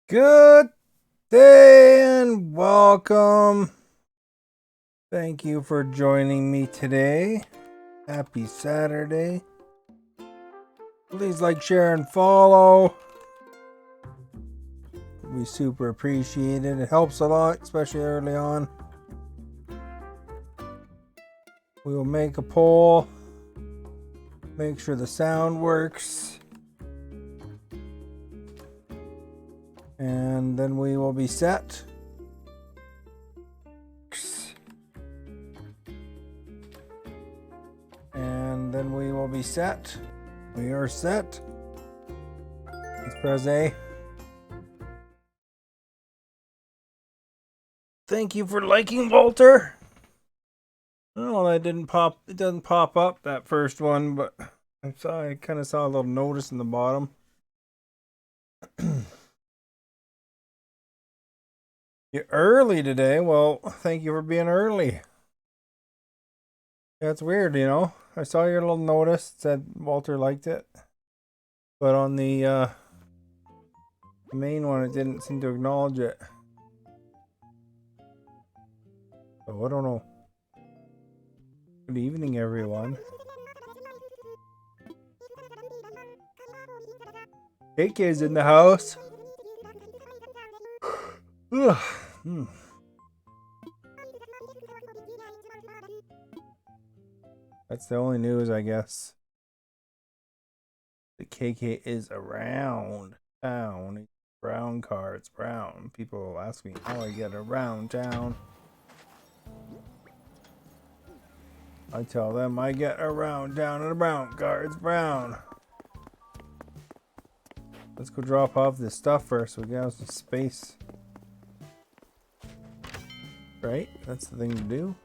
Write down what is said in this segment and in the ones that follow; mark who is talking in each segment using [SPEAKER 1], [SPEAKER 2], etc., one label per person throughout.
[SPEAKER 1] Good day and welcome. Thank you for joining me today. Happy Saturday. Please like, share, and follow. We super appreciate it. It helps a lot, especially early on. We will make a poll. Make sure the sound works. And then we will be set. And then we will be set. We are set. Let's press A. Thank you for liking, Walter. Oh, that didn't pop. It doesn't pop up, that first one, but I kind of saw a little notice in the bottom. You're early today. Well, thank you for being early. That's weird, you know. I saw your little notice. It said Walter liked it, but on the main one, it didn't seem to acknowledge it. So I don't know. Good evening, everyone. KK's in the house. That's the only news, I guess. The KK is around town. Brown car, it's brown. People ask me how I get around town. I tell them I get around town in a brown car, it's brown. Let's go drop off this stuff first so we can have some space. Right? That's the thing to do.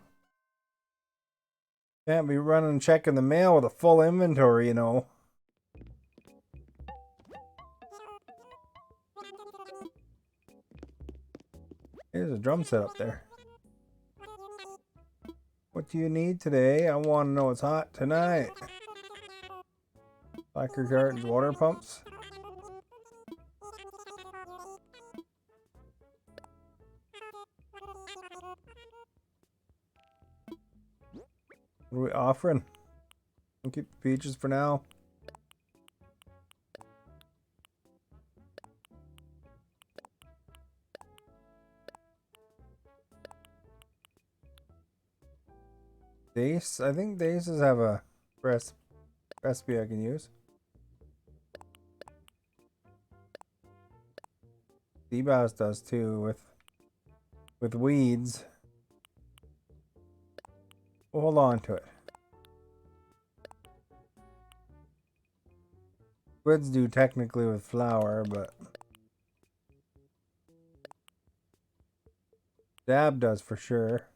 [SPEAKER 1] Can't be running checking the mail with a full inventory, you know. There's a drum set up there. What do you need today? I want to know it's hot tonight. Lacquer cartons, water pumps. What are we offering? We'll keep the peaches for now. Dace? I think Daces have a recipe I can use. Seabass does too with weeds. We'll hold on to it. Squids do technically with flour, but Dab does for sure.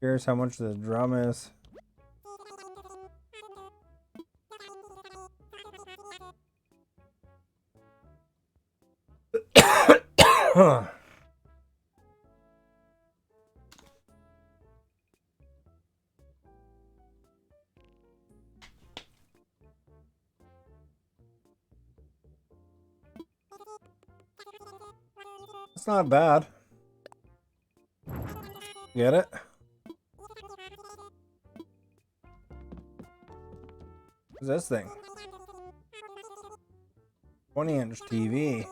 [SPEAKER 1] Here's how much the drum is. It's not bad. Get it? What's this thing? 20-inch TV.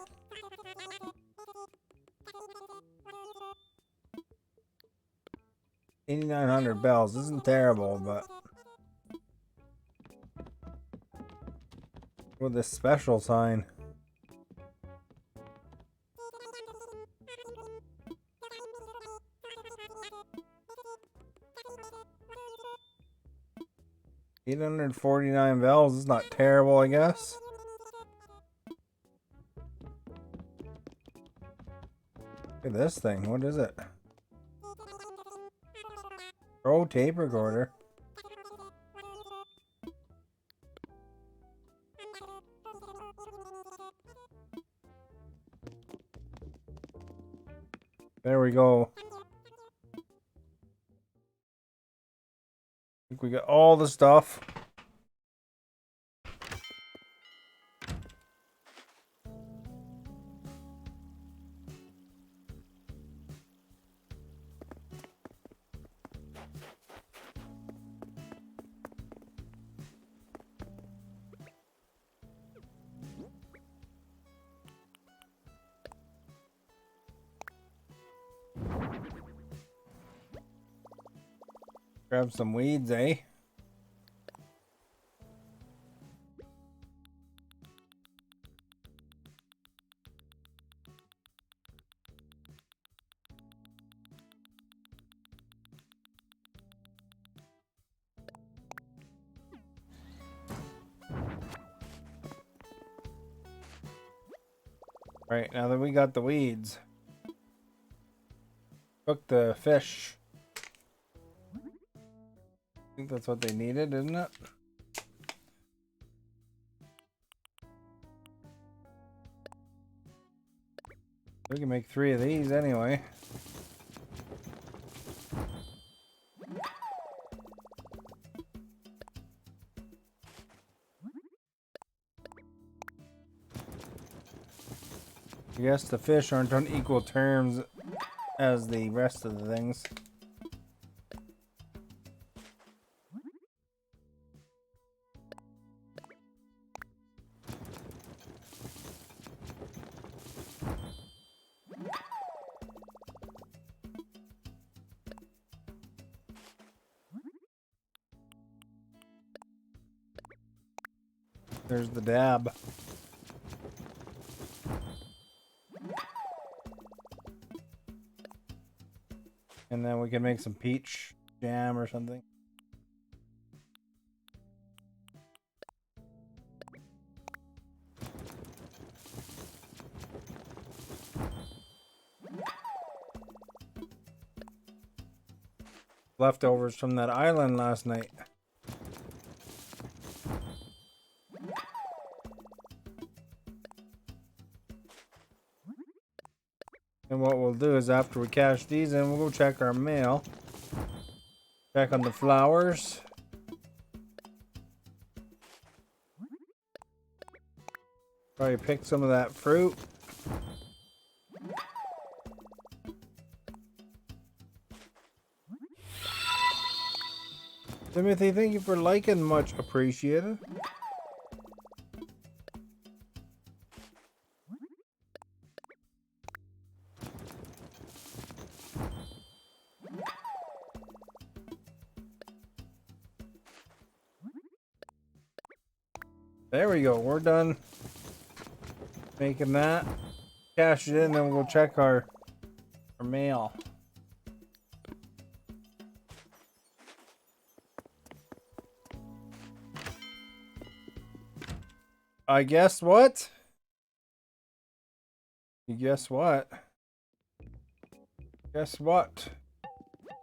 [SPEAKER 1] 8,900 bells. Isn't terrible, but with this special sign. $849 bells is not terrible, I guess. Look at this thing. What is it? Pro tape recorder. There we go. I think we got all the stuff. Grab some weeds, eh? Right, now that we got the weeds, cook the fish. I think that's what they needed, isn't it? We can make 3 of these anyway. I guess the fish aren't on equal terms as the rest of the things. There's the dab. And then we can make some peach jam or something. Leftovers from that island last night. And what we'll do is after we cash these in, we'll go check our mail. Check on the flowers. Probably pick some of that fruit. Timothy, thank you for liking, much appreciated. There we go, we're done making that. Cash it in, then we'll check our mail. I guess what? You guess what? Guess what?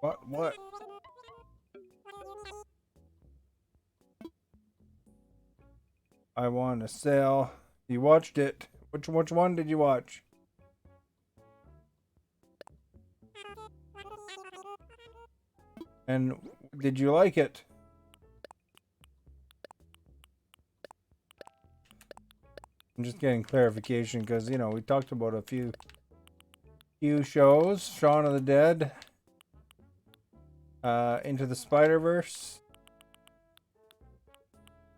[SPEAKER 1] What? I want to sell. You watched it. Which one did you watch? And did you like it? I'm just getting clarification because, you know, we talked about a few shows. Shaun of the Dead. Into the Spider-Verse.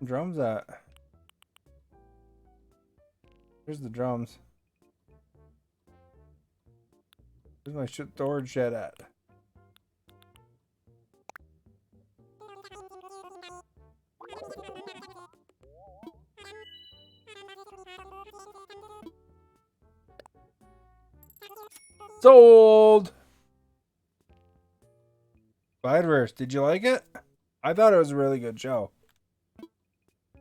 [SPEAKER 1] Drums at? Where's the drums? Where's my storage shed at? Sold! Spider-Verse, did you like it? I thought it was a really good show.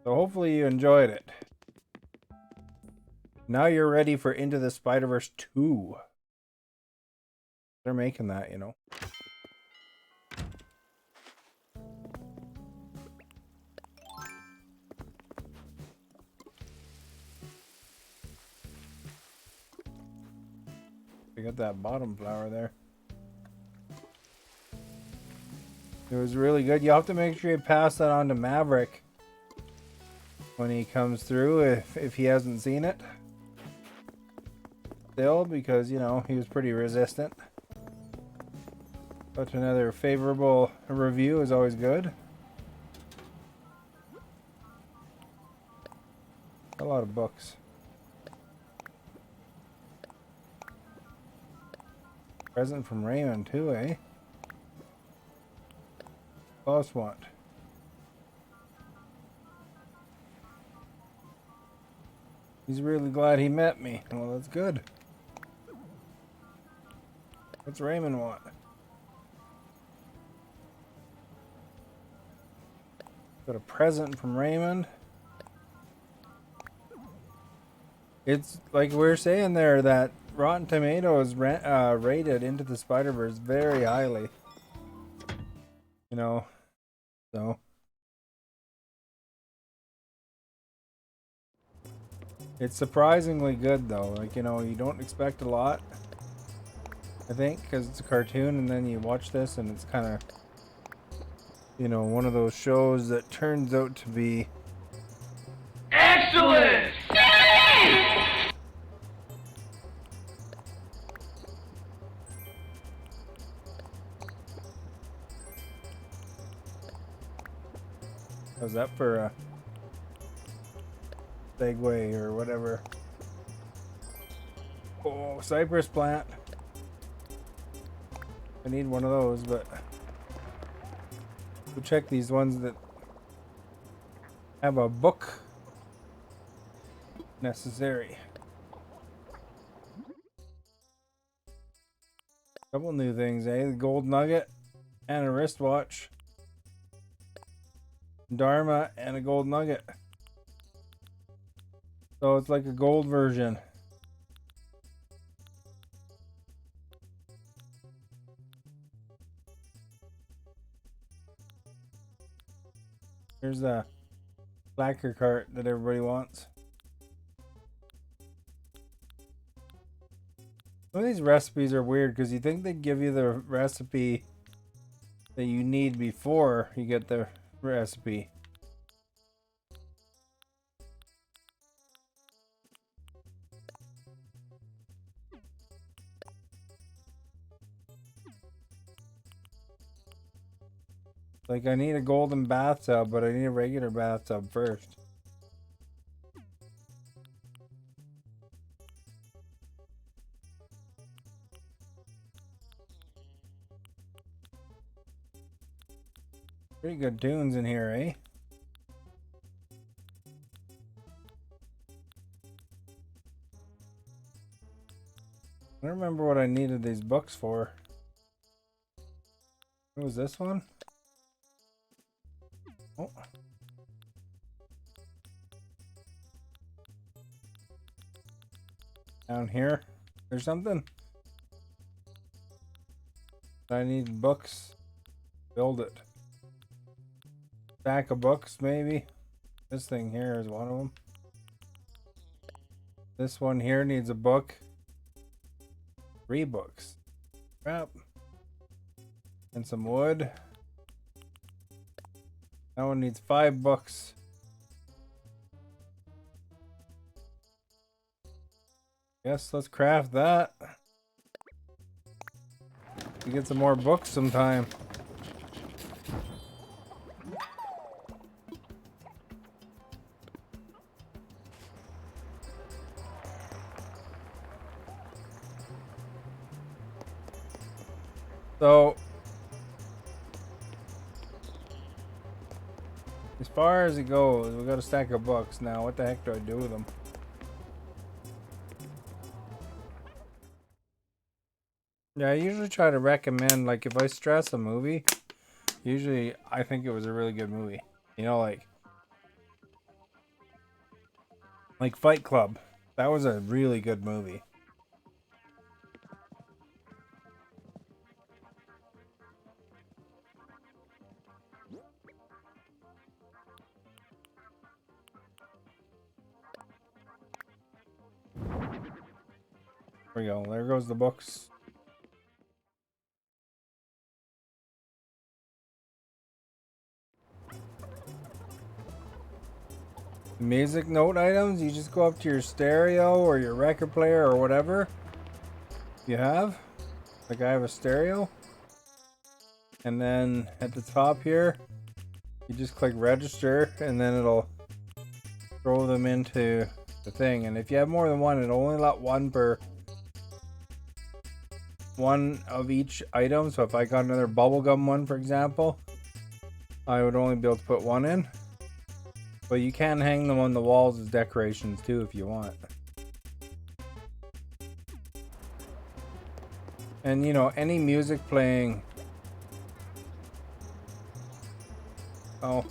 [SPEAKER 1] So hopefully you enjoyed it. Now you're ready for Into the Spider-Verse 2. They're making that, you know. You got that bottom flower there. It was really good. You have to make sure you pass that on to Maverick when he comes through, if he hasn't seen it still, because, you know, he was pretty resistant. But another favorable review is always good. A lot of books. Present from Raymond too, eh? Boss want. He's really glad he met me. Well, that's good. What's Raymond want? Got a present from Raymond. It's like we were saying there that Rotten Tomatoes rated Into the Spider-Verse very highly. You know, so. It's surprisingly good though. Like, you know, you don't expect a lot, I think, because it's a cartoon, and then you watch this and it's kind of, you know, one of those shows that turns out to be
[SPEAKER 2] excellent!
[SPEAKER 1] How's that for a segue or whatever? Oh, cypress plant. I need one of those, but we'll check these ones that have a book necessary. Couple new things, eh? The gold nugget and a wristwatch. Dharma and a gold nugget. So it's like a gold version. Here's the lacquer cart that everybody wants. Some of these recipes are weird because you think they give you the recipe that you need before you get the recipe. Like, I need a golden bathtub, but I need a regular bathtub first. Pretty good tunes in here, eh? I don't remember what I needed these books for. What was this one? Oh. Down here. There's something. I need books. Build it. Stack of books, maybe. This thing here is one of them. This one here needs a book. 3 books. Crap. And some wood. That one needs 5 books. Guess let's craft that. We get some more books sometime. So, as far as it goes, we got a stack of books now. What the heck do I do with them? Yeah, I usually try to recommend, like, if I stress a movie, usually I think it was a really good movie. You know, like Fight Club. That was a really good movie. There we go. There goes the books. Music note items, you just go up to your stereo or your record player or whatever you have. Like I have a stereo. And then at the top here, you just click register and then it'll throw them into the thing. And if you have more than one, it'll only let one of each item. So if I got another bubblegum one, for example, I would only be able to put one in. But you can hang them on the walls as decorations too if you want. And you know, any music playing. Oh,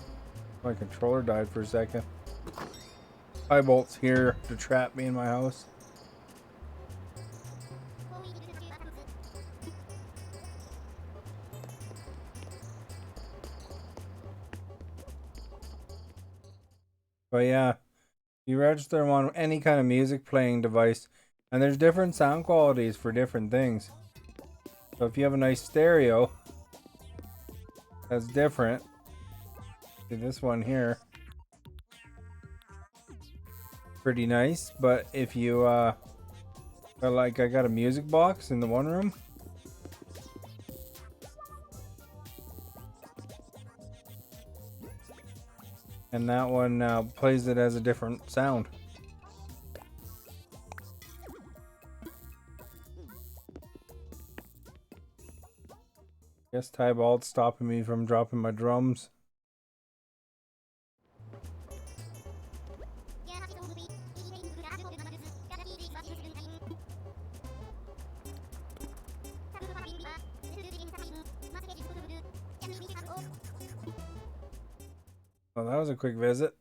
[SPEAKER 1] my controller died for a second. Tybolt's here to trap me in my house. But yeah, you register them on any kind of music playing device, and there's different sound qualities for different things. So if you have a nice stereo, that's different. See this one here, pretty nice. But if you like, I got a music box in the one room. And that one plays it as a different sound. Guess Tybolt's stopping me from dropping my drums. Well, that was a quick visit.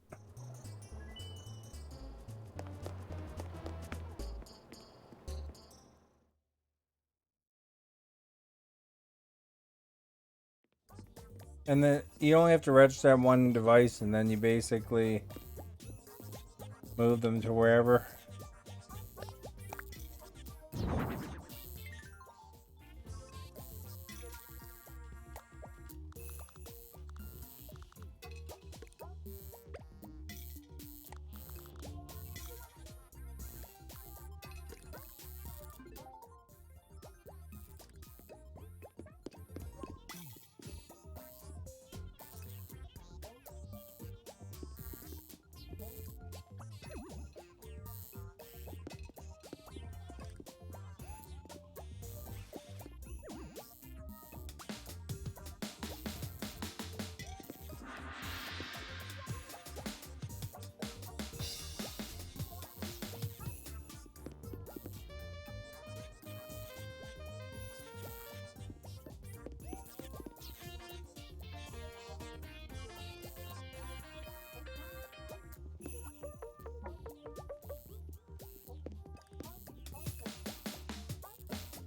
[SPEAKER 1] And then you only have to register on one device, and then you basically move them to wherever.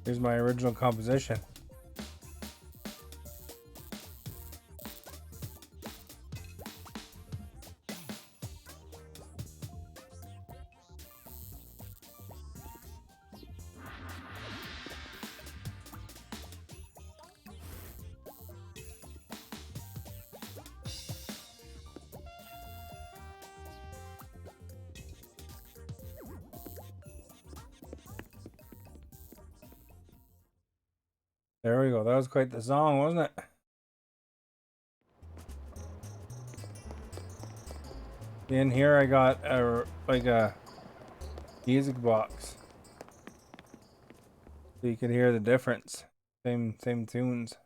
[SPEAKER 1] Here's my original composition. There we go. That was quite the song, wasn't it? In here I got a music box, so you can hear the difference. Same tunes.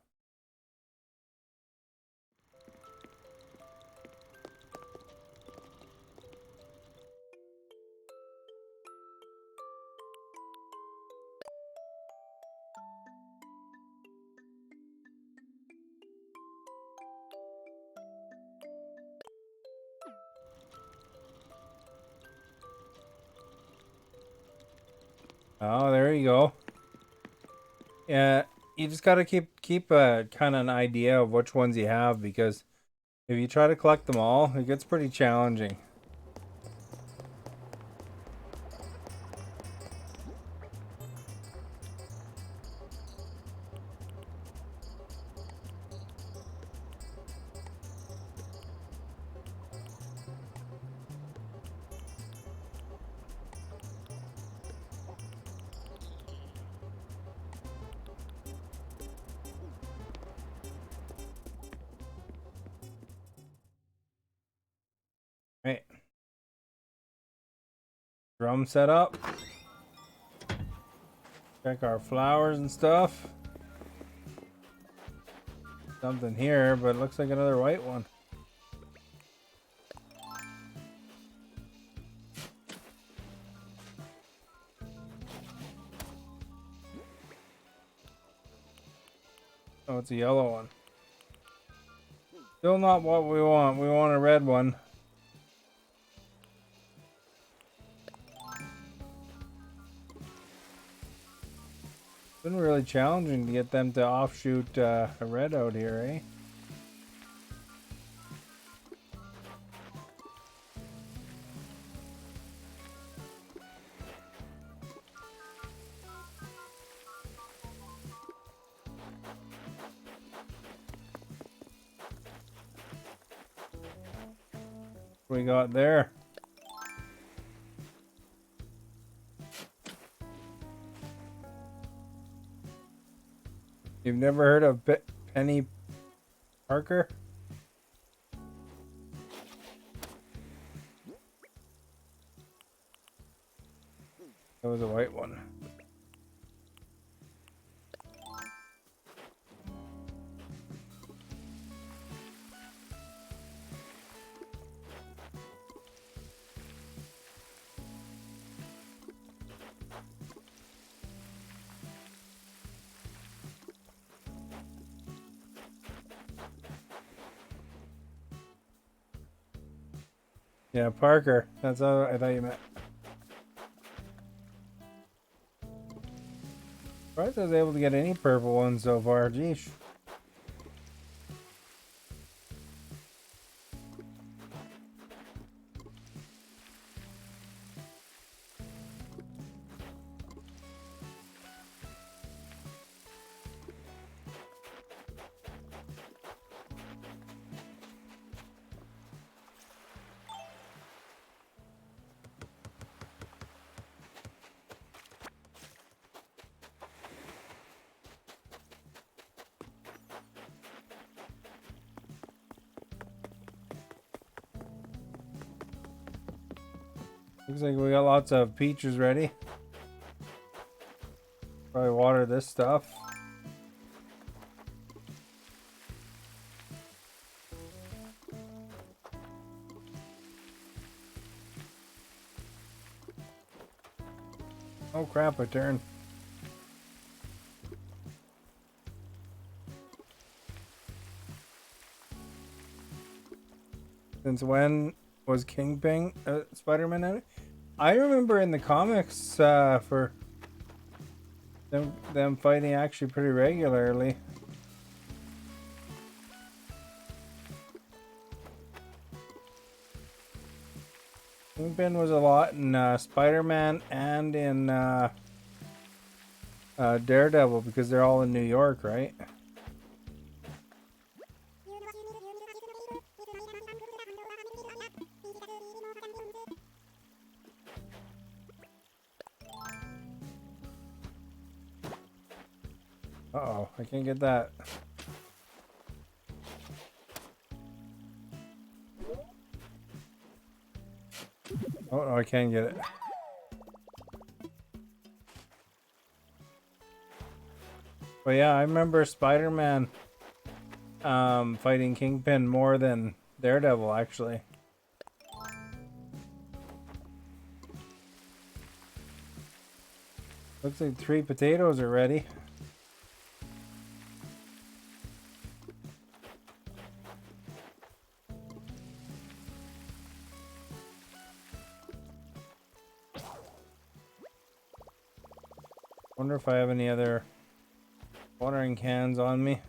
[SPEAKER 1] Oh, there you go. Yeah, you just gotta keep a kind of an idea of which ones you have, because if you try to collect them all, it gets pretty challenging. Drum set up. Check our flowers and stuff. Something here, but it looks like another white one. Oh, it's a yellow one. Still not what we want. We want a red one. It's been really challenging to get them to offshoot a red out here, eh? What we got there? You've never heard of Penny Parker? That was a white one. Yeah, Parker. That's all I thought you meant. Surprised I was able to get any purple ones so far. Geesh. Looks like we got lots of peaches ready. Probably water this stuff. Oh crap, I turned. Since when was Kingpin Spider-Man in it? I remember in the comics for them fighting actually pretty regularly. Kingpin was a lot in Spider-Man and in Daredevil because they're all in New York, right? Uh-oh, I can't get that. Oh, no, I can't get it. But yeah, I remember Spider-Man fighting Kingpin more than Daredevil, actually. Looks like 3 potatoes are ready. Wonder if I have any other watering cans on me.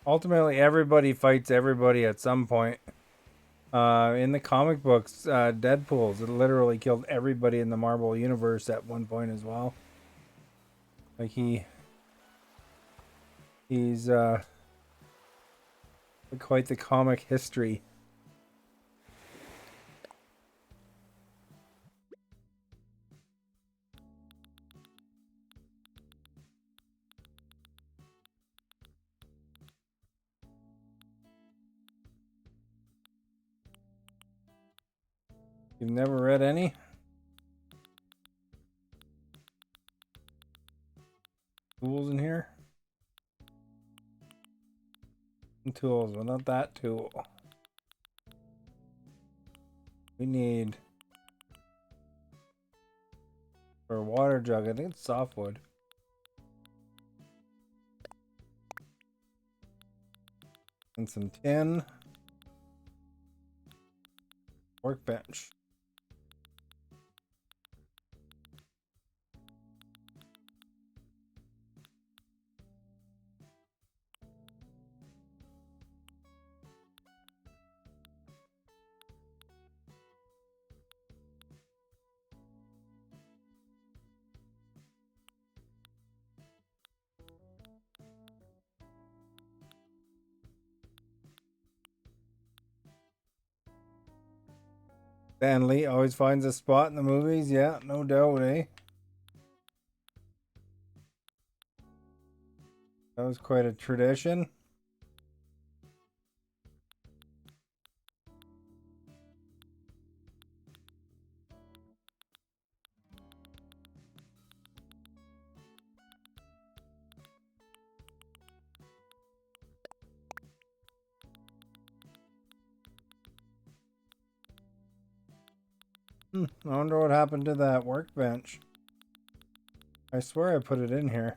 [SPEAKER 1] Ultimately, everybody fights everybody at some point. In the comic books, Deadpool's literally killed everybody in the Marvel universe at one point as well. Like he's quite the comic history. You've never read any? Tools in here? Tools, but not that tool. We need for a water jug. I think it's softwood. And some tin. Workbench. Stan Lee always finds a spot in the movies. Yeah, no doubt, eh? That was quite a tradition. I wonder what happened to that workbench. I swear I put it in here.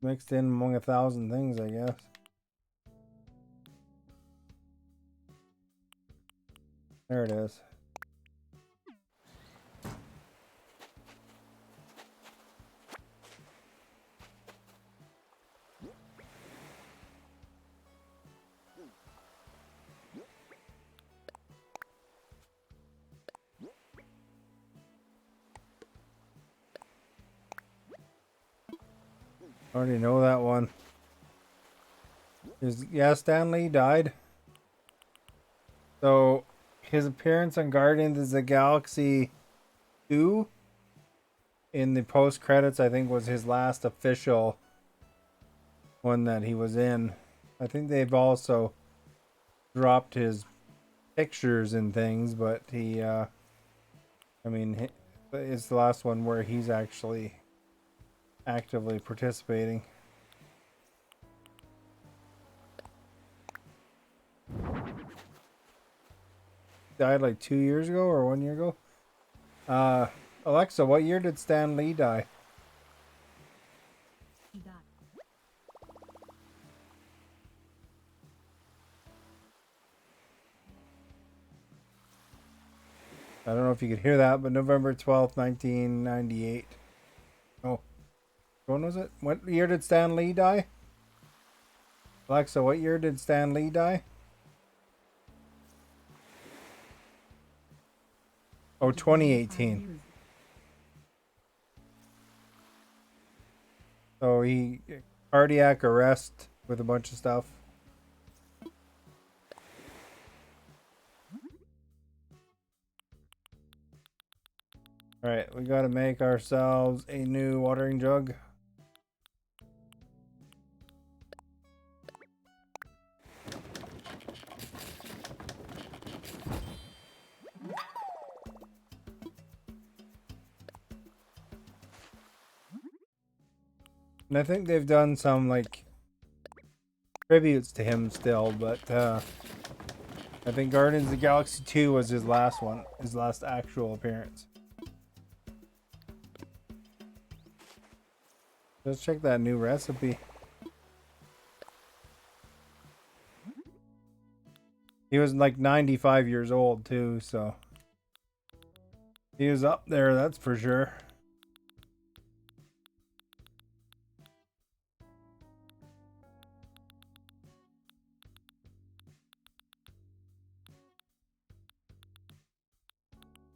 [SPEAKER 1] Mixed in among 1,000 things, I guess. There it is. Already know that one. Yeah, Stan Lee died. So his appearance on Guardians of the Galaxy 2 in the post credits, I think, was his last official one that he was in. I think they've also dropped his pictures and things, but he I mean, it's the last one where he's actually actively participating. Died like 2 years ago or 1 year ago. Alexa, what year did Stan Lee die?
[SPEAKER 2] He died.
[SPEAKER 1] I don't know if you could hear that, but November 12th, 1998. Oh, when was it? What year did Stan Lee die? Alexa, what year did Stan Lee die? Oh, 2018. So he cardiac arrest with a bunch of stuff. All right, we got to make ourselves a new watering jug. And I think they've done some like tributes to him still, but I think Guardians of the Galaxy 2 was his last one, his last actual appearance. Let's check that new recipe. He was like 95 years old too, so he was up there, that's for sure.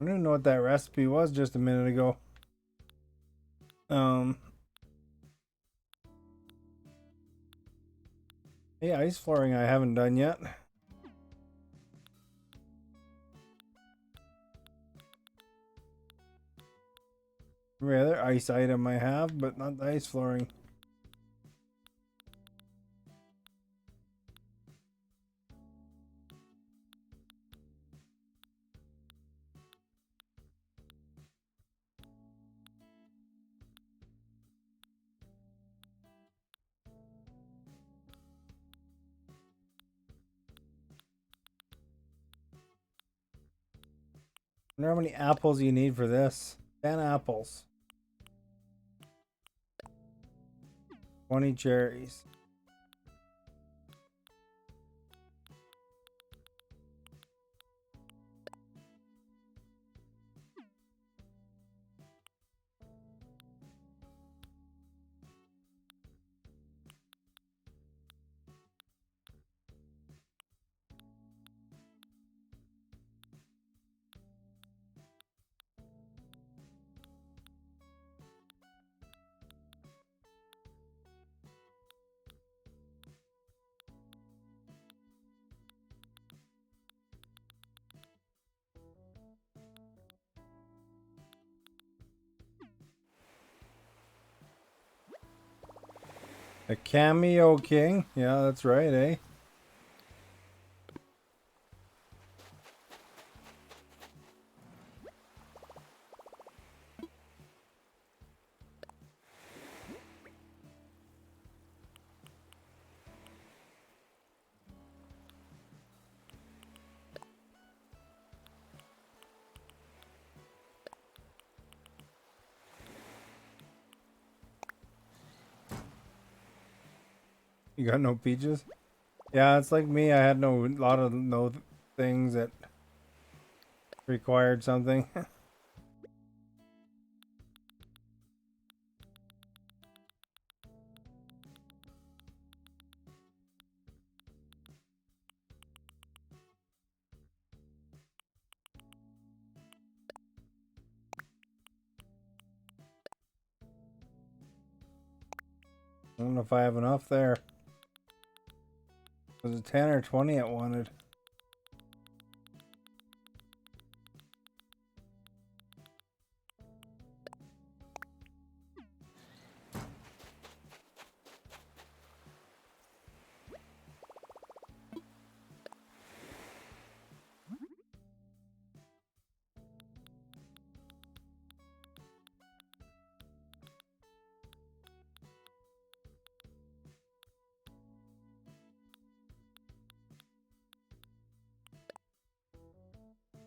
[SPEAKER 1] I didn't know what that recipe was just a minute ago. Yeah, ice flooring I haven't done yet. Every other ice item I have, but not the ice flooring. I wonder how many apples you need for this. 10 apples. 20 cherries. A cameo king? Yeah, that's right, eh? You got no peaches? Yeah, it's like me. I had no things that required something. I don't know if I have enough there. Was it 10 or 20 it wanted?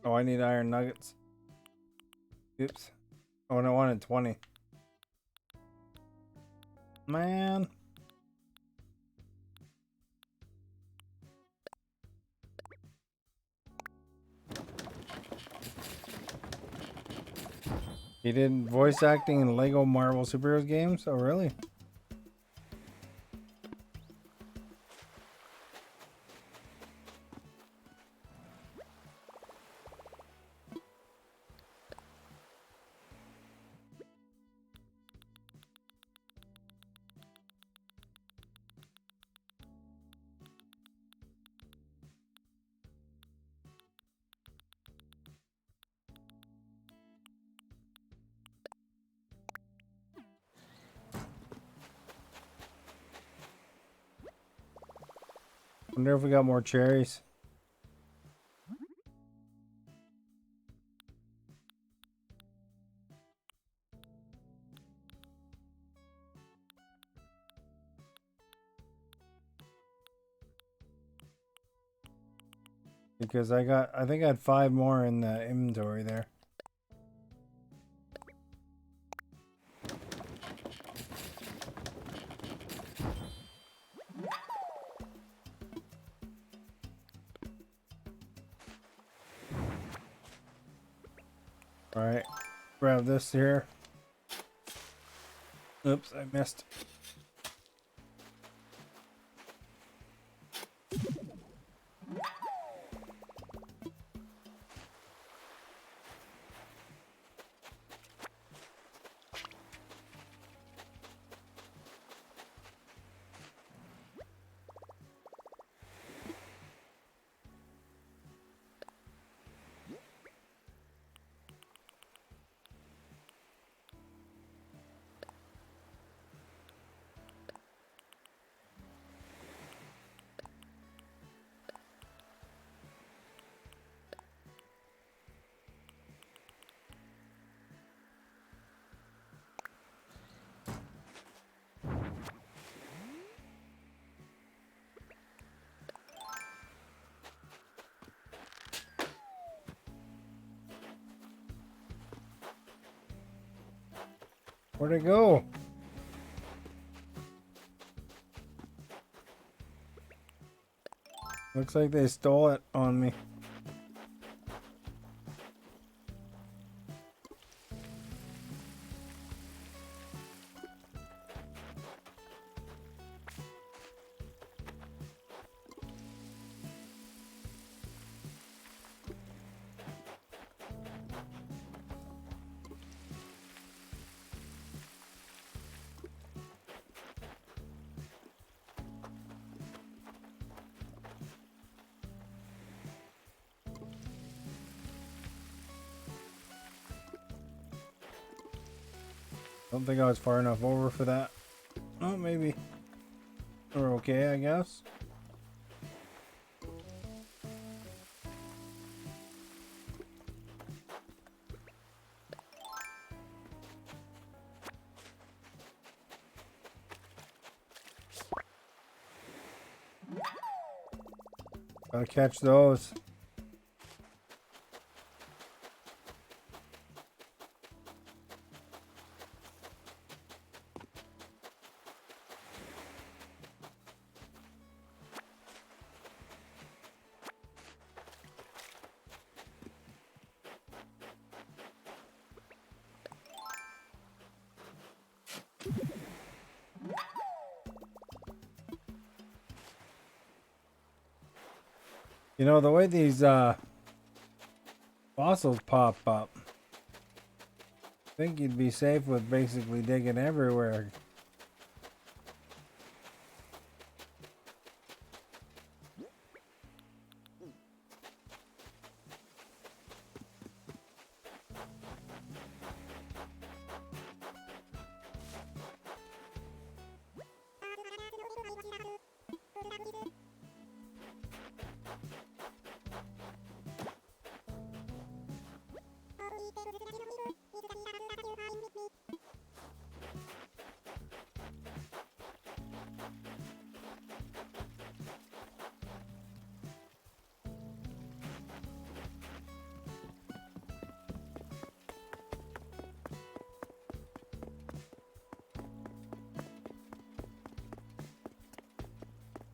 [SPEAKER 1] Oh, I need iron nuggets. Oops. Oh, and I wanted 20. Man. He did voice acting in Lego Marvel Superheroes games? Oh, really? Wonder if we got more cherries. Because I think I had 5 more in the inventory there. Alright, grab this here. Oops, I missed. Where'd it go? Looks like they stole it on me. Don't think I was far enough over for that. Oh, maybe. We're okay, I guess. Gotta catch those. You know, the way these fossils pop up, I think you'd be safe with basically digging everywhere.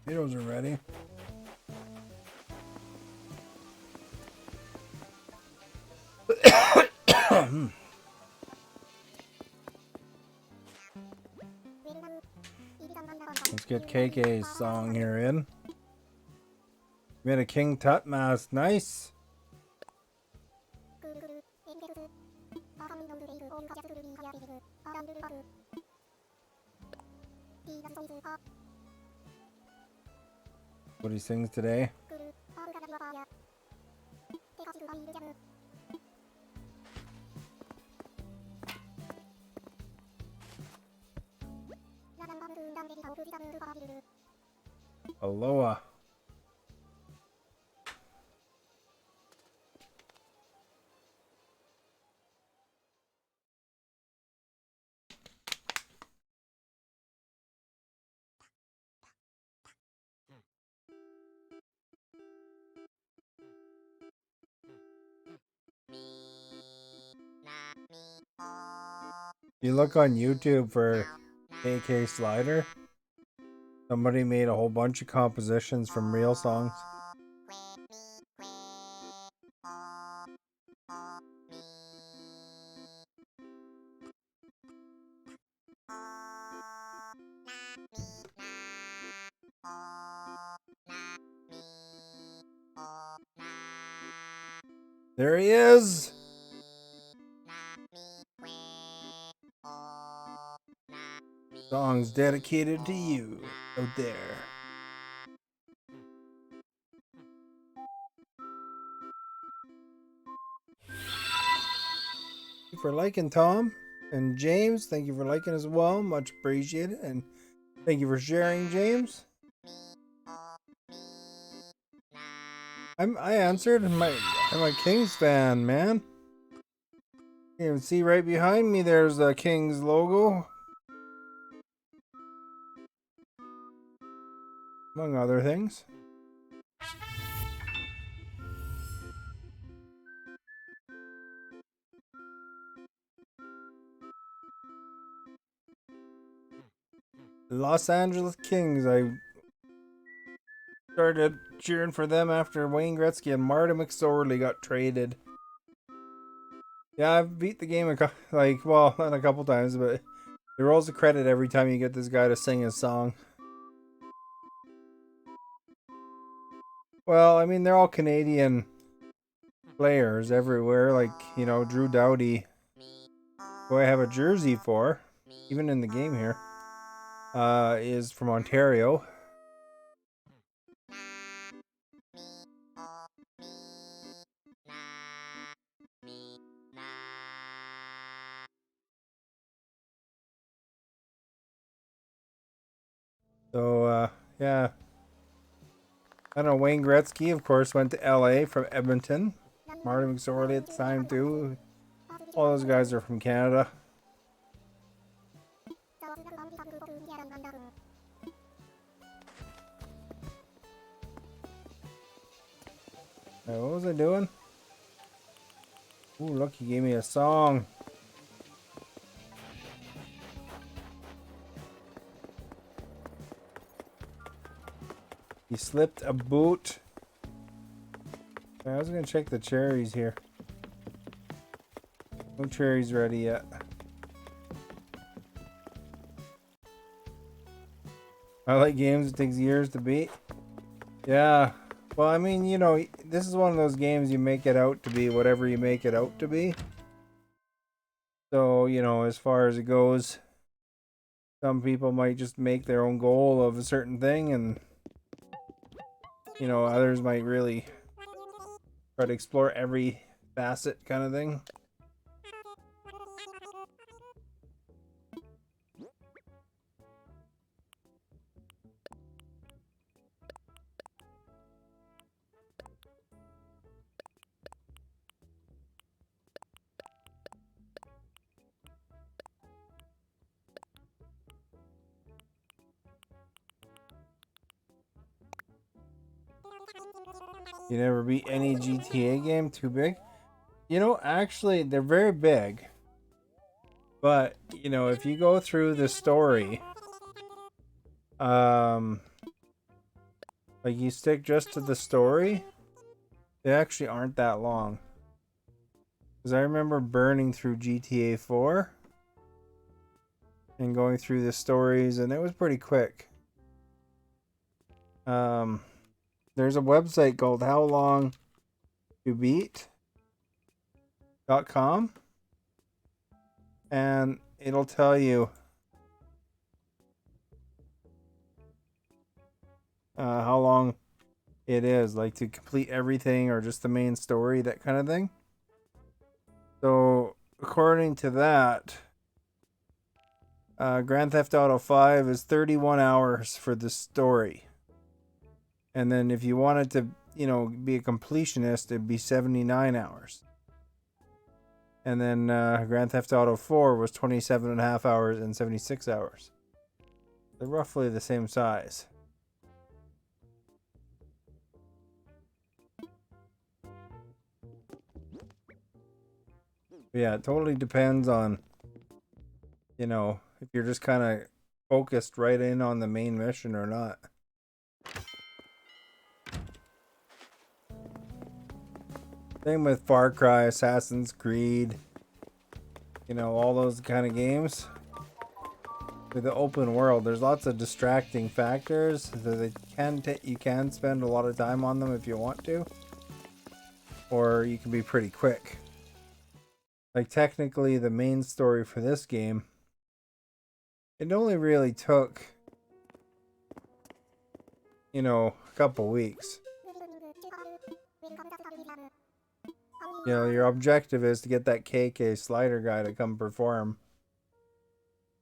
[SPEAKER 1] Potatoes are ready. Let's get KK's song here in. Made a King Tut mask. Nice. What he sings today. Aloha. You look on YouTube for KK Slider. Somebody made a whole bunch of compositions from real songs. There he is. Songs dedicated to you out there. Thank you for liking, Tom. And James, thank you for liking as well. Much appreciated. And thank you for sharing, James. I answered. I'm a Kings fan, man. You can see right behind me there's the Kings logo. Among other things. Los Angeles Kings. I started cheering for them after Wayne Gretzky and Marty McSorley got traded. Yeah, I've beat the game well, not a couple times, but it rolls a credit every time you get this guy to sing his song. Well, I mean, they're all Canadian players everywhere. Like, you know, Drew Doughty, who I have a jersey for, even in the game here, is from Ontario. So, yeah. I don't know, Wayne Gretzky, of course, went to LA from Edmonton. Marty McSorley at the time, too. All those guys are from Canada. What was I doing? Ooh, look, he gave me a song. He slipped a boot. I was gonna check the cherries here. No cherries ready yet. I like games it takes years to beat. Yeah. Well, I mean, you know, this is one of those games you make it out to be whatever you make it out to be. So, you know, as far as it goes, some people might just make their own goal of a certain thing, and, you know, others might really try to explore every facet kind of thing. You never beat any GTA game too big? You know, actually, they're very big. But, you know, if you go through the story, like you stick just to the story, they actually aren't that long. Because I remember burning through GTA 4 and going through the stories, and it was pretty quick. There's a website called howlongtobeat.com, and it'll tell you how long it is, like to complete everything or just the main story, that kind of thing. So according to that, Grand Theft Auto 5 is 31 hours for the story. And then if you wanted to, you know, be a completionist, it'd be 79 hours. And then Grand Theft Auto 4 was 27.5 hours and 76 hours. They're roughly the same size. But yeah, it totally depends on, you know, if you're just kind of focused right in on the main mission or not. Same with Far Cry, Assassin's Creed, you know, all those kind of games. With the open world, there's lots of distracting factors that you can spend a lot of time on them if you want to, or you can be pretty quick. Like technically, the main story for this game, it only really took, you know, a couple weeks. You know, your objective is to get that KK slider guy to come perform,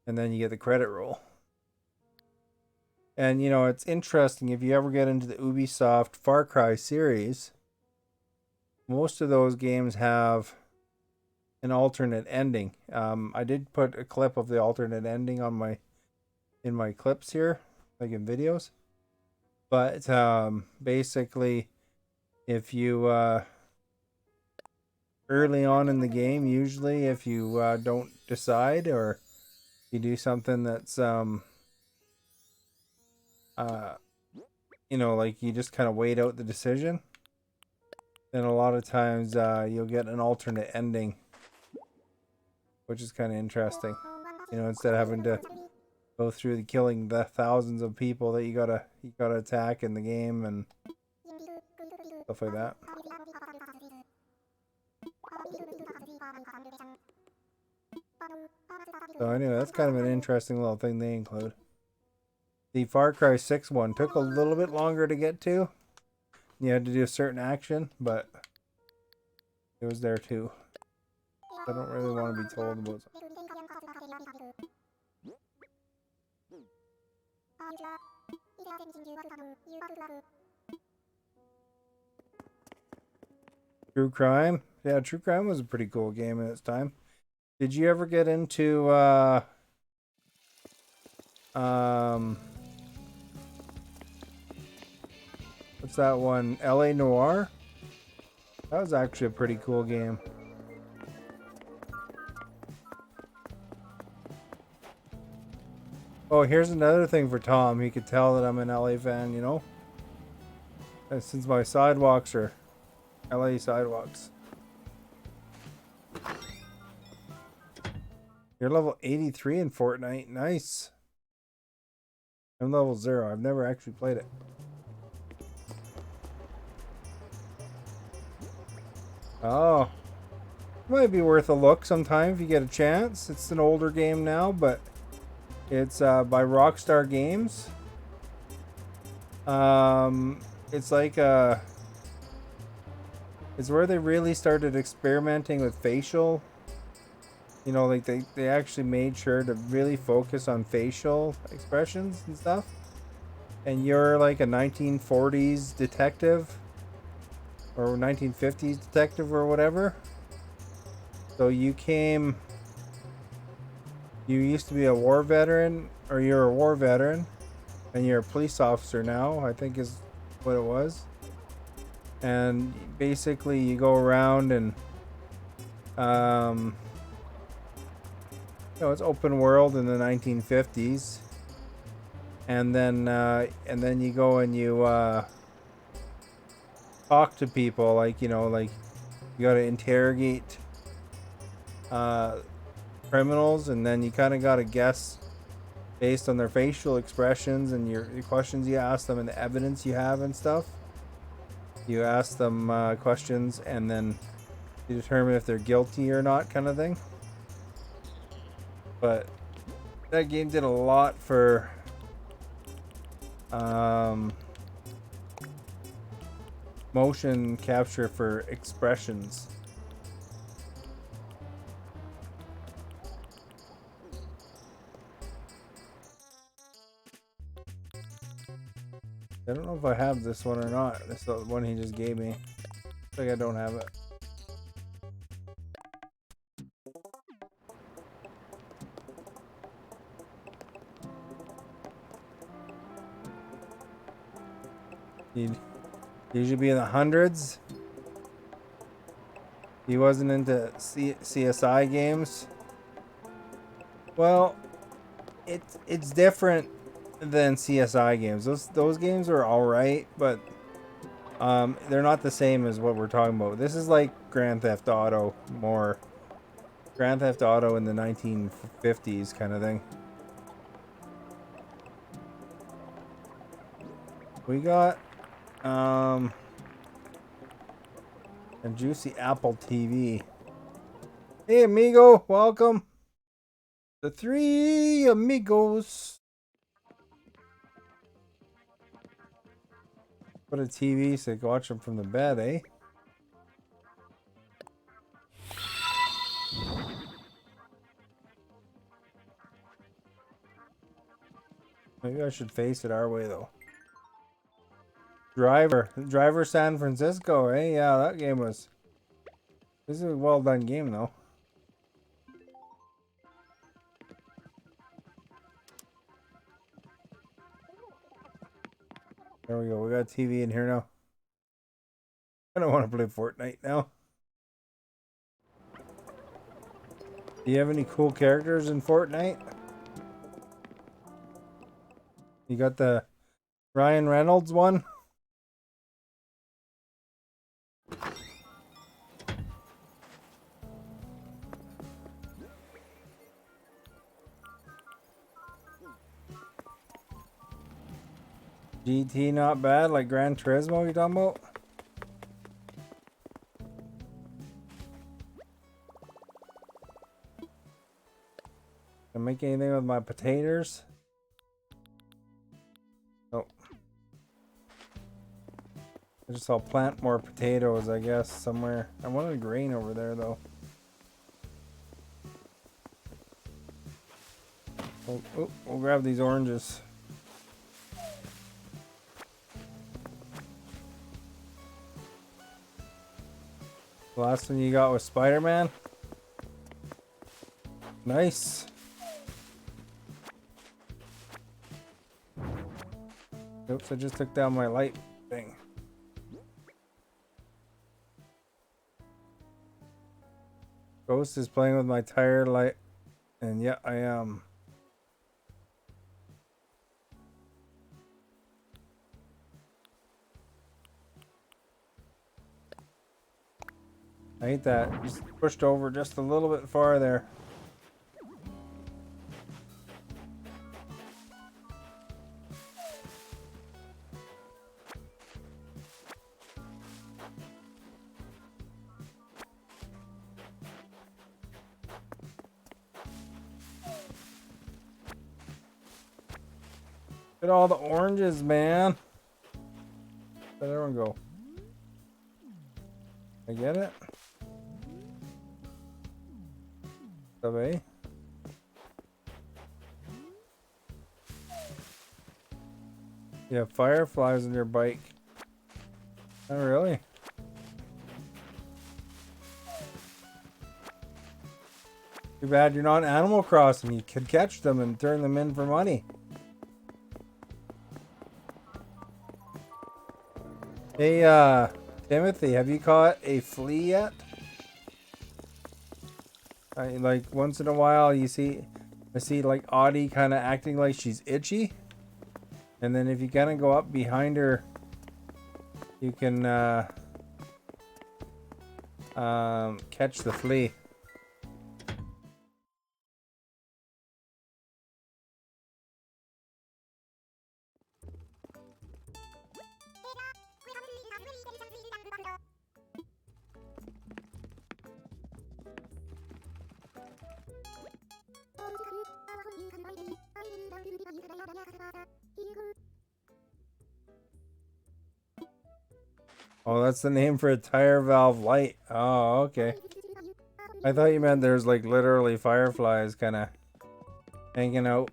[SPEAKER 1] and then you get the credit roll. And, you know, it's interesting, if you ever get into the Ubisoft Far Cry series, most of those games have an alternate ending. I did put a clip of the alternate ending on in my clips here, like in videos. But basically, if you early on in the game, usually if you don't decide, or you do something that's you know, like you just kind of wait out the decision. Then a lot of times you'll get an alternate ending, which is kind of interesting. You know, instead of having to go through killing the thousands of people that you gotta attack in the game and stuff like that. So anyway, that's kind of an interesting little thing they include. The Far Cry 6 one took a little bit longer to get to. You had to do a certain action, but it was there too. I don't really want to be told about something. True Crime? Yeah, True Crime was a pretty cool game in its time. Did you ever get into what's that one? LA Noire? That was actually a pretty cool game. Oh, here's another thing for Tom. He could tell that I'm an LA fan, you know? Since my sidewalks are LA sidewalks. You're level 83 in Fortnite. Nice. I'm level 0. I've never actually played it. Oh. Might be worth a look sometime if you get a chance. It's an older game now, but it's by Rockstar Games. It's like it's where they really started experimenting with facial. You know, like they actually made sure to really focus on facial expressions and stuff. And you're like a 1940s detective or 1950s detective or whatever. So you used to be a war veteran, or you're a war veteran, and you're a police officer now, I think is what it was. And basically you go around and you know, it's open world in the 1950s, and then you go and you talk to people, like, you know, like you got to interrogate criminals, and then you kind of got to guess based on their facial expressions and your questions you ask them and the evidence you have and stuff. You ask them questions, and then you determine if they're guilty or not, kind of thing. But that game did a lot for motion capture for expressions. I don't know if I have this one or not. This is the one he just gave me. Looks like I don't have it. He'd usually be in the hundreds. He wasn't into CSI games. Well, it's different than CSI games. Those games are all right, but they're not the same as what we're talking about. This is like Grand Theft Auto, more Grand Theft Auto in the 1950s kind of thing. We got a Juicy Apple TV. Hey amigo, welcome. The three amigos. Put a TV so you can watch them from the bed, eh? Maybe I should face it our way though. Driver San Francisco, eh? Yeah, that game was. This is a well done game though. There we go. We got TV in here now. I don't want to play Fortnite now. Do you have any cool characters in Fortnite? You got the Ryan Reynolds one. GT not bad, like Gran Turismo you talking about? Can I make anything with my potatoes? Oh. I just I'll plant more potatoes, I guess, somewhere. I wanted grain over there though. Oh, we'll grab these oranges. The last one you got was Spider-Man. Nice. Oops, I just took down my light thing. Ghost is playing with my tire light, and yeah, I am. I hate that. Just pushed over just a little bit far there. Look at all the oranges, man. Where'd everyone go? I get it. Subway. You have fireflies on your bike. Oh, really? Too bad you're not Animal Crossing. You could catch them and turn them in for money. Hey, Timothy, have you caught a flea yet? Like once in a while I see like Audie kind of acting like she's itchy, and then if you kind of go up behind her, you can catch the flea. Oh, that's the name for a tire valve light. Oh, okay. I thought you meant there's like literally fireflies kind of hanging out.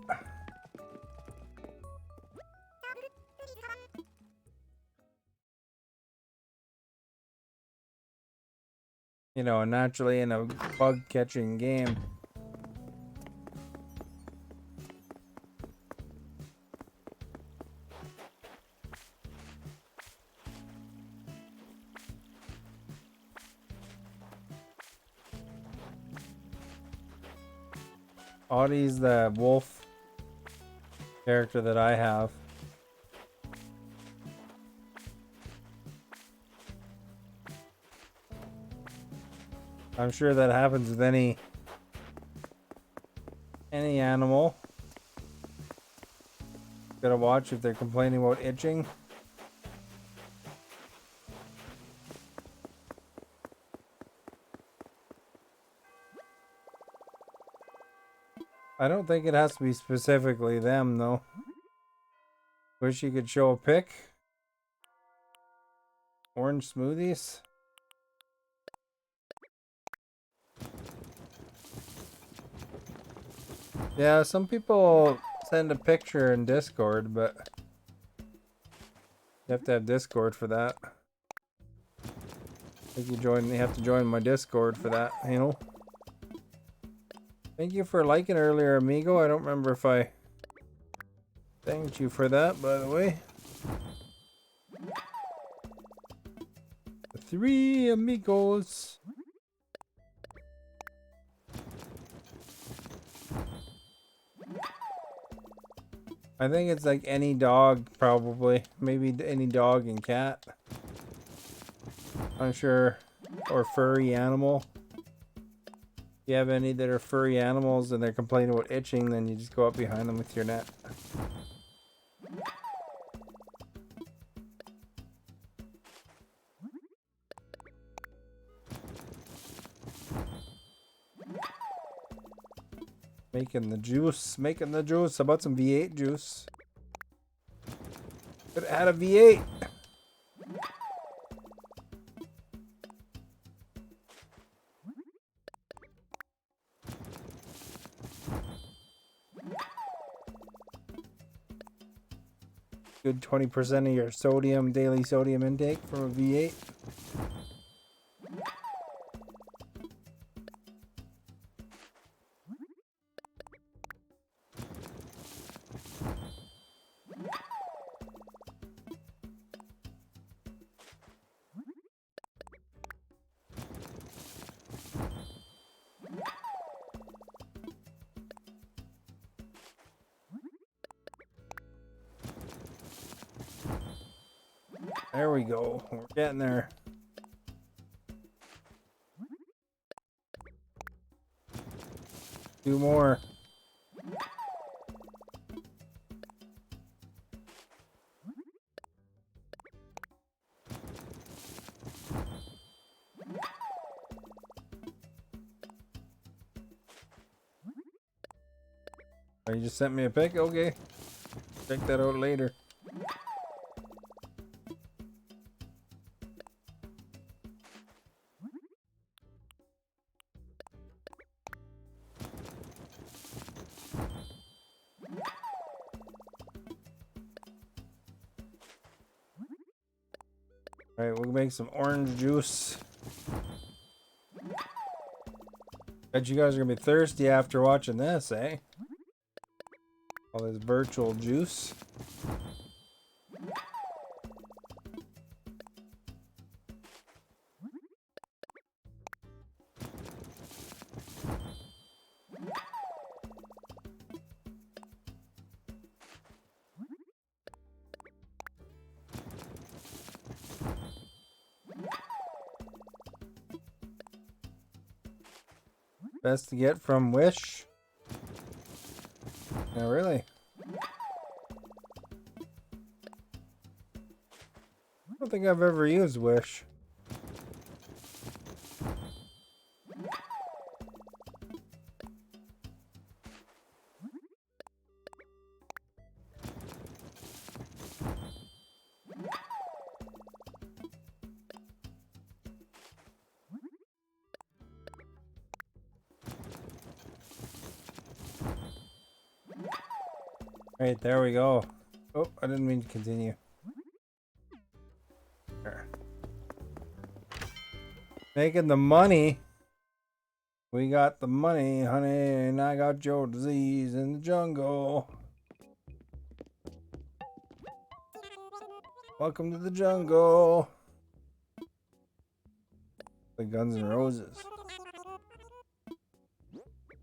[SPEAKER 1] You know, naturally in a bug catching game. Audie's the wolf character that I have. I'm sure that happens with any animal. Gotta watch if they're complaining about itching. I don't think it has to be specifically them, though. Wish you could show a pic. Orange smoothies. Yeah, some people send a picture in Discord, but you have to have Discord for that. I think you have to join my Discord for that, you know. Thank you for liking earlier, amigo. I don't remember if I thanked you for that, by the way. The 3 amigos. I think it's like any dog, probably. Maybe any dog and cat. I'm sure. Or furry animal. If you have any that are furry animals and they're complaining about itching, then you just go up behind them with your net. Making the juice. Making the juice. How about some V8 juice? Could add a V8. Good 20% of your sodium, daily sodium intake from a V8. There we go. We're getting there. Two more. Oh, you just sent me a pic? Okay. Check that out later. Alright, we'll make some orange juice. Bet you guys are gonna be thirsty after watching this, eh? All this virtual juice. Best to get from Wish. Yeah, really? I don't think I've ever used Wish. Right, there we go. Oh, I didn't mean to continue. There. Making the money. We got the money, honey, and I got your disease in the jungle. Welcome to the jungle. The Guns N' Roses.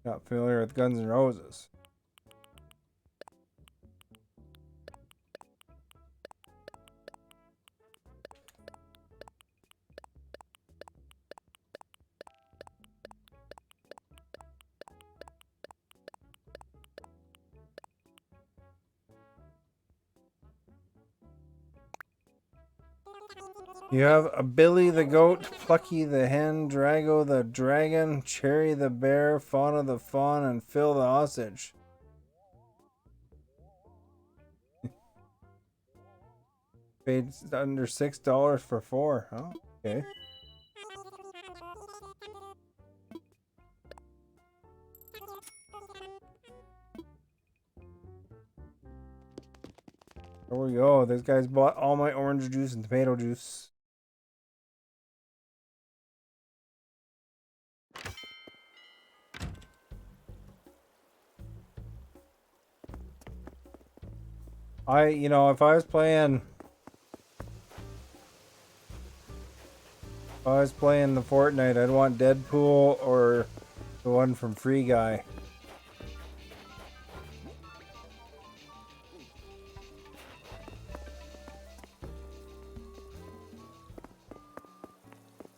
[SPEAKER 1] Not familiar with Guns N' Roses. You have a Billy the Goat, Plucky the Hen, Drago the Dragon, Cherry the Bear, Fauna the Fawn, and Phil the Osage. Paid under $6 for 4. Oh, okay. There we go. This guy's bought all my orange juice and tomato juice. If I was playing the Fortnite, I'd want Deadpool or the one from Free Guy.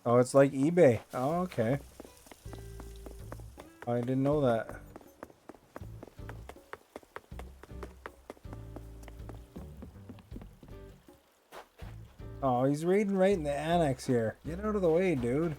[SPEAKER 1] Oh, it's like eBay. Oh, okay. I didn't know that. Oh, he's reading right in the annex here. Get out of the way, dude.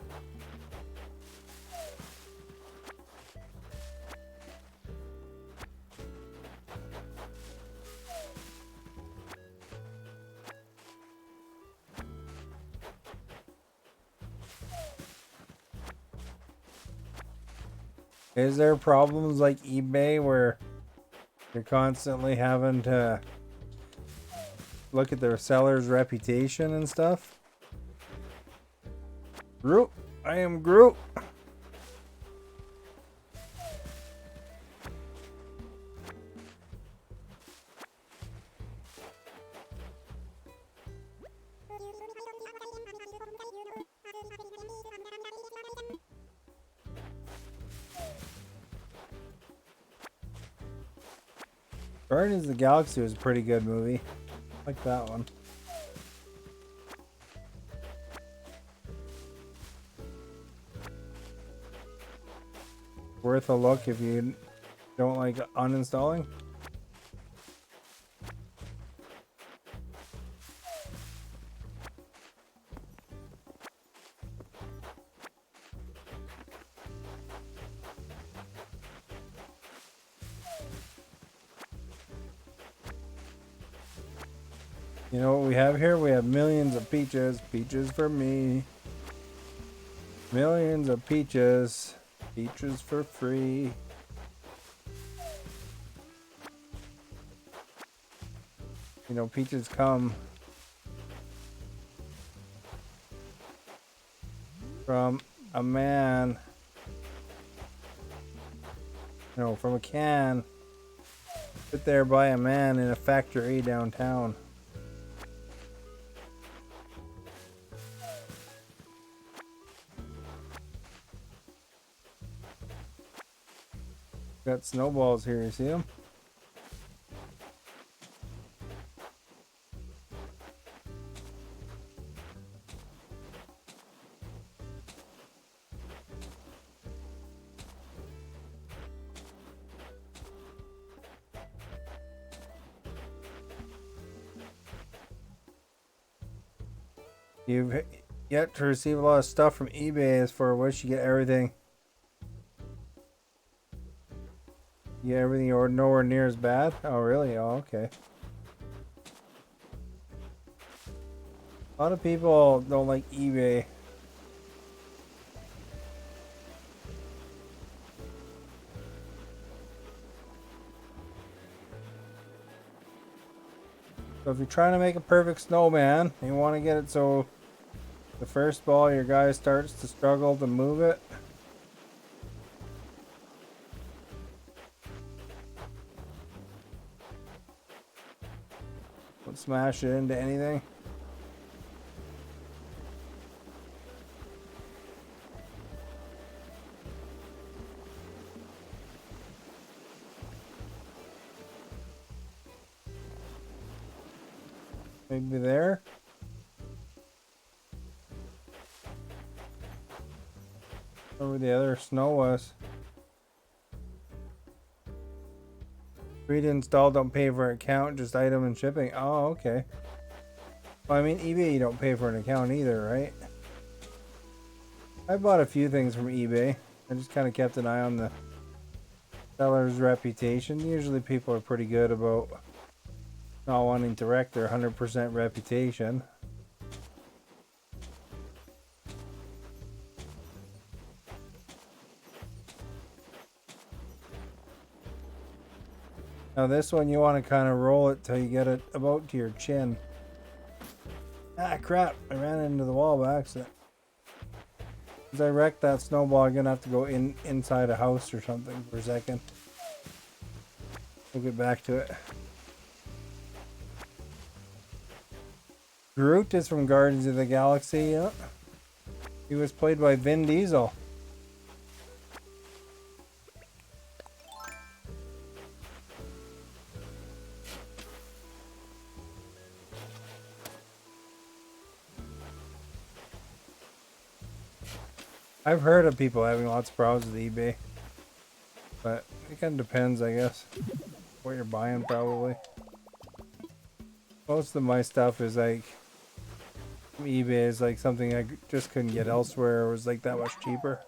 [SPEAKER 1] Is there problems like eBay where you're constantly having to look at their seller's reputation and stuff? Groot, I am Groot. Guardians of the Galaxy was a pretty good movie. I like that one. Worth a look if you don't like uninstalling. You know what we have here? We have millions of peaches. Peaches for me. Millions of peaches. Peaches for free. You know, peaches come from a man. No, from a can. Put there by a man in a factory downtown. Got snowballs here, you see them? You've yet to receive a lot of stuff from eBay as for which you get everything. You get everything or nowhere near as bad? Oh, really? Oh, okay. A lot of people don't like eBay. So if you're trying to make a perfect snowman, you want to get it so the first ball your guy starts to struggle to move it. Don't smash it into anything. Maybe there. Where the other snow was. Free to install, don't pay for an account, just item and shipping. Oh, okay. Well, I mean, eBay, you don't pay for an account either, right? I bought a few things from eBay. I just kind of kept an eye on the seller's reputation. Usually people are pretty good about not wanting to wreck their 100% reputation. Now this one you want to kind of roll it till you get it about to your chin. Ah crap, I ran into the wall by accident. As I wrecked that snowball, I'm gonna have to go inside a house or something for a second. We'll get back to it. Groot is from Guardians of the Galaxy, yeah. He was played by Vin Diesel. I've heard of people having lots of problems with eBay, but it kind of depends, I guess, what you're buying probably. Most of my stuff is like eBay is like something I just couldn't get elsewhere. It was like that much cheaper.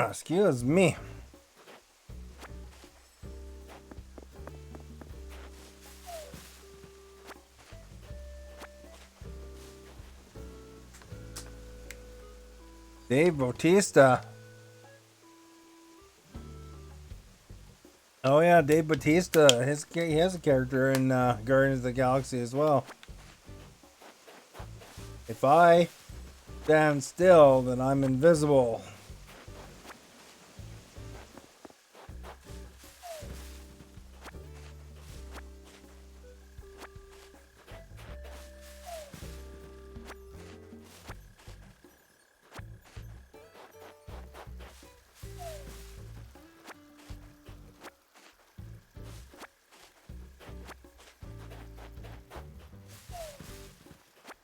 [SPEAKER 1] Excuse me. Dave Bautista. Oh yeah, Dave Bautista. He has a character in Guardians of the Galaxy as well. If I stand still, then I'm invisible.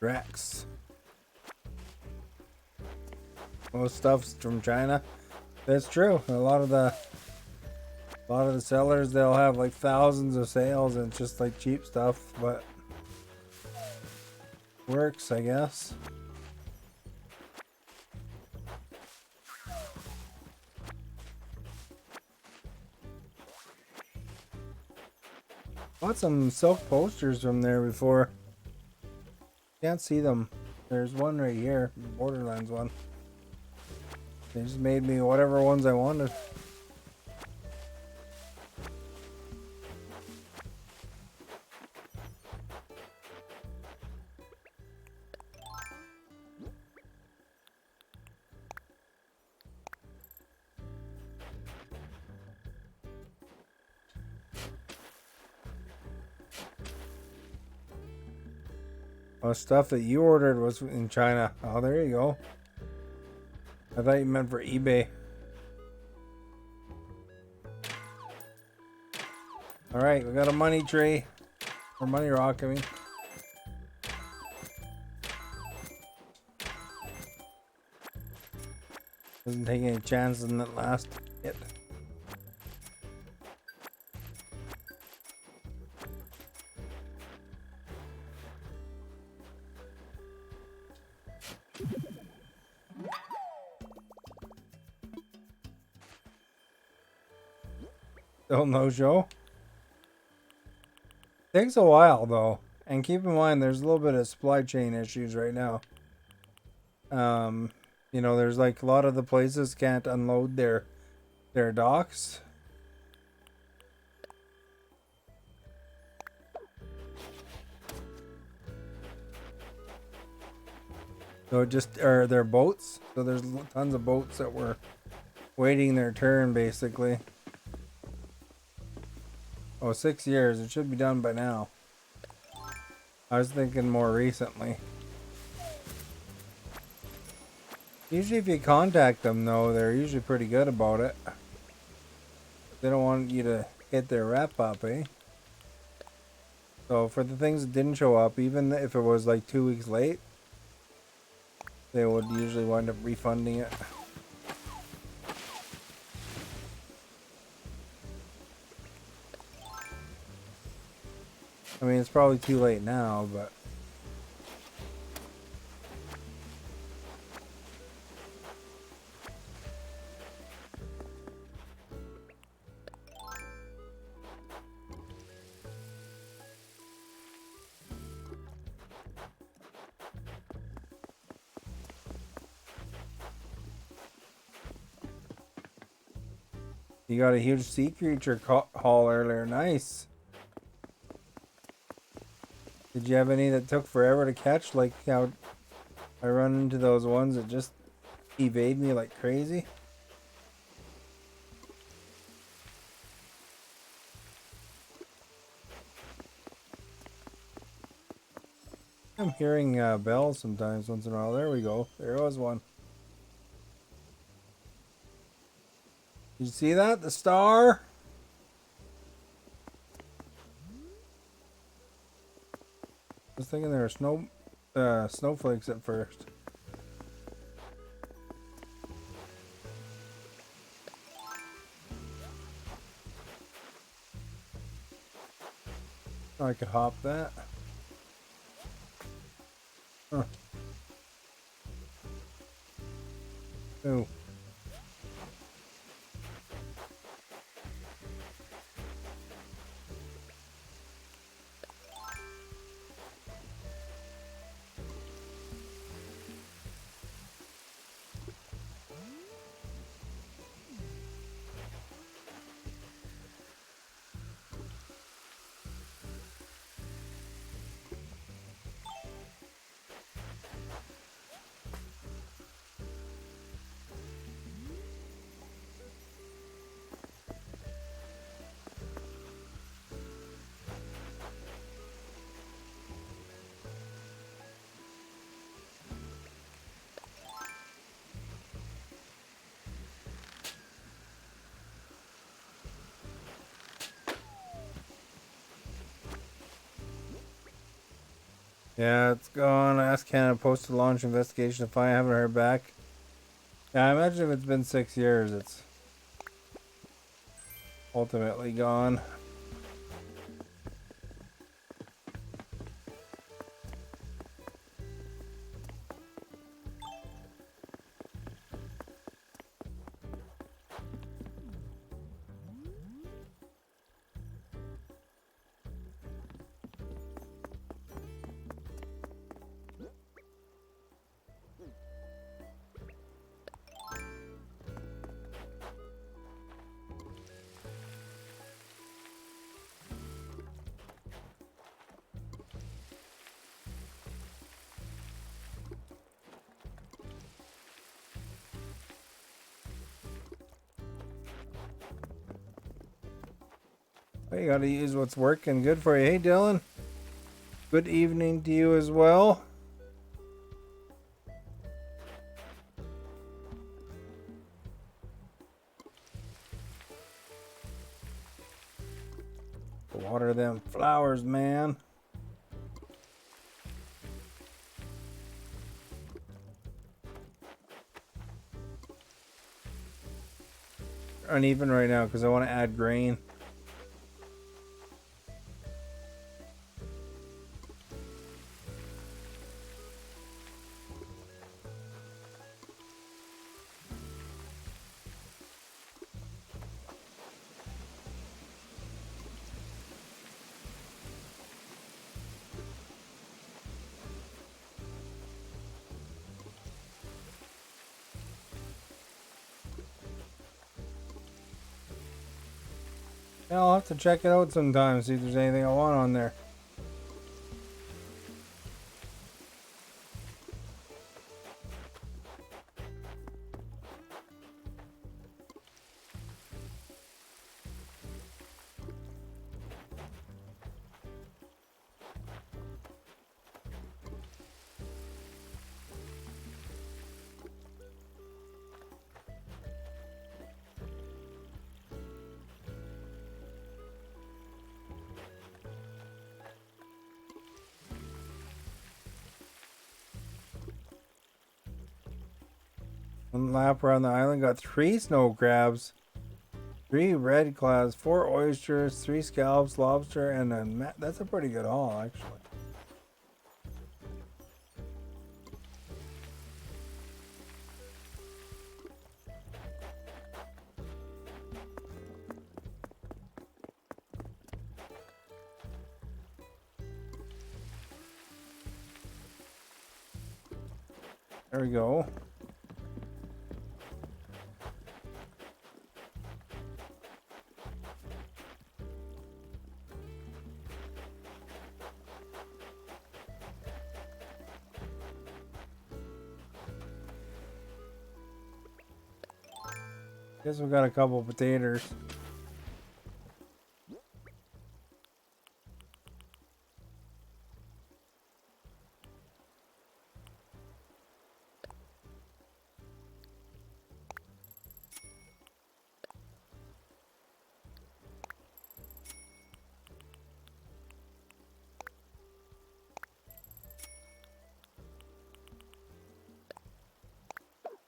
[SPEAKER 1] Rex. Most stuff's from China. That's true. A lot of the sellers, they'll have like thousands of sales and it's just like cheap stuff, but works, I guess. Bought some silk posters from there before. Can't see them. There's one right here, Borderlands one. They just made me whatever ones I wanted. Oh, stuff that you ordered was in China. Oh, there you go. I thought you meant for eBay. Alright, we got a money tree. Or money rock, I mean. Doesn't take any chances in that last hit. Still no show. Takes a while though. And keep in mind there's a little bit of supply chain issues right now. You know, there's like a lot of the places can't unload their docks. So or their boats. So there's tons of boats that were waiting their turn basically. Oh, 6 years. It should be done by now. I was thinking more recently. Usually if you contact them though, they're usually pretty good about it. They don't want you to hit their wrap up, eh? So for the things that didn't show up, even if it was like 2 weeks late, they would usually wind up refunding it. I mean, it's probably too late now, but... You got a huge sea creature haul earlier. Nice. Did you have any that took forever to catch? Like how I run into those ones that just evade me like crazy? I'm hearing bells sometimes once in a while. There we go. There was one. Did you see that? The star? I was thinking there were snowflakes at first. Oh, I could hop that. Huh. Ooh. Yeah, it's gone. Ask Canada Post to launch investigation if I haven't heard back. Yeah, I imagine if it's been 6 years, it's ultimately gone. But you gotta use what's working good for you. Hey, Dylan. Good evening to you as well. Water them flowers, man. Uneven right now because I want to add grain. Yeah, I'll have to check it out sometime, see if there's anything I want on there. One lap around the island, got 3 snow crabs, 3 red claws, 4 oysters, 3 scallops, lobster, and a that's a pretty good haul, actually. There we go. Guess we got a couple potatoes.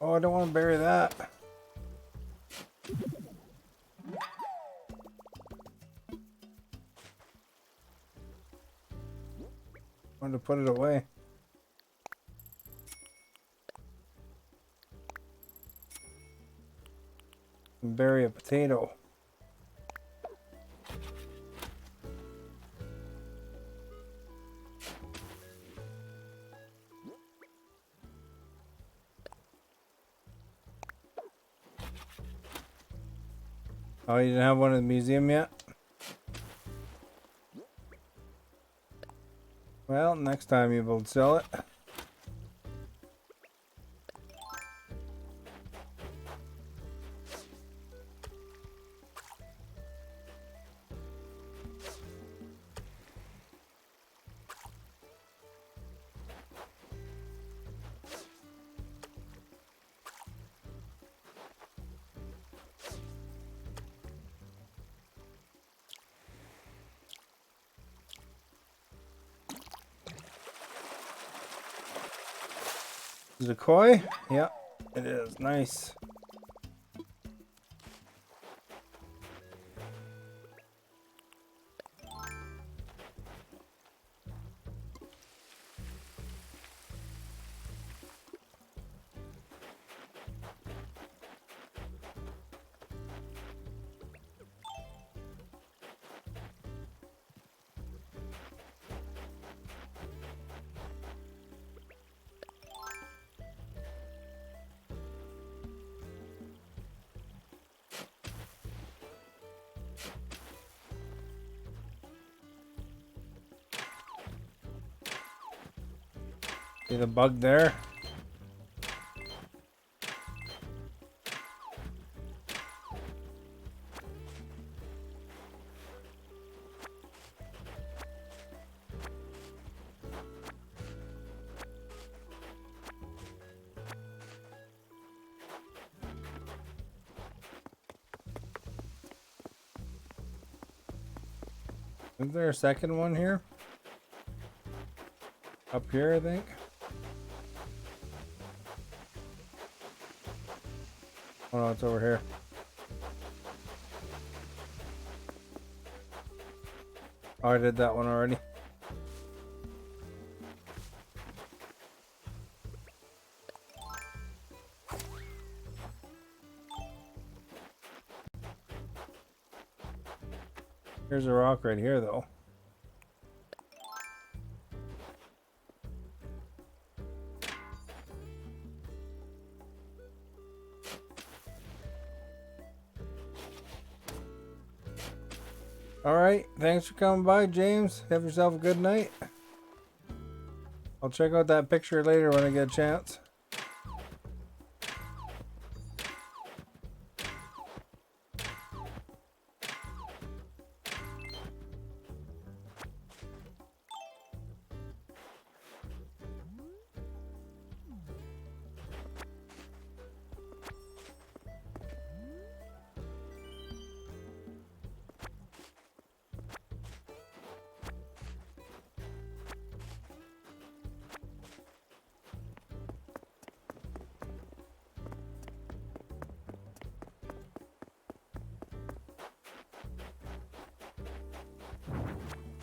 [SPEAKER 1] Oh, I don't want to bury that. I wanted to put it away. And bury a potato. Oh, you didn't have one in the museum yet? Well, next time you'll be able to sell it. Is it koi? Yeah, it is. Nice. See the bug there? Is there a second one here? Up here, I think. Oh no, it's over here. Oh, I did that one already. Here's a rock right here, though. Alright, thanks for coming by, James. Have yourself a good night. I'll check out that picture later when I get a chance.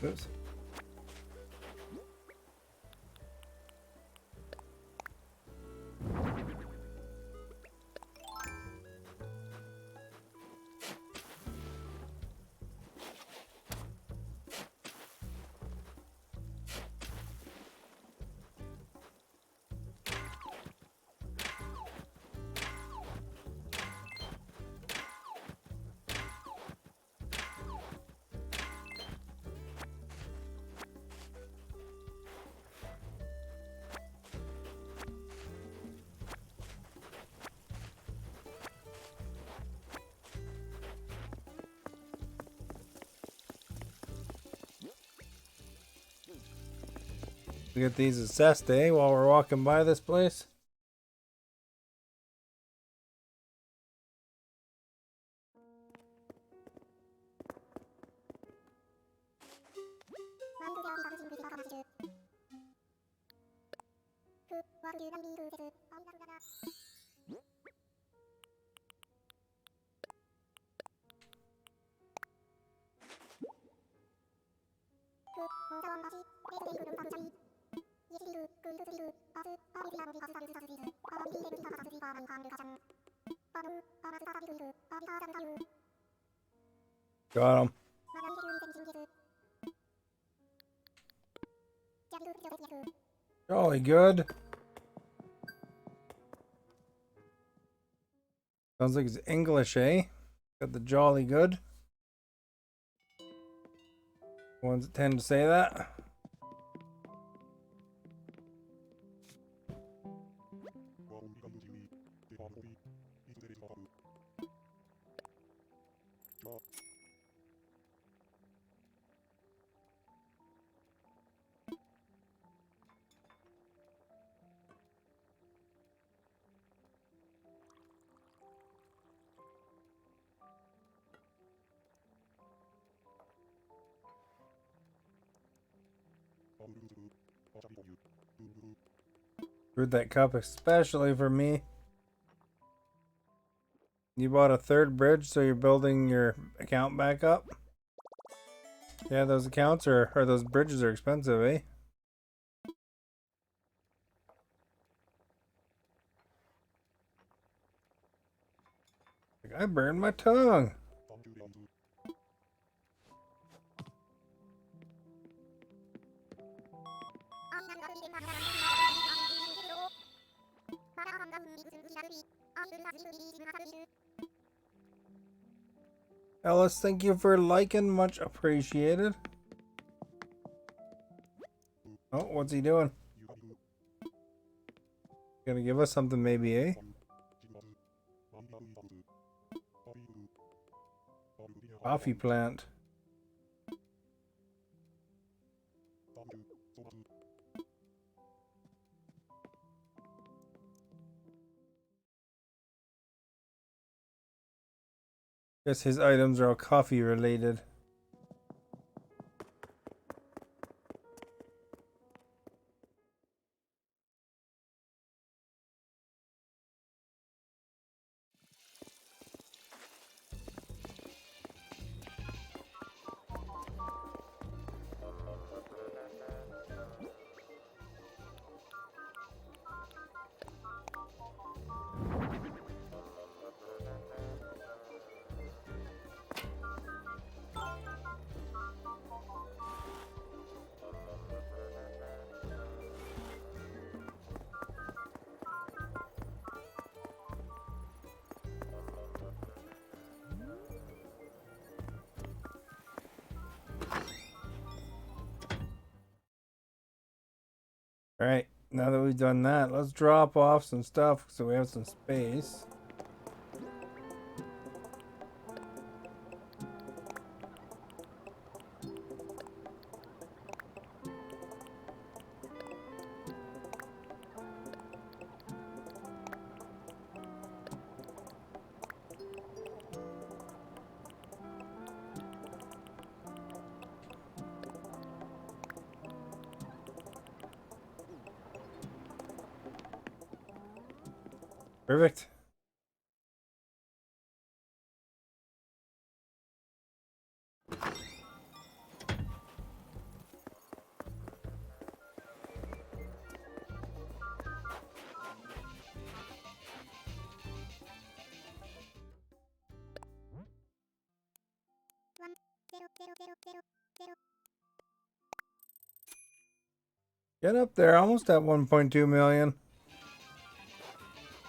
[SPEAKER 1] Oops. We get these assessed, eh, while we're walking by this place. Got him. Jolly good. Sounds like it's English, eh? Got the jolly good. Ones that tend to say that. Brewed that cup especially for me. You bought a third bridge, so you're building your account back up? Yeah, those accounts or those bridges are expensive, eh? Like, I burned my tongue. Ellis, thank you for liking, much appreciated. Oh, what's he doing? Gonna give us something maybe, eh? Coffee plant. Guess his items are all coffee related. Alright, now that we've done that, let's drop off some stuff so we have some space. Perfect. Get up there, almost at 1.2 million.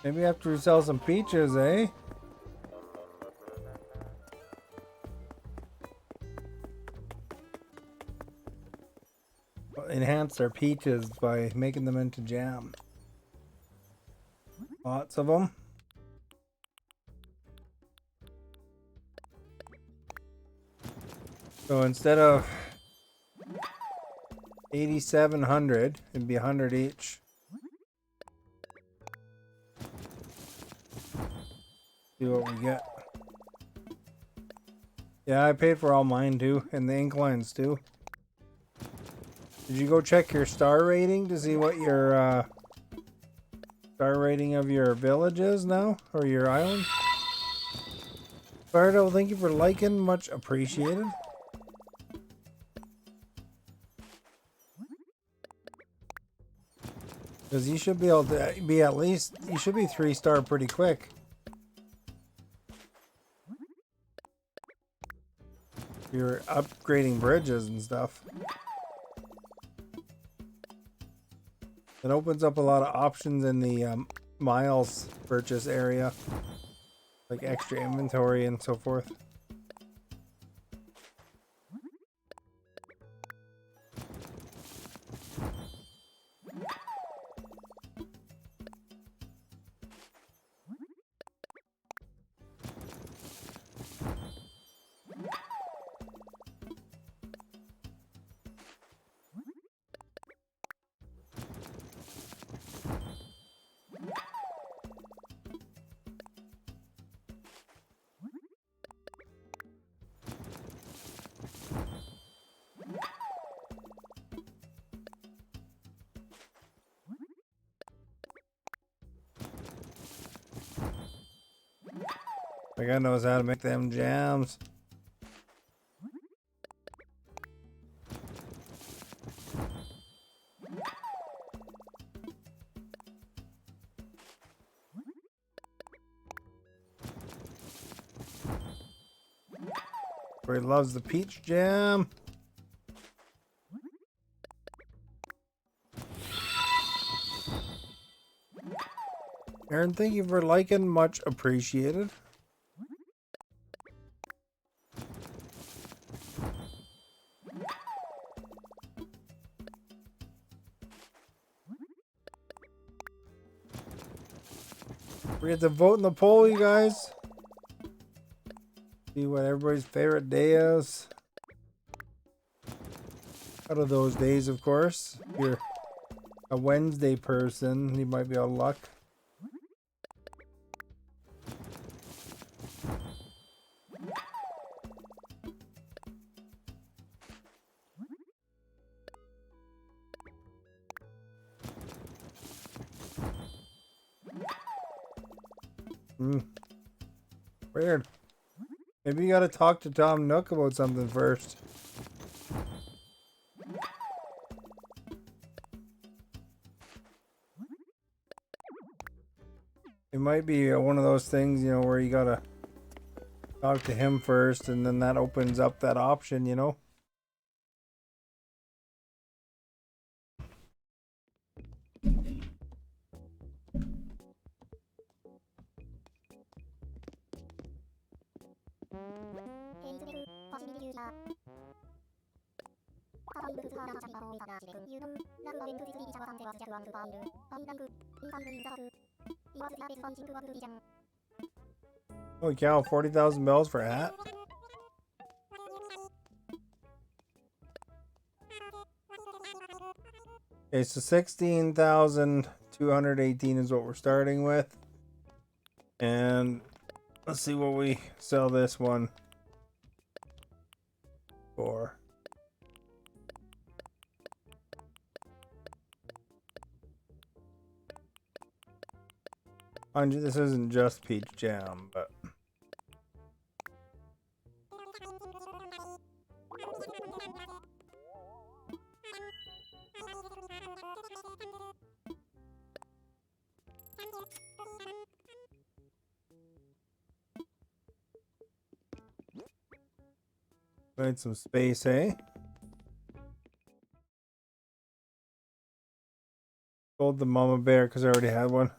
[SPEAKER 1] Maybe after we sell some peaches, eh? Enhance our peaches by making them into jam. Lots of them. So instead of 8,700, it'd be 100 each. See what we get. Yeah, I paid for all mine too, and the ink lines too. Did you go check your star rating to see what your star rating of your village is now, or your island? Bardo, thank you for liking, much appreciated. Because you should be able to be at least, you should be 3-star pretty quick. You're upgrading bridges and stuff. It opens up a lot of options in the miles purchase area, like extra inventory and so forth. My guy knows how to make them jams. Where he loves the peach jam. Aaron, thank you for liking, much appreciated. We have to vote in the poll, you guys. See what everybody's favorite day is. Out of those days, of course. If you're a Wednesday person, you might be out of luck. Weird. Maybe you gotta talk to Tom Nook about something first. It might be one of those things, you know, where you gotta talk to him first, and then that opens up that option, you know? Holy cow, 40,000 bells for a hat? Okay, so 16,218 is what we're starting with. And let's see what we sell this one for. This isn't just peach jam, but need some space, eh? Sold the mama bear because I already had one.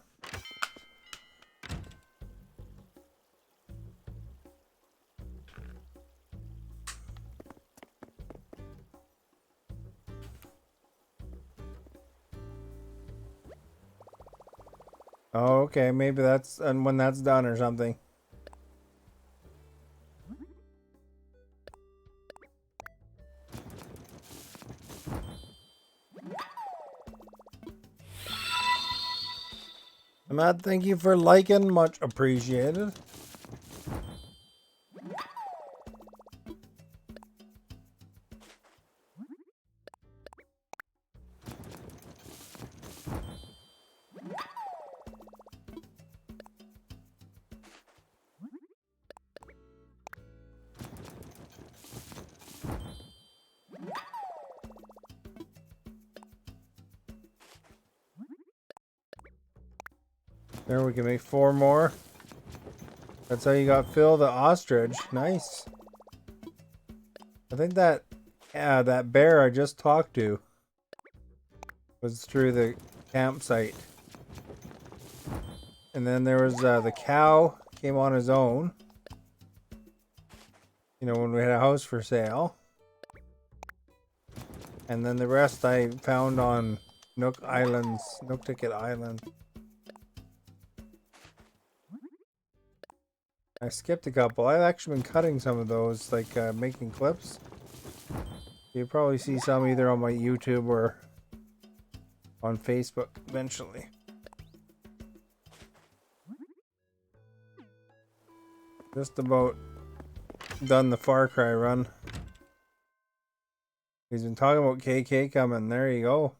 [SPEAKER 1] Oh, okay. Maybe that's when that's done or something. Matt, thank you for liking. Much appreciated. There, we can make 4 more. That's how you got Phil the ostrich. Nice. I think that that bear I just talked to was through the campsite. And then there was the cow came on his own. You know, when we had a house for sale. And then the rest I found on Nooktucket Island. I skipped a couple. I've actually been cutting some of those, like making clips. You'll probably see some either on my YouTube or on Facebook eventually. Just about done the Far Cry run. He's been talking about KK coming. There you go.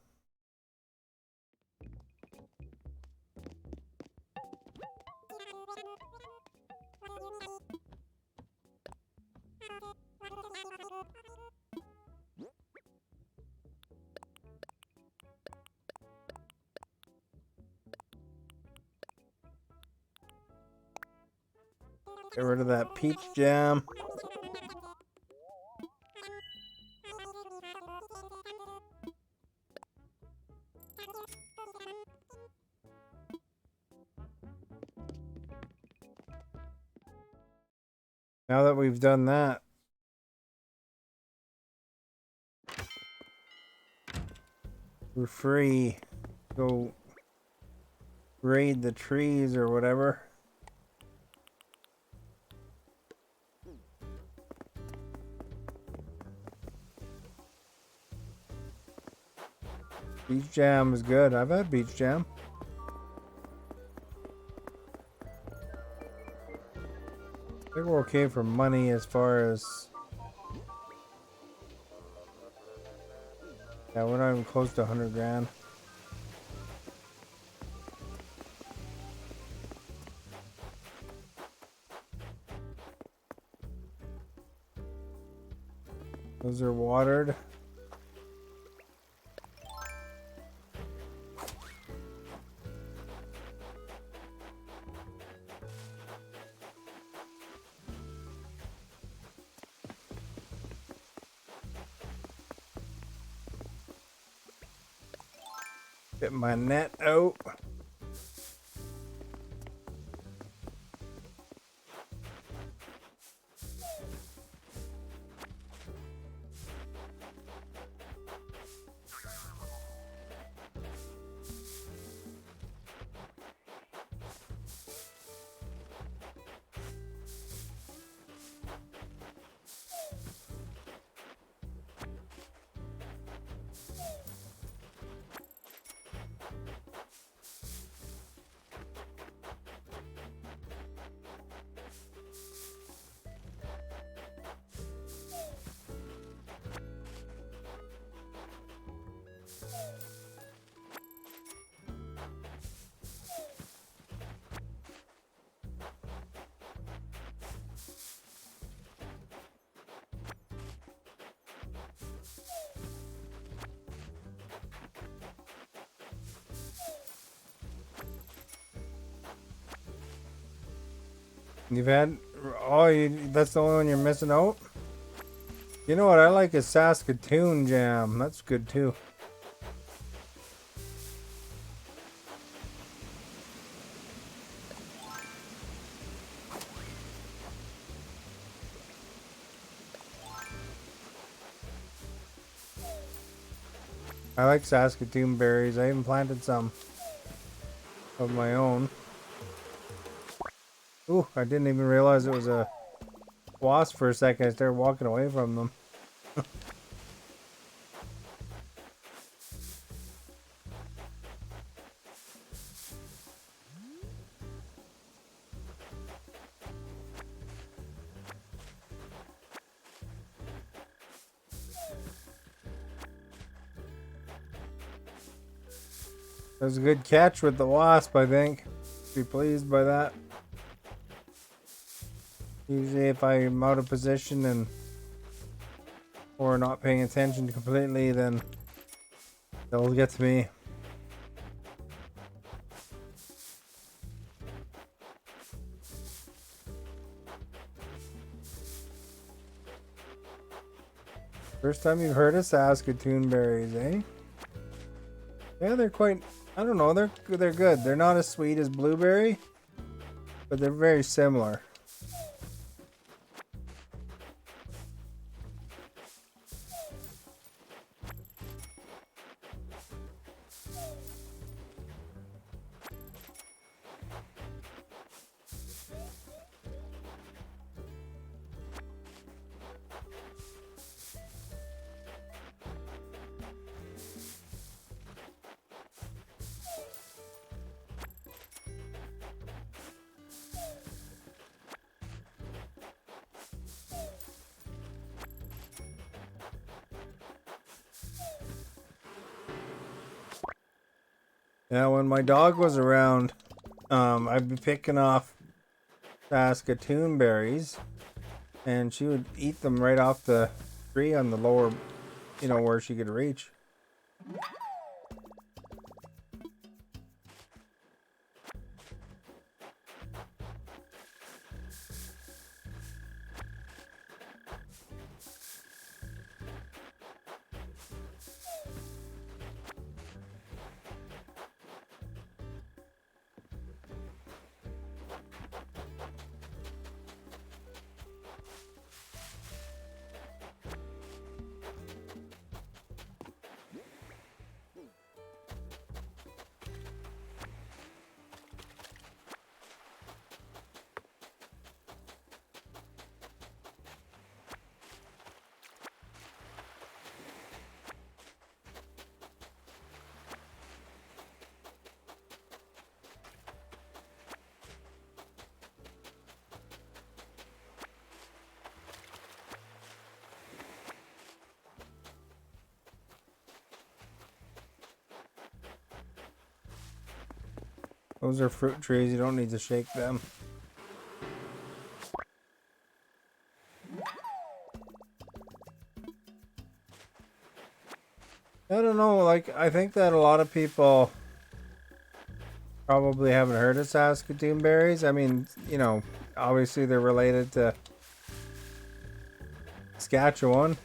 [SPEAKER 1] Get rid of that peach jam. Now that we've done that, we're free to go raid the trees or whatever. Beach jam is good. I've had beach jam. I think we're okay for money as far as... Yeah, we're not even close to 100 grand. Those are watered. Get my net out. You've had... Oh, that's the only one you're missing out? You know what I like is Saskatoon jam. That's good too. I like Saskatoon berries. I even planted some of my own. Ooh, I didn't even realize it was a wasp for a second. I started walking away from them. That was a good catch with the wasp, I think. Be pleased by that. Usually if I'm out of position and or not paying attention completely, then they'll get to me. First time you've heard of Saskatoon berries, eh? Yeah, they're quite, I don't know, they're good. They're not as sweet as blueberry, but they're very similar. Now, when my dog was around, I'd be picking off Saskatoon berries, and she would eat them right off the tree on the lower, you know, where she could reach. Those are fruit trees, you don't need to shake them. I don't know, like, I think that a lot of people probably haven't heard of Saskatoon berries. I mean, you know, obviously they're related to Saskatchewan,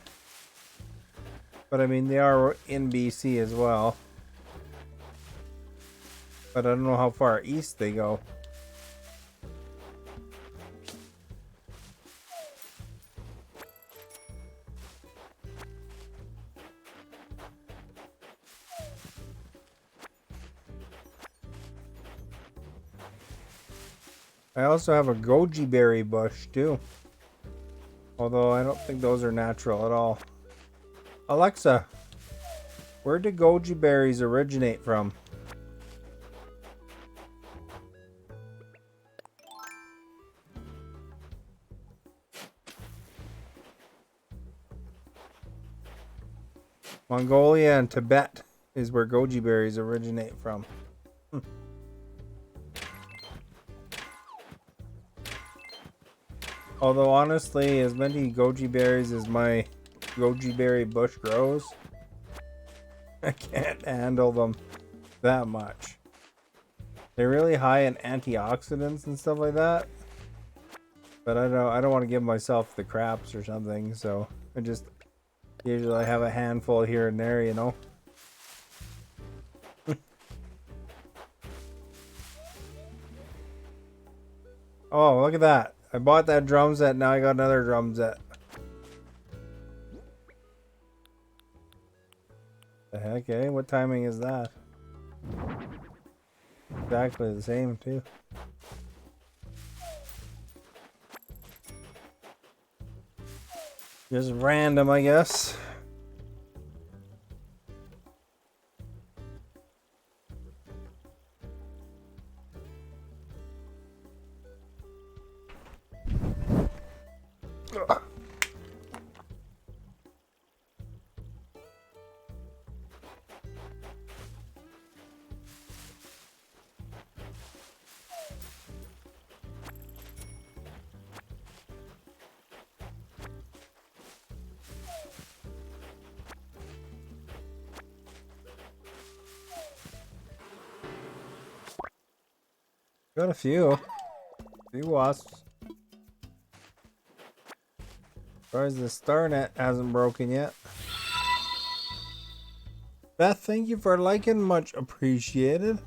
[SPEAKER 1] but I mean, they are in BC as well. But I don't know how far east they go. I also have a goji berry bush too. Although I don't think those are natural at all. Alexa, where did goji berries originate from? Mongolia and Tibet is where goji berries originate from. Although honestly, as many goji berries as my goji berry bush grows, I can't handle them that much. They're really high in antioxidants and stuff like that. But I don't want to give myself the craps or something, so I just usually have a handful here and there, you know. Oh, look at that. I bought that drum set, now I got another drum set. The heck, eh? What timing is that? Exactly the same, too. Just random, I guess. Got a few wasps. Surprised the star net hasn't broken yet. Beth, thank you for liking, much appreciated.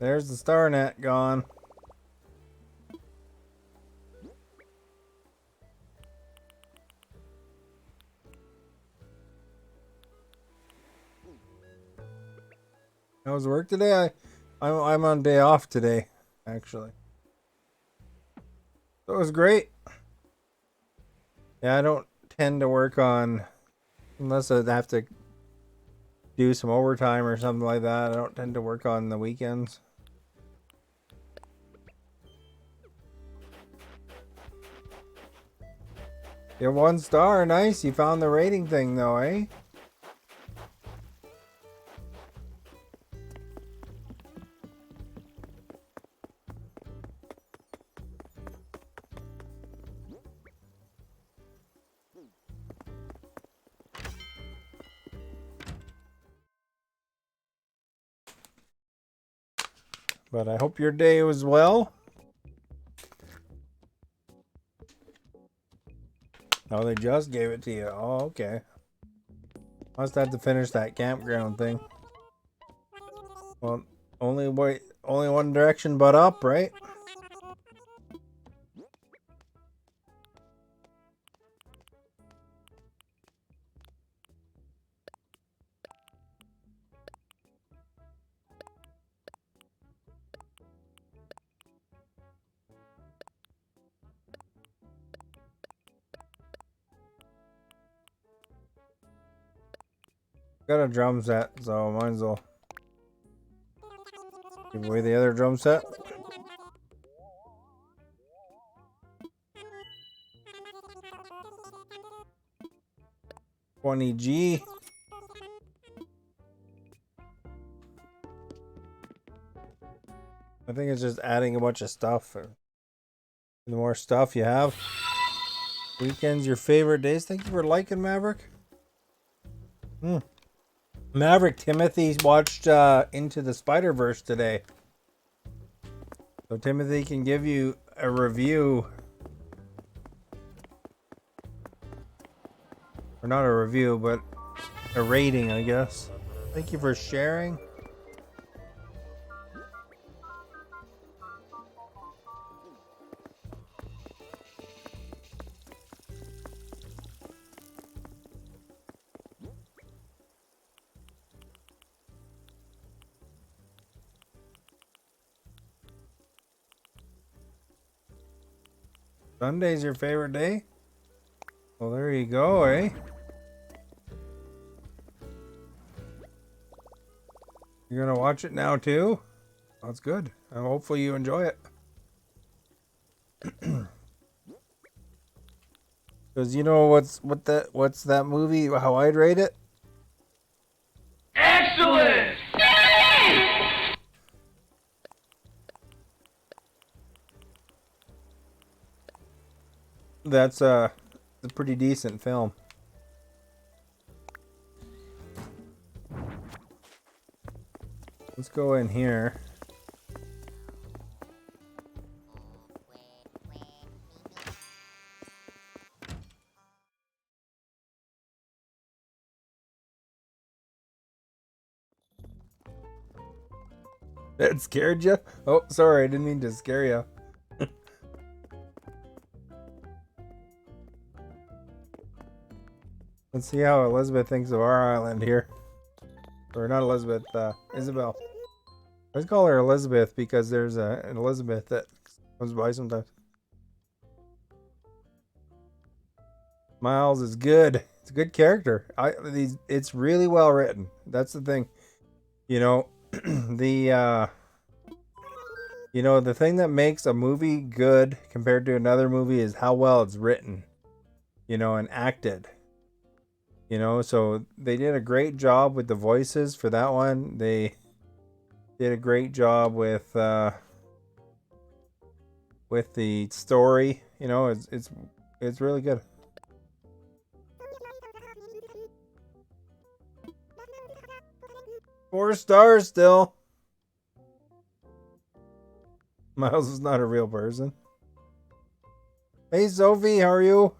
[SPEAKER 1] There's the star net gone. How was work today? I'm on day off today, actually. So it was great. Yeah, I don't tend to work on unless I have to do some overtime or something like that. I don't tend to work on the weekends. You have 1 star. Nice. You found the rating thing though, eh? But I hope your day was well. Oh, they just gave it to you. Oh, okay. Must have to finish that campground thing. Well, only one direction but up, right? Got a drum set, so might as well give away the other drum set. $20G. I think it's just adding a bunch of stuff. The more stuff you have. Weekends, your favorite days. Thank you for liking, Maverick. Maverick, Timothy watched Into the Spider-Verse today. So Timothy can give you a review. Or not a review, but a rating, I guess. Thank you for sharing. Sunday's your favorite day? Well, there you go, eh? You're gonna watch it now too? That's good. Hopefully you enjoy it. Because you know what's that movie? How I'd rate it?
[SPEAKER 2] Excellent!
[SPEAKER 1] That's a pretty decent film. Let's go in here. That scared you? Oh, sorry, I didn't mean to scare you. Let's see how Elizabeth thinks of our island here. Or not Elizabeth, Isabel. I always call her Elizabeth because there's an Elizabeth that comes by sometimes. Miles is good. It's a good character. It's really well written. That's the thing. You know, the thing that makes a movie good compared to another movie is how well it's written, and acted. You know, so they did a great job with the voices for that one. They did a great job with the story. You know, it's really good. Four stars still. Miles is not a real person. Hey Sophie, how are you?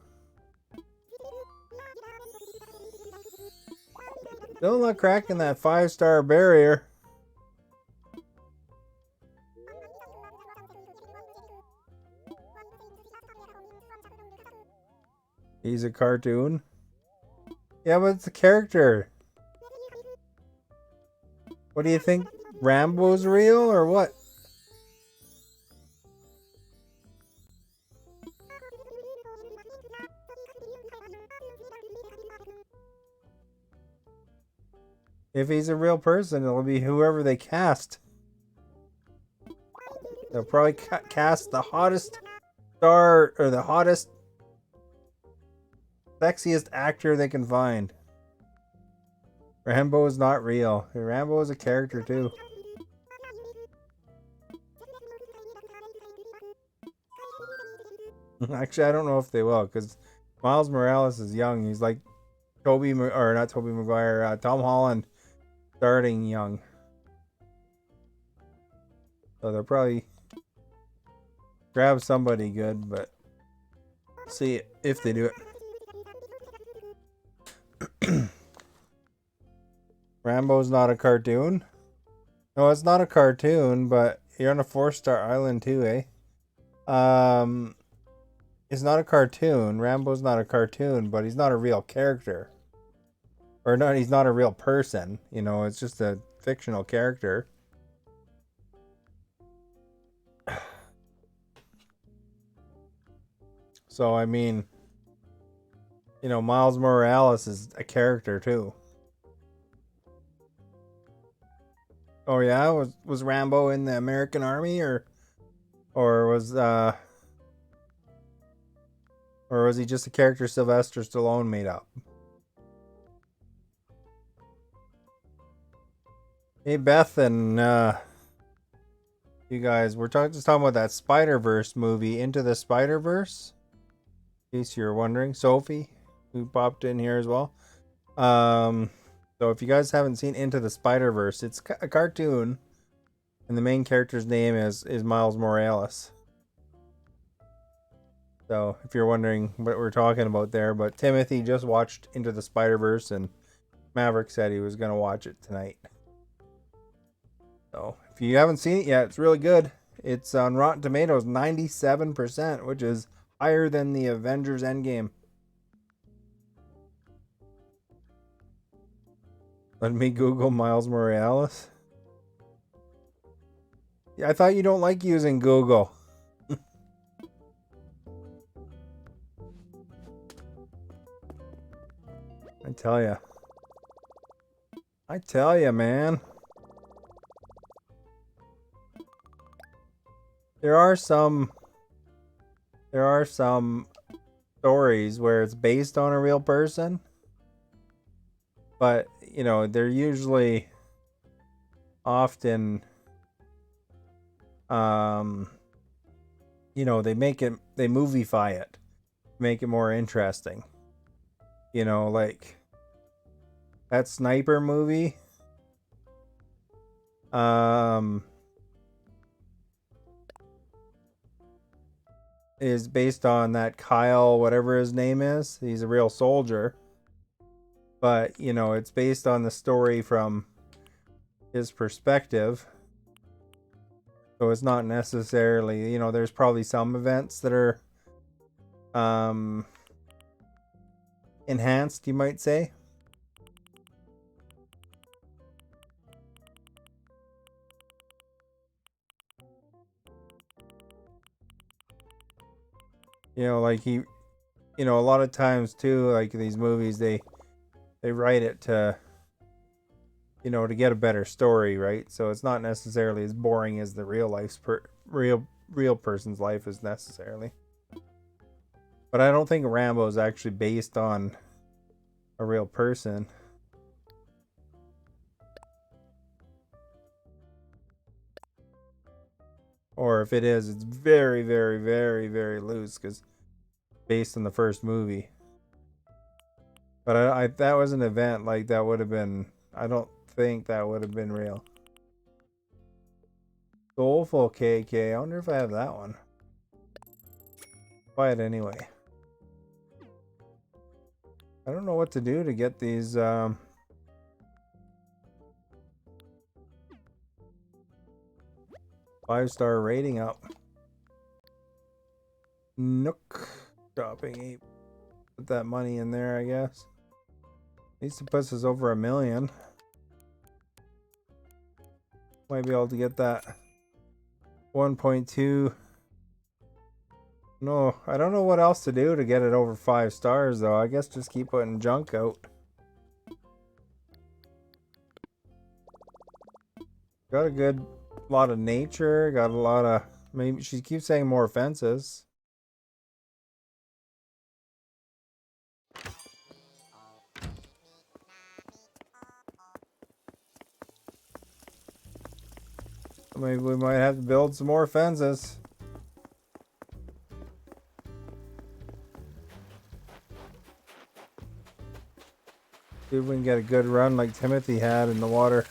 [SPEAKER 1] Still not cracking that 5-star barrier. He's a cartoon. Yeah, but it's a character. What do you think? Rambo's real or what? If he's a real person, it'll be whoever they cast. They'll probably cast the hottest star or the hottest, sexiest actor they can find. Rambo is not real. Rambo is a character too. Actually, I don't know if they will, because Miles Morales is young. He's like not Tobey Maguire, Tom Holland starting young. So they'll probably grab somebody good, but see if they do it. Rambo's not a cartoon. No, it's not a cartoon, but you're on a 4-star island too, eh? It's not a cartoon. Rambo's not a cartoon, but he's not a real character. Or not, he's not a real person. You know, it's just a fictional character. So, I mean, you know, Miles Morales is a character too. Oh yeah, was Rambo in the American Army or was he just a character Sylvester Stallone made up? Hey Beth and you guys, we're just talking about that Spider-Verse movie, Into the Spider-Verse. In case you're wondering, Sophie, who popped in here as well. So if you guys haven't seen Into the Spider-Verse, it's a cartoon, and the main character's name is Miles Morales. So if you're wondering what we're talking about there, but Timothy just watched Into the Spider-Verse, and Maverick said he was gonna watch it tonight. So if you haven't seen it yet, it's really good. It's on Rotten Tomatoes 97%, which is higher than the Avengers Endgame. Let me Google Miles Morales. Yeah, I thought you don't like using Google. I tell ya, man. There are some stories where it's based on a real person, but you know, they're usually often you know, they movify it, make it more interesting. You know, like that Sniper movie is based on that Kyle, whatever his name is. He's a real soldier. But, you know, it's based on the story from his perspective. So it's not necessarily, you know, there's probably some events that are enhanced, you might say. You know, like you know, a lot of times too, like these movies, they write it to, you know, to get a better story, right? So it's not necessarily as boring as the real person's life is necessarily. But I don't think Rambo is actually based on a real person. Or if it is, it's very, very, very, very loose because based on the first movie. But I that was an event, like that would have been. I don't think that would have been real. Soulful KK. I wonder if I have that one. Buy it anyway. I don't know what to do to get these. 5-star rating up. Nook shopping 8. Put that money in there, I guess. Needs to put us over 1 million. Might be able to get that 1.2. No, I don't know what else to do to get it over 5 stars though. I guess just keep putting junk out. Got a good lot of nature, got a lot of, maybe she keeps saying more fences. Maybe we might have to build some more fences. See if we can get a good run like Timothy had in the water.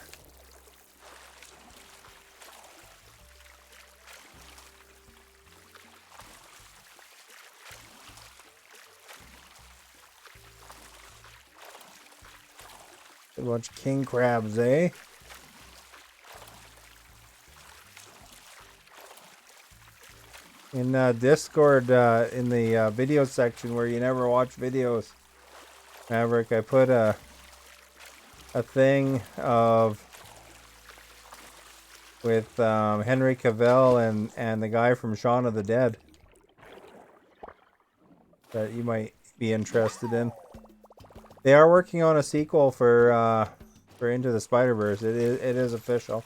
[SPEAKER 1] A bunch of king crabs, eh? In Discord, in the video section where you never watch videos, Maverick, I put a thing of with Henry Cavill and the guy from Shaun of the Dead that you might be interested in. They are working on a sequel for Into the Spider-Verse. It is official.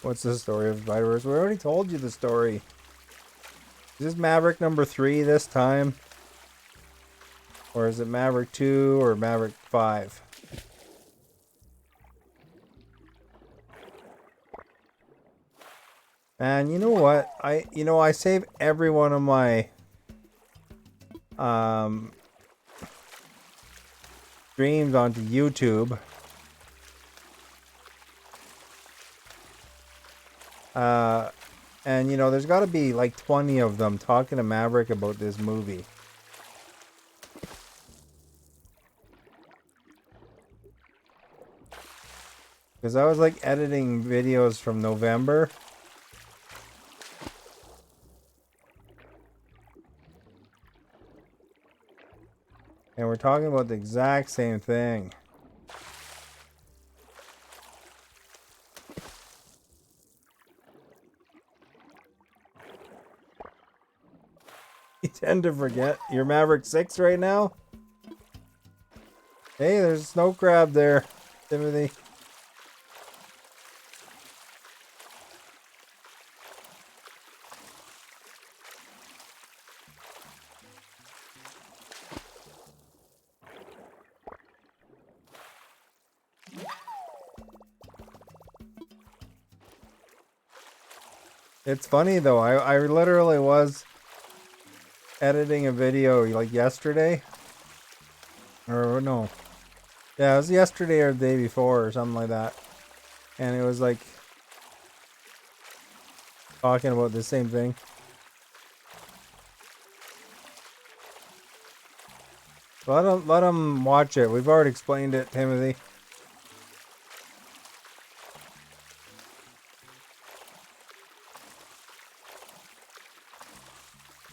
[SPEAKER 1] What's the story of Spider-Verse? We already told you the story. Is this Maverick number 3 this time? Or is it Maverick 2 or Maverick 5? And you know what? I save every one of my streams onto YouTube. And there's got to be like 20 of them talking to Maverick about this movie. Because I was like editing videos from November. And we're talking about the exact same thing. You tend to forget. You're Maverick 6 right now? Hey, there's a snow crab there, Timothy. It's funny though, I literally was editing a video like yesterday. Or no. Yeah, it was yesterday or the day before or something like that. And it was like talking about the same thing. Let them watch it. We've already explained it, Timothy.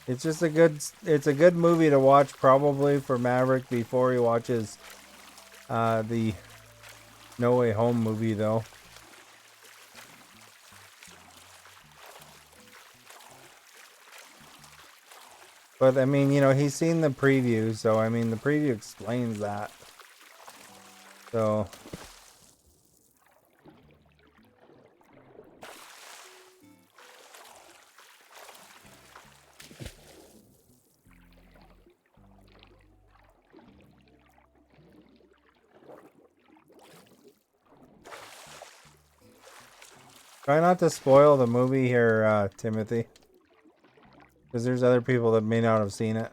[SPEAKER 1] It's just it's a good movie to watch probably for Maverick before he watches the No Way Home movie though. But I mean, he's seen the preview, so I mean the preview explains that. So Try not to spoil the movie here, Timothy. Because there's other people that may not have seen it.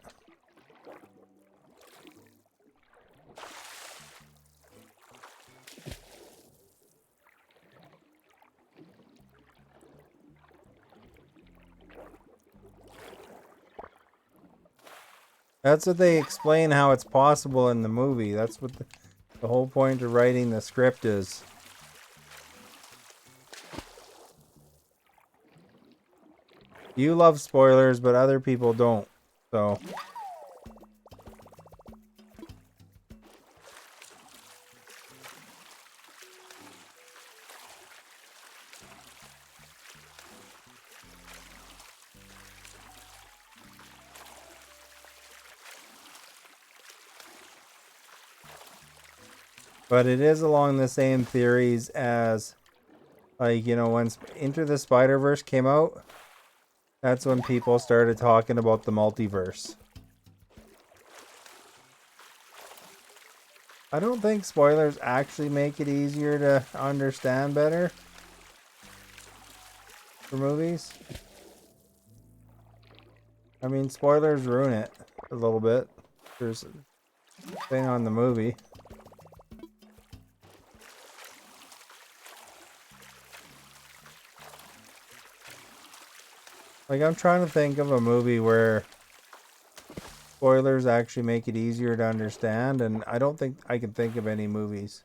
[SPEAKER 1] That's what they explain how it's possible in the movie. That's what the whole point of writing the script is. You love spoilers, but other people don't. So... But it is along the same theories as, like, you know, when Into the Spider-Verse came out, that's when people started talking about the multiverse. I don't think spoilers actually make it easier to understand better for movies. I mean, spoilers ruin it a little bit. There's a thing on the movie. Like, I'm trying to think of a movie where spoilers actually make it easier to understand, and I don't think I can think of any movies.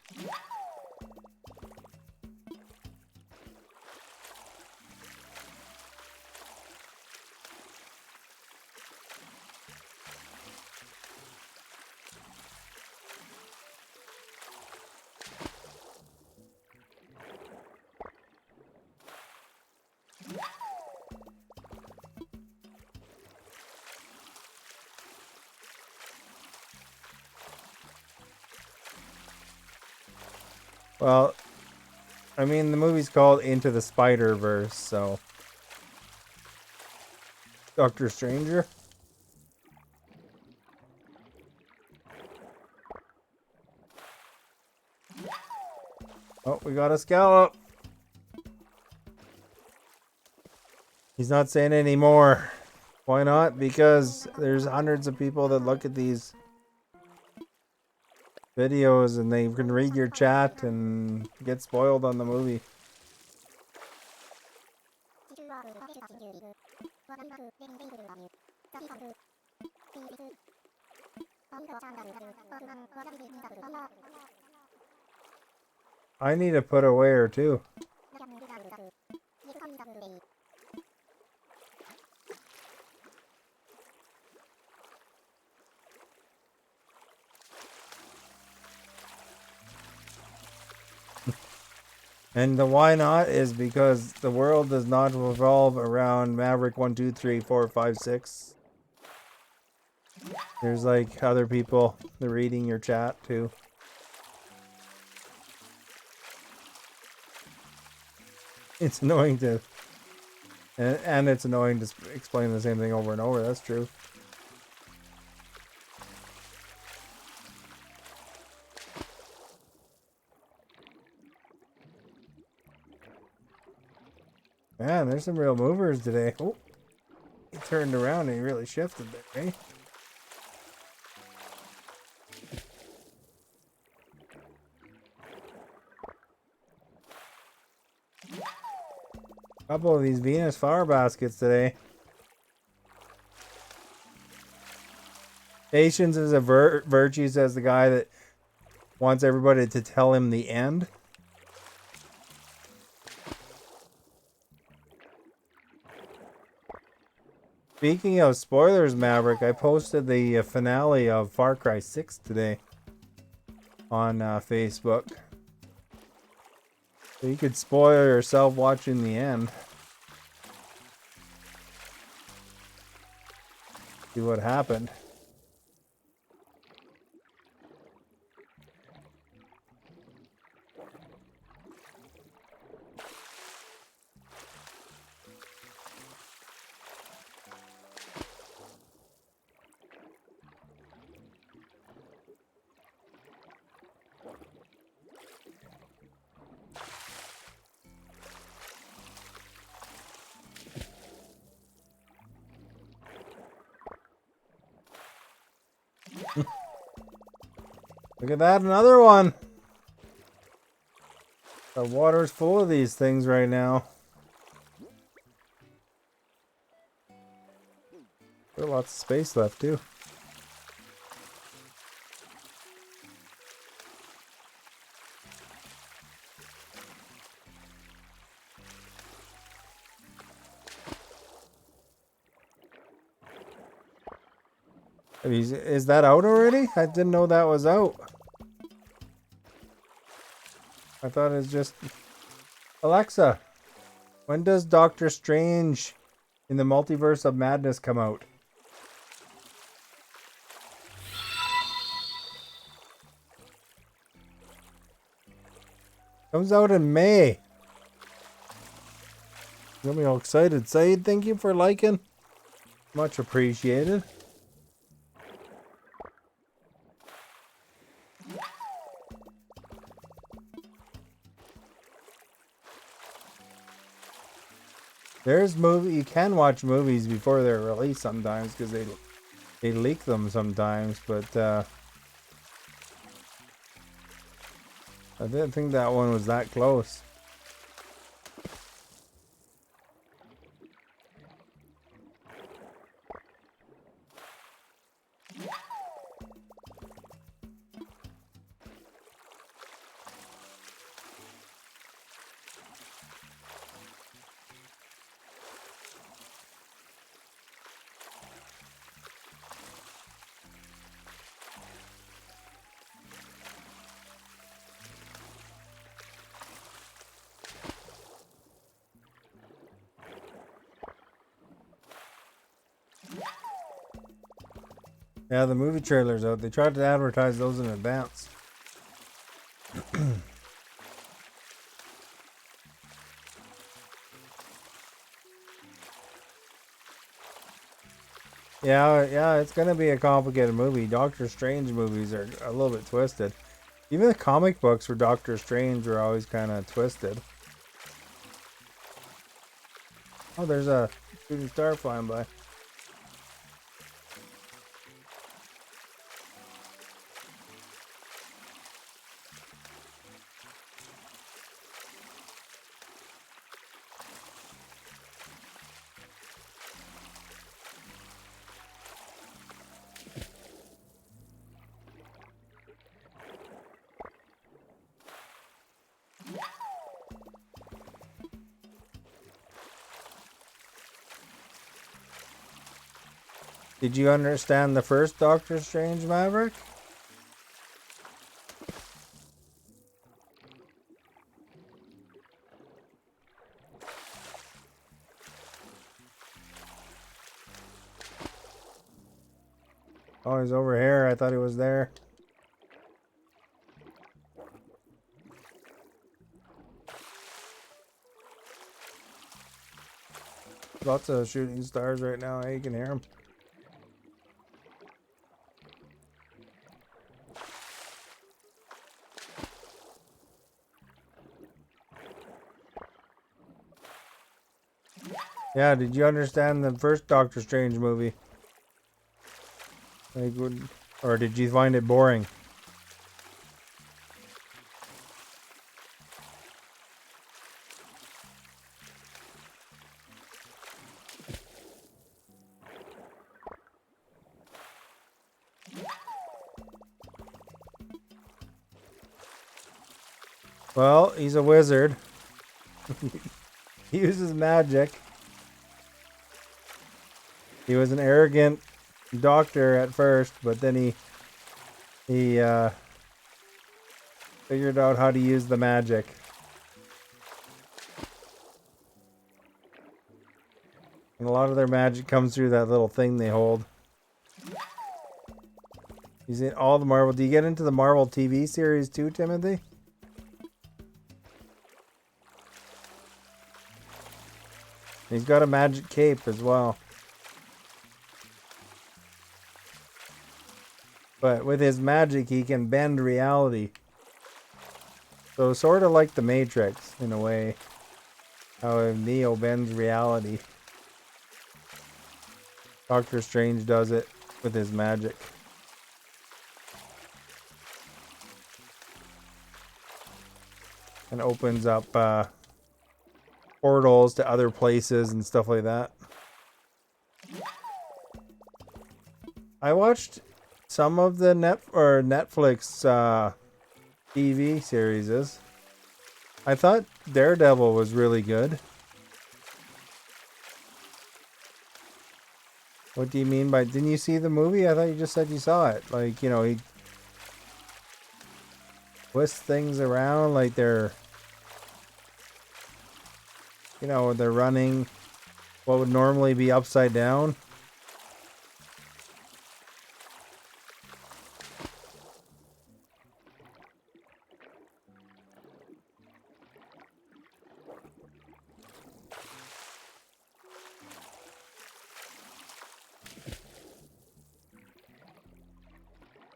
[SPEAKER 1] Well, I mean, the movie's called Into the Spider-Verse, so... Doctor Stranger? Oh, we got a scallop! He's not saying any more. Why not? Because there's hundreds of people that look at these videos and they can read your chat and get spoiled on the movie. I need to put away or two. And the why not is because the world does not revolve around Maverick 1, 2, 3, 4, 5, 6. There's like other people that are reading your chat too. It's annoying to, and it's annoying to explain the same thing over and over. That's true. Man, there's some real movers today. Oh, he turned around and he really shifted there, eh? Couple of these Venus flower baskets today. Patience is a virtue, says the guy that wants everybody to tell him the end. Speaking of spoilers, Maverick, I posted the finale of Far Cry 6 today on Facebook. So you could spoil yourself watching the end. See what happened. Look at that, another one. The water's full of these things right now. There's lots of space left too. Is that out already? I didn't know that was out. I thought it was just... Alexa, when does Doctor Strange in the Multiverse of Madness come out? Comes out in May. Got me all excited. Saeed, thank you for liking. Much appreciated. There's you can watch movies before they're released sometimes because they leak them sometimes, but I didn't think that one was that close. Yeah, the movie trailers out. They tried to advertise those in advance. Yeah, it's gonna be a complicated movie. Doctor Strange movies are a little bit twisted. Even the comic books for Doctor Strange were always kind of twisted. Oh, there's a shooting star flying by. Did you understand the first Doctor Strange, Maverick? Oh, he's over here. I thought he was there. Lots of shooting stars right now. Hey, you can hear them. Yeah, did you understand the first Doctor Strange movie? Like, or did you find it boring? Well, he's a wizard. He uses magic. He was an arrogant doctor at first, but then he figured out how to use the magic. And a lot of their magic comes through that little thing they hold. He's in all the Marvel. Do you get into the Marvel TV series too, Timothy? He's got a magic cape as well. But with his magic, he can bend reality. So sort of like the Matrix, in a way. How Neo bends reality. Doctor Strange does it with his magic. and opens up portals to other places and stuff like that. I watched some of the Netflix TV series. I thought Daredevil was really good. What do you mean by, didn't you see the movie? I thought you just said you saw it. Like, you know, he twists things around like they're, you know, they're running what would normally be upside down.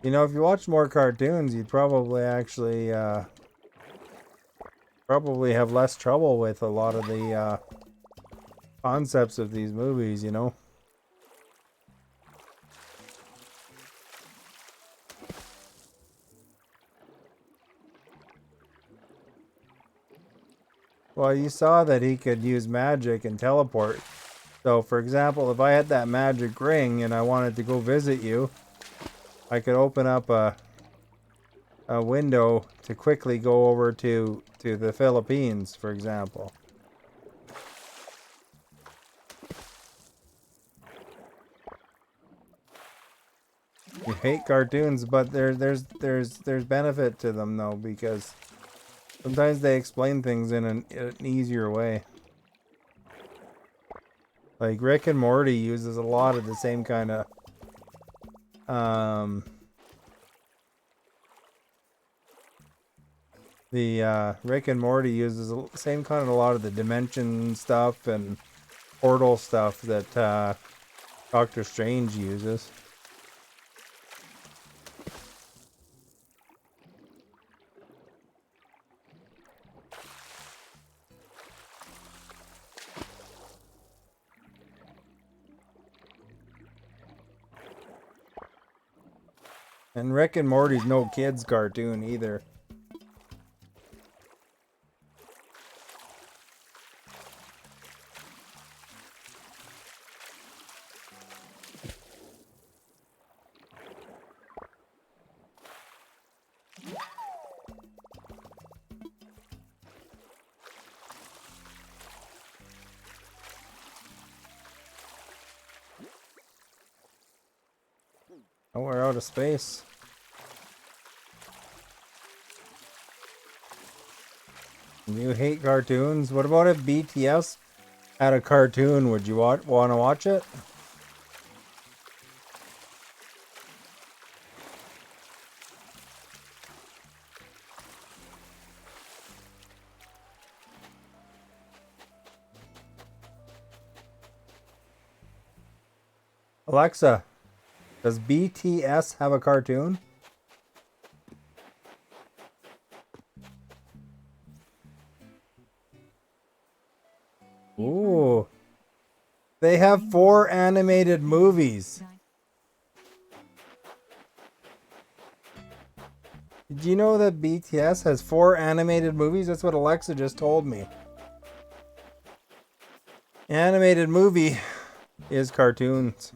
[SPEAKER 1] You know, if you watch more cartoons, you'd probably actually probably have less trouble with a lot of the concepts of these movies, you know. Well, you saw that he could use magic and teleport. So, for example, if I had that magic ring and I wanted to go visit you, I could open up a window to quickly go over to the Philippines, for example. You hate cartoons, but there's benefit to them though, because sometimes they explain things in an easier way. Like Rick and Morty uses a lot of the same kind of Rick and Morty uses the same kind of a lot of the dimension stuff and portal stuff that Doctor Strange uses. And Rick and Morty's no kids cartoon either. Oh, we're out of space. You hate cartoons? What about if BTS had a cartoon? Would you want to watch it? Alexa, does BTS have a cartoon? Ooh. They have 4 animated movies. Did you know that BTS has 4 animated movies? That's what Alexa just told me. Animated movie is cartoons.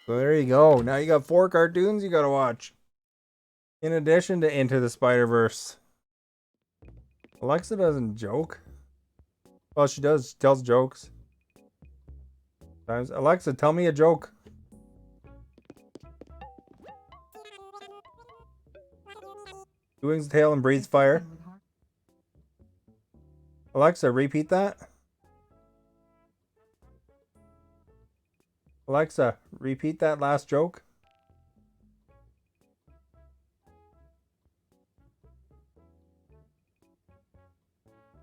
[SPEAKER 1] So there you go. Now you got 4 cartoons you gotta watch. In addition to Into the Spider-Verse. Alexa doesn't joke. Well, she does. She tells jokes. Sometimes. Alexa, tell me a joke. Two wings a tail and breathes fire. Alexa, repeat that. Alexa, repeat that last joke.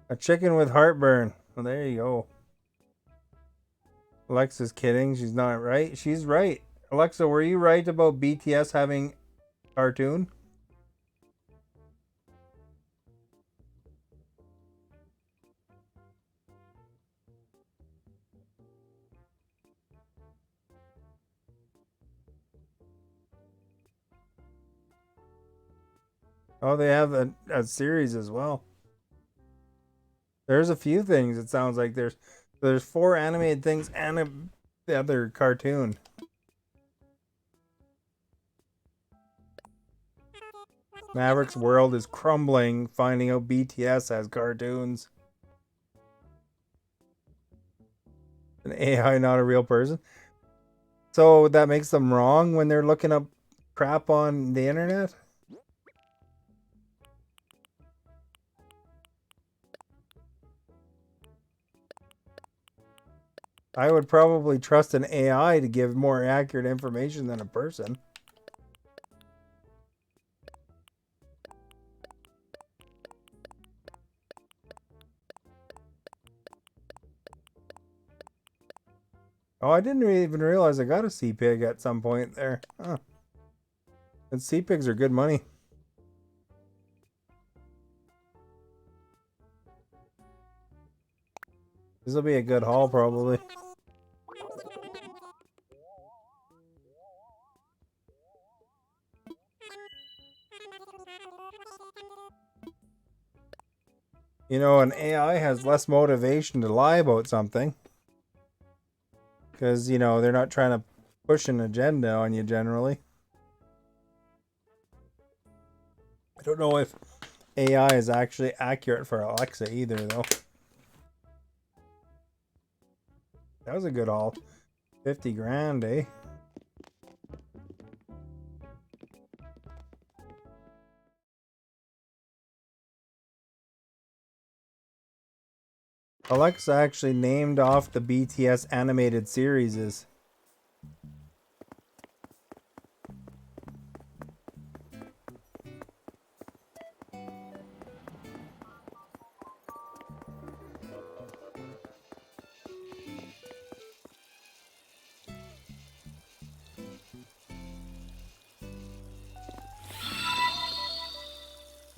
[SPEAKER 1] A chicken with heartburn. Well, there you go. Alexa's kidding. She's not right. She's right. Alexa, were you right about BTS having cartoon? Oh, they have a series as well. There's a few things. It sounds like there's 4 animated things and the other cartoon. Maverick's world is crumbling, finding out BTS has cartoons. An AI, not a real person. So that makes them wrong when they're looking up crap on the internet? I would probably trust an AI to give more accurate information than a person. Oh, I didn't even realize I got a sea pig at some point there. Huh. And sea pigs are good money. This will be a good haul, probably. You know, an AI has less motivation to lie about something. Because, you know, they're not trying to push an agenda on you generally. I don't know if AI is actually accurate for Alexa either, though. That was a good haul. 50 grand, eh? Alexa actually named off the BTS animated series.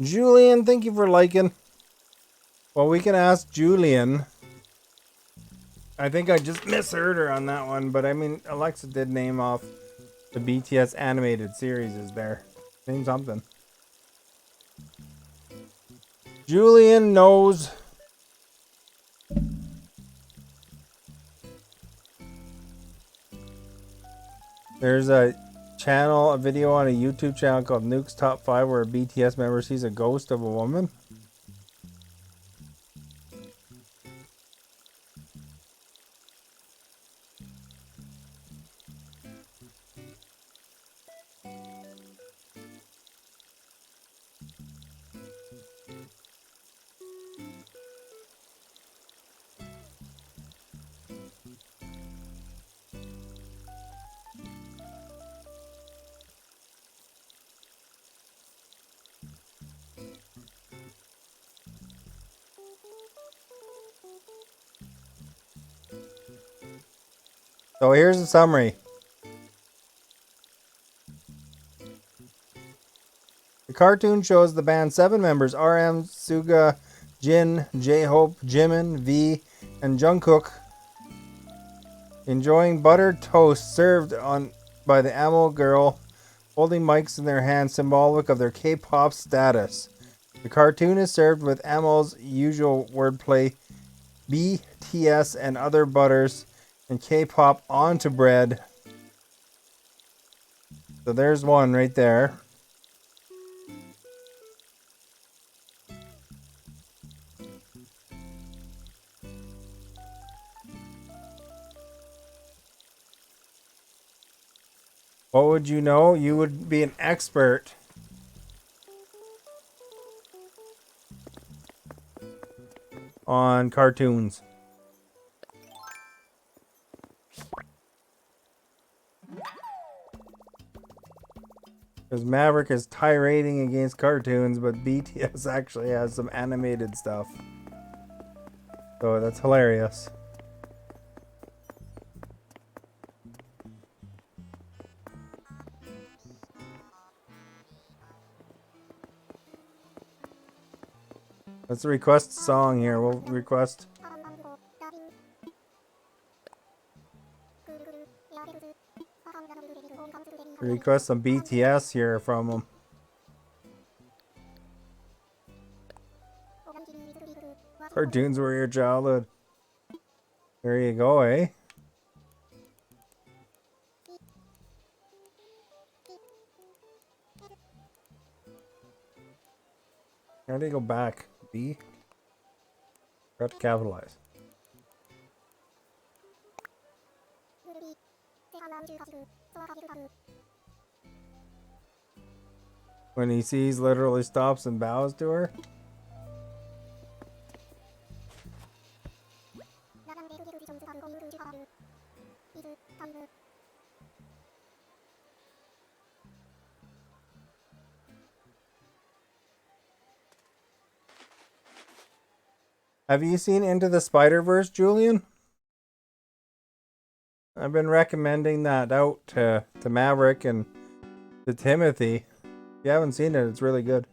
[SPEAKER 1] Julian, thank you for liking. Well, we can ask Julian. I think I just misheard her on that one, but I mean, Alexa did name off the BTS animated series there. Name something. Julian knows. There's a video on a YouTube channel called Nuke's Top 5 where a BTS member sees a ghost of a woman. So here's the summary. The cartoon shows the band's 7 members, RM, Suga, Jin, J-Hope, Jimin, V, and Jungkook, enjoying buttered toast served on by the Amo girl, holding mics in their hands, symbolic of their K-pop status. The cartoon is served with Amo's usual wordplay, BTS and other butters, and K-pop onto bread. So there's one right there. What would you know? You would be an expert. On cartoons. Because Maverick is tirading against cartoons, but BTS actually has some animated stuff. So that's hilarious. Let's request a song here. We'll request. Request some BTS here from them. Cartoons were your childhood. There you go, eh? How do you go back? B? Got to capitalize. When he sees, literally stops and bows to her. Have you seen Into the Spider-Verse, Julian? I've been recommending that out to Maverick and to Timothy. If you haven't seen it, it's really good.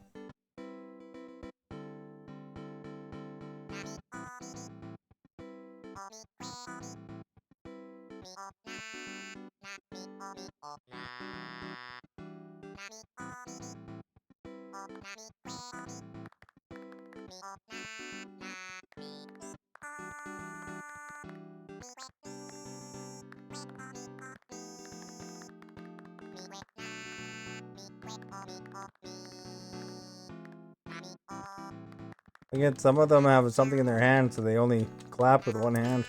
[SPEAKER 1] Again, some of them have something in their hand, so they only clap with one hand.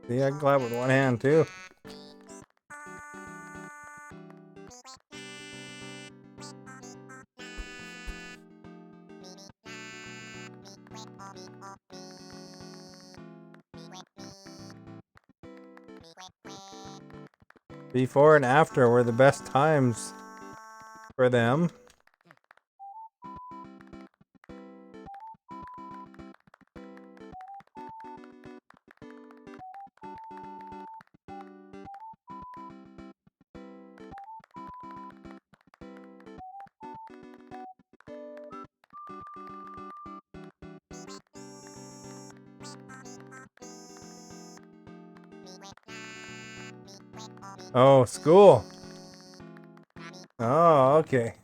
[SPEAKER 1] See, I can clap with one hand too. Before and after were the best times for them. Oh, school. Oh, okay.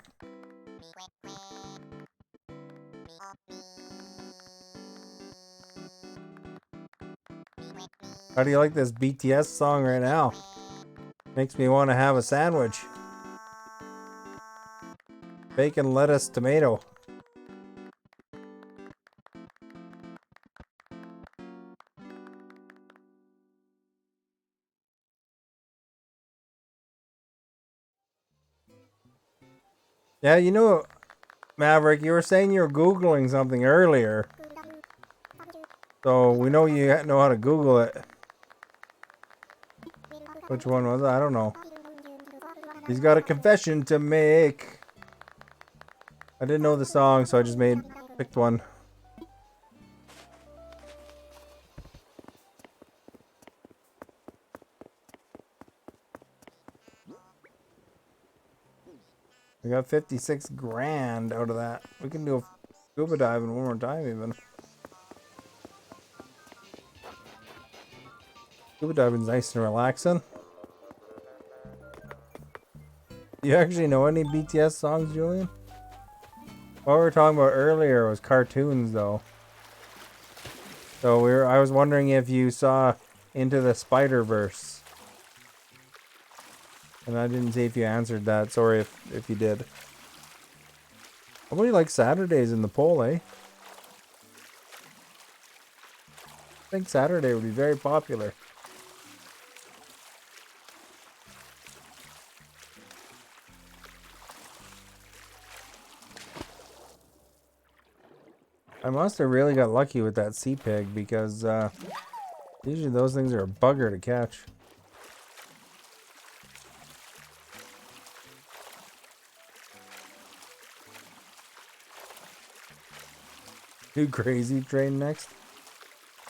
[SPEAKER 1] How do you like this BTS song right now? Makes me want to have a sandwich. Bacon, lettuce, tomato. Yeah, you know, Maverick, you were saying you were Googling something earlier. So we know you know how to Google it. Which one was it? I don't know. He's got a confession to make. I didn't know the song, so I just picked one. We got 56 grand out of that. We can do a scuba diving one more time even. Scuba diving's nice and relaxing. Do you actually know any BTS songs, Julian? What we were talking about earlier was cartoons, though. So I was wondering if you saw Into the Spider-Verse. And I didn't see if you answered that. Sorry if you did. Nobody likes Saturdays in the poll, eh? I think Saturday would be very popular. I must have really got lucky with that sea pig because usually those things are a bugger to catch. Too crazy train next.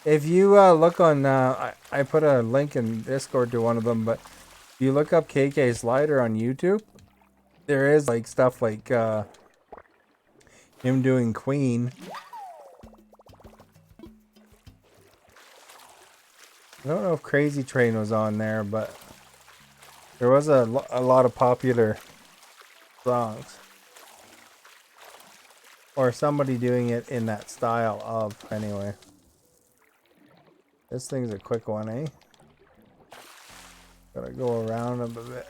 [SPEAKER 1] If you look on, I put a link in Discord to one of them, but if you look up KK Slider on YouTube, there is like stuff like Him doing Queen. I don't know if Crazy Train was on there, but there was a lot of popular songs. Or somebody doing it in that style of, anyway. This thing's a quick one, eh? Gotta go around him a bit.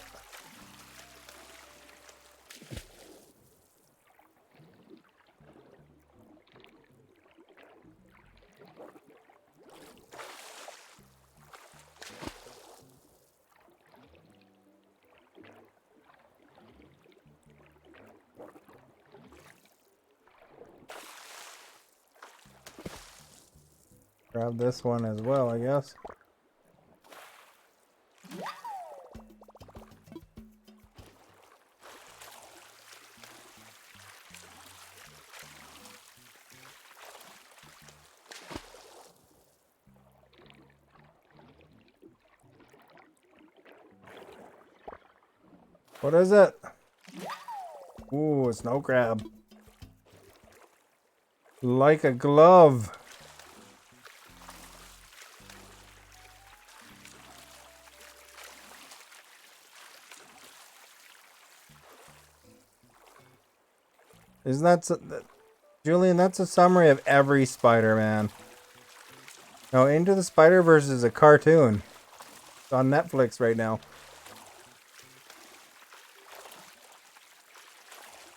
[SPEAKER 1] Grab this one as well, I guess. What is it? Ooh, a snow crab. Like a glove. Isn't that, Julian, that's a summary of every Spider-Man. No, Into the Spider-Verse is a cartoon. It's on Netflix right now.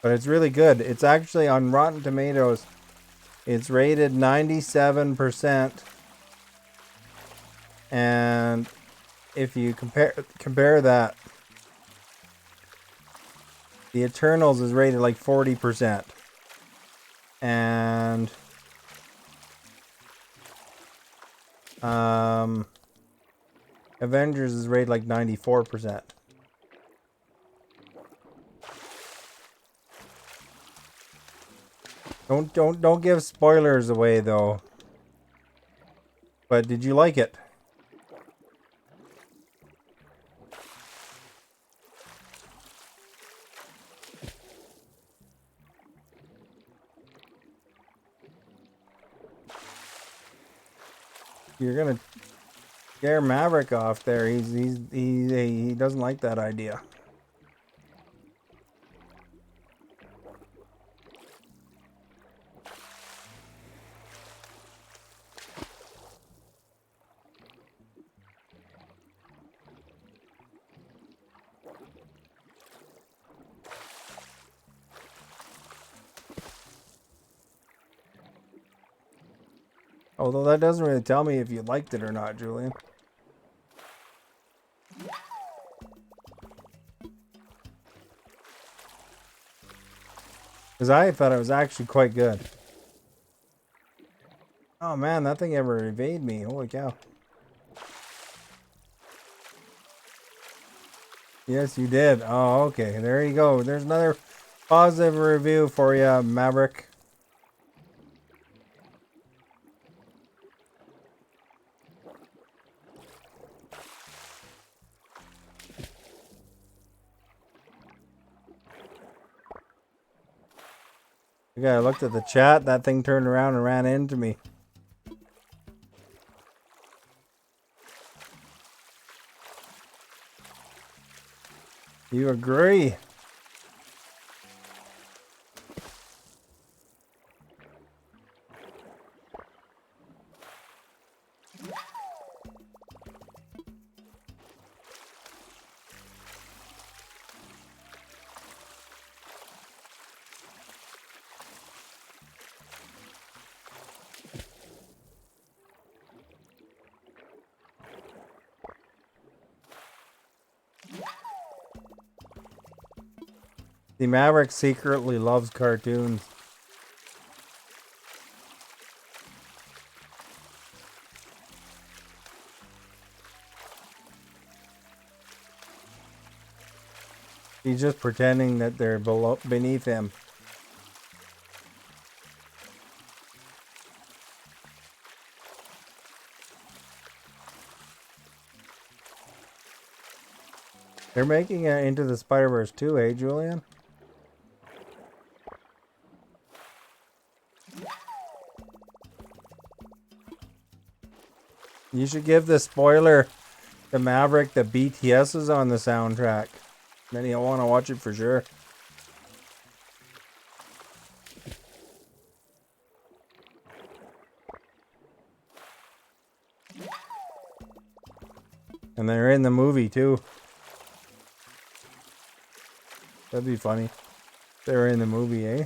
[SPEAKER 1] But it's really good. It's actually on Rotten Tomatoes. It's rated 97%. And if you compare that, The Eternals is rated like 40%. And Avengers is rated like 94%. Don't give spoilers away though. But did you like it? You're gonna scare Maverick off there. He doesn't like that idea. Although that doesn't really tell me if you liked it or not, Julian. Because I thought it was actually quite good. Oh man, that thing ever evaded me. Holy cow. Yes, you did. Oh, okay. There you go. There's another positive review for you, Maverick. I looked at the chat. That thing turned around and ran into me. You agree? The Maverick secretly loves cartoons. He's just pretending that they're beneath him. They're making it Into the Spider-Verse too, eh, Julian? You should give the spoiler to Maverick that BTS is on the soundtrack. Then he'll want to watch it for sure. And they're in the movie too. That'd be funny. They were in the movie, eh?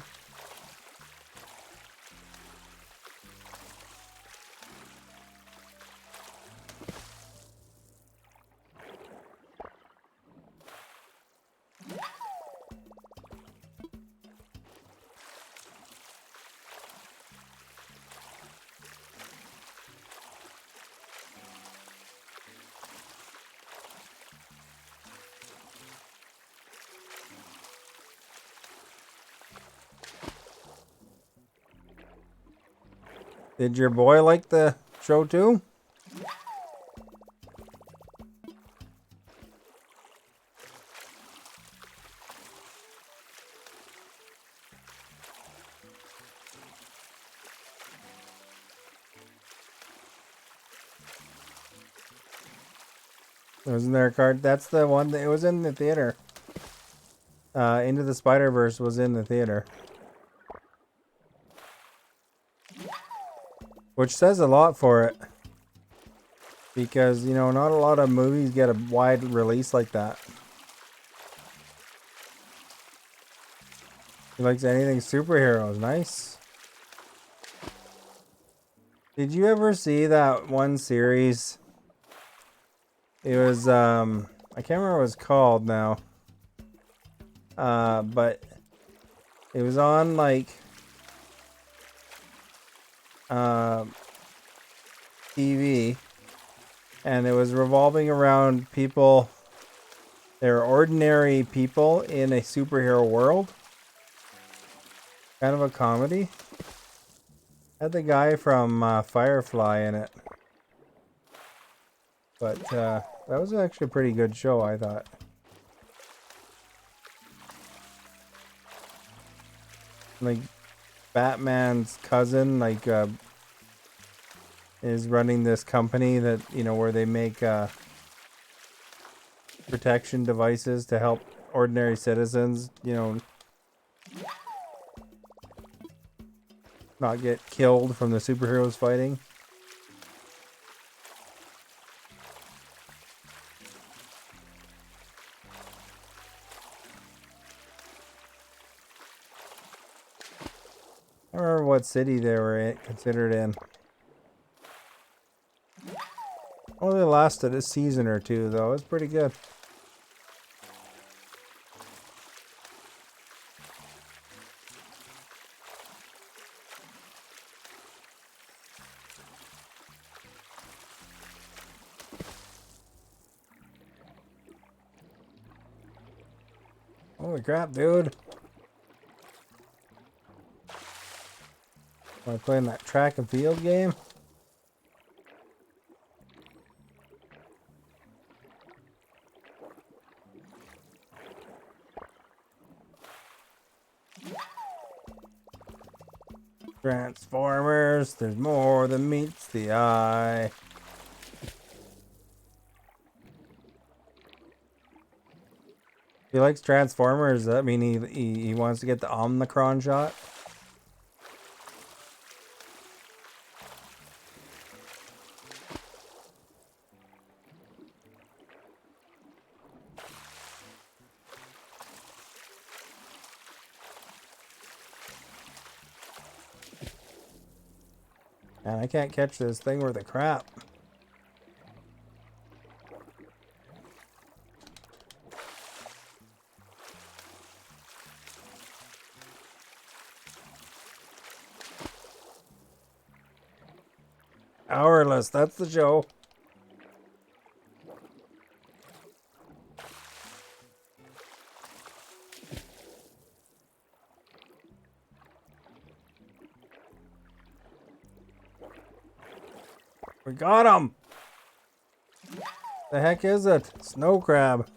[SPEAKER 1] Did your boy like the show too? Wasn't there a card? That's the one that it was in the theater. Into the Spider-Verse was in the theater. Which says a lot for it. Because, you know, not a lot of movies get a wide release like that. He likes anything superheroes. Nice. Did you ever see that one series? It was, I can't remember what it was called now. But it was on, like, TV. And it was revolving around people. They're ordinary people in a superhero world. Kind of a comedy. Had the guy from Firefly in it. But that was actually a pretty good show, I thought. Like, Batman's cousin, like, is running this company that, you know, where they make protection devices to help ordinary citizens, you know, not get killed from the superheroes fighting. I don't remember what city they were considered in. Only lasted a season or two, though. It was pretty good. Holy crap, dude. Am I playing that track and field game? Transformers, there's more than meets the eye. He likes Transformers. I mean, he wants to get the Omnicron shot. And I can't catch this thing worth a crap. Powerless, that's the show. We got him! The heck is it? Snow crab.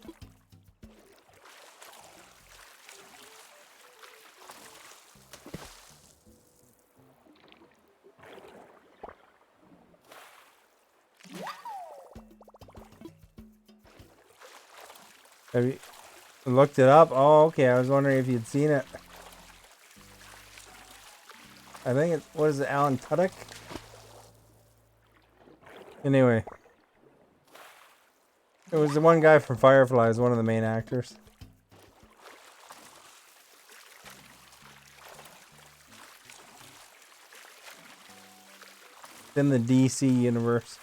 [SPEAKER 1] Have you looked it up? Oh, okay. I was wondering if you'd seen it. I think it was Alan Tudyk. Anyway, it was the one guy from Firefly, is one of the main actors. In the DC universe.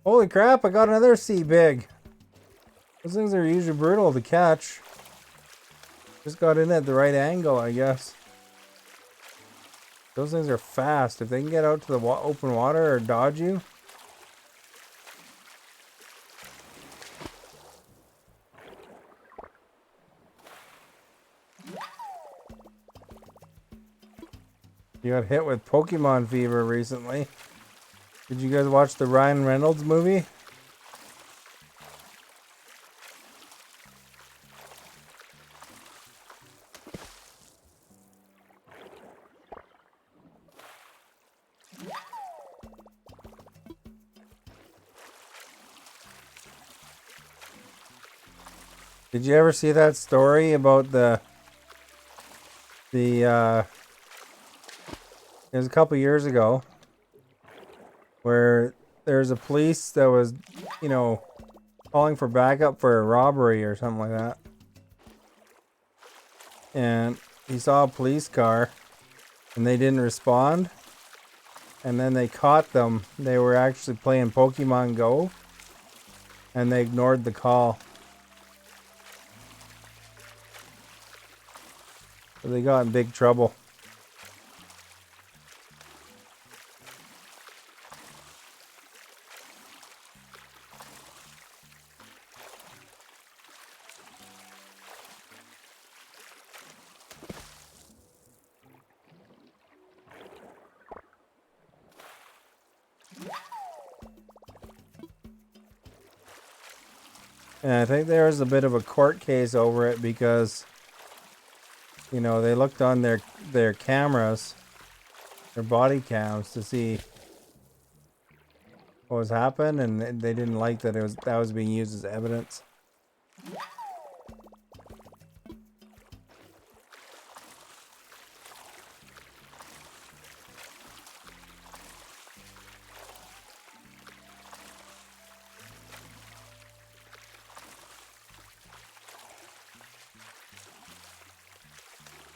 [SPEAKER 1] Holy crap, I got another sea big. Those things are usually brutal to catch. Just got in at the right angle, I guess. Those things are fast. If they can get out to the open water or dodge you. You got hit with Pokemon fever recently. Did you guys watch the Ryan Reynolds movie? Did you ever see that story about it was a couple years ago where there's a police that was, you know, calling for backup for a robbery or something like that. And he saw a police car and they didn't respond. And then they caught them. They were actually playing Pokemon Go and they ignored the call. So they got in big trouble. And I think there was a bit of a court case over it because, you know, they looked on their cameras, their body cams, to see what was happening, and they didn't like that that was being used as evidence.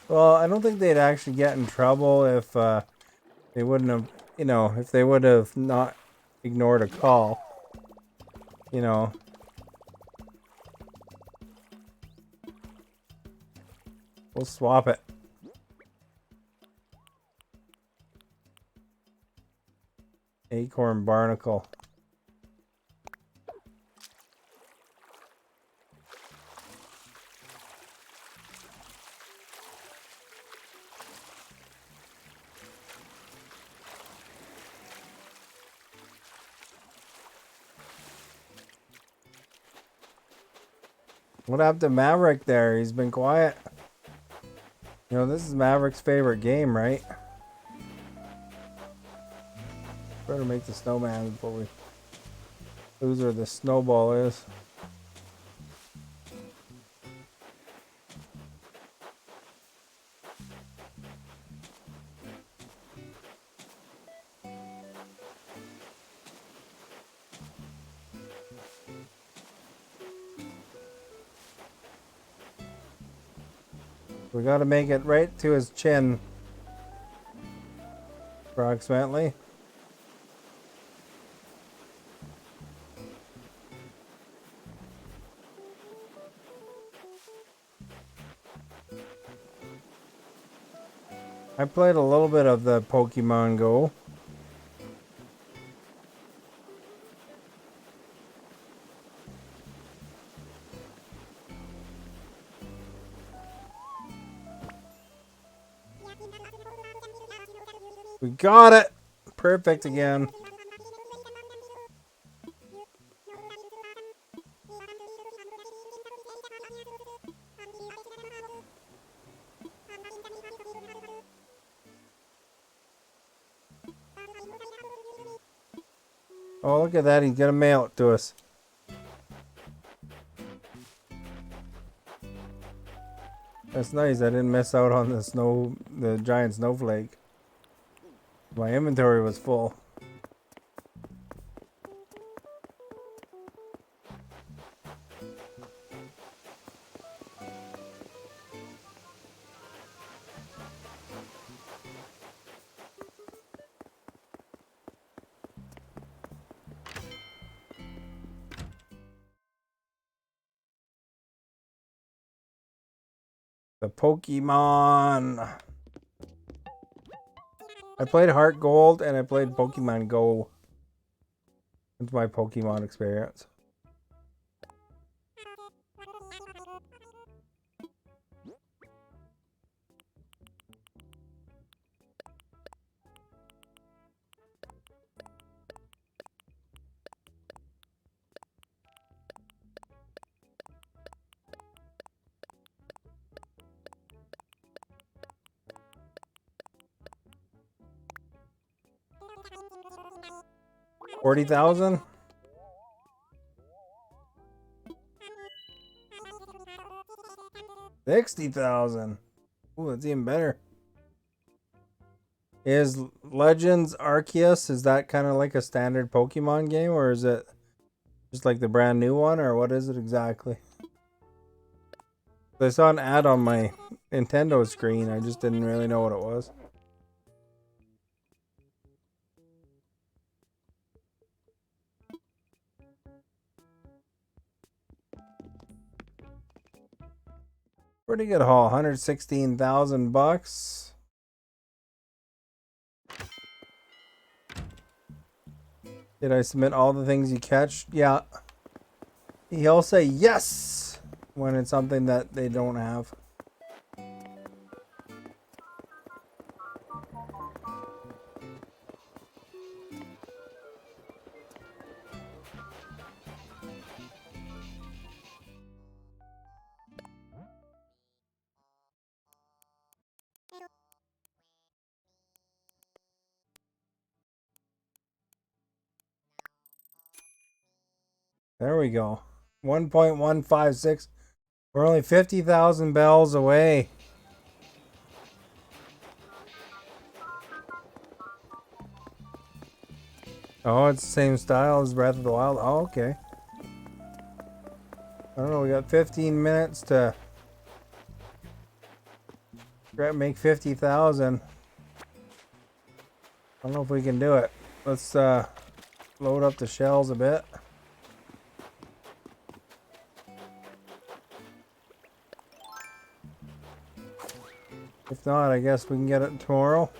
[SPEAKER 1] Well, I don't think they'd actually get in trouble if they wouldn't have, you know, if they would have not ignored a call. You know. We'll swap it. Acorn barnacle. What happened to Maverick there? He's been quiet. You know, this is Maverick's favorite game, right? Better make the snowman before we lose where the snowball is. We gotta make it right to his chin. Approximately. I played a little bit of the Pokemon Go. We got it! Perfect again. Oh, look at that. He's gonna mail it to us. That's nice. I didn't miss out on the giant snowflake. My inventory was full. The Pokemon. I played Heart Gold and I played Pokemon Go. That's my Pokemon experience. $40,000? $60,000. Ooh, that's even better. Is Legends Arceus, is that kind of like a standard Pokemon game, or is it just like the brand new one, or what is it exactly? I saw an ad on my Nintendo screen. I just didn't really know what it was. Pretty good haul. 116,000 bucks. Did I submit all the things you catch? Yeah. He'll say yes when it's something that they don't have. There we go. 1.156. We're only 50,000 bells away. Oh, it's the same style as Breath of the Wild. Oh, okay. I don't know. We got 15 minutes to make 50,000. I don't know if we can do it. Let's load up the shells a bit. If not, I guess we can get it tomorrow.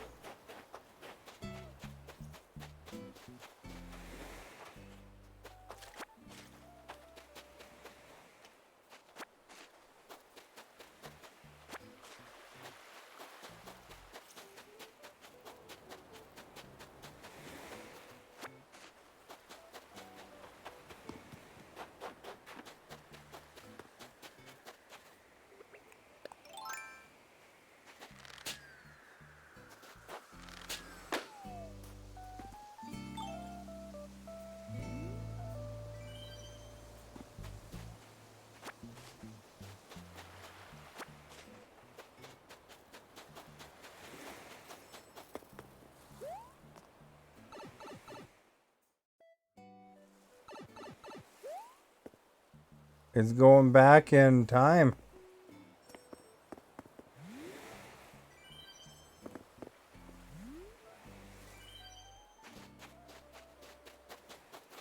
[SPEAKER 1] It's going back in time.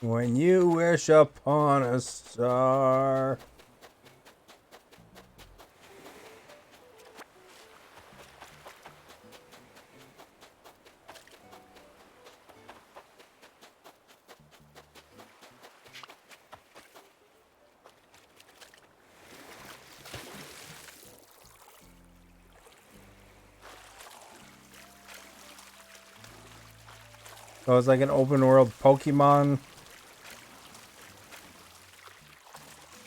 [SPEAKER 1] When you wish upon a star. So it's like an open world Pokemon.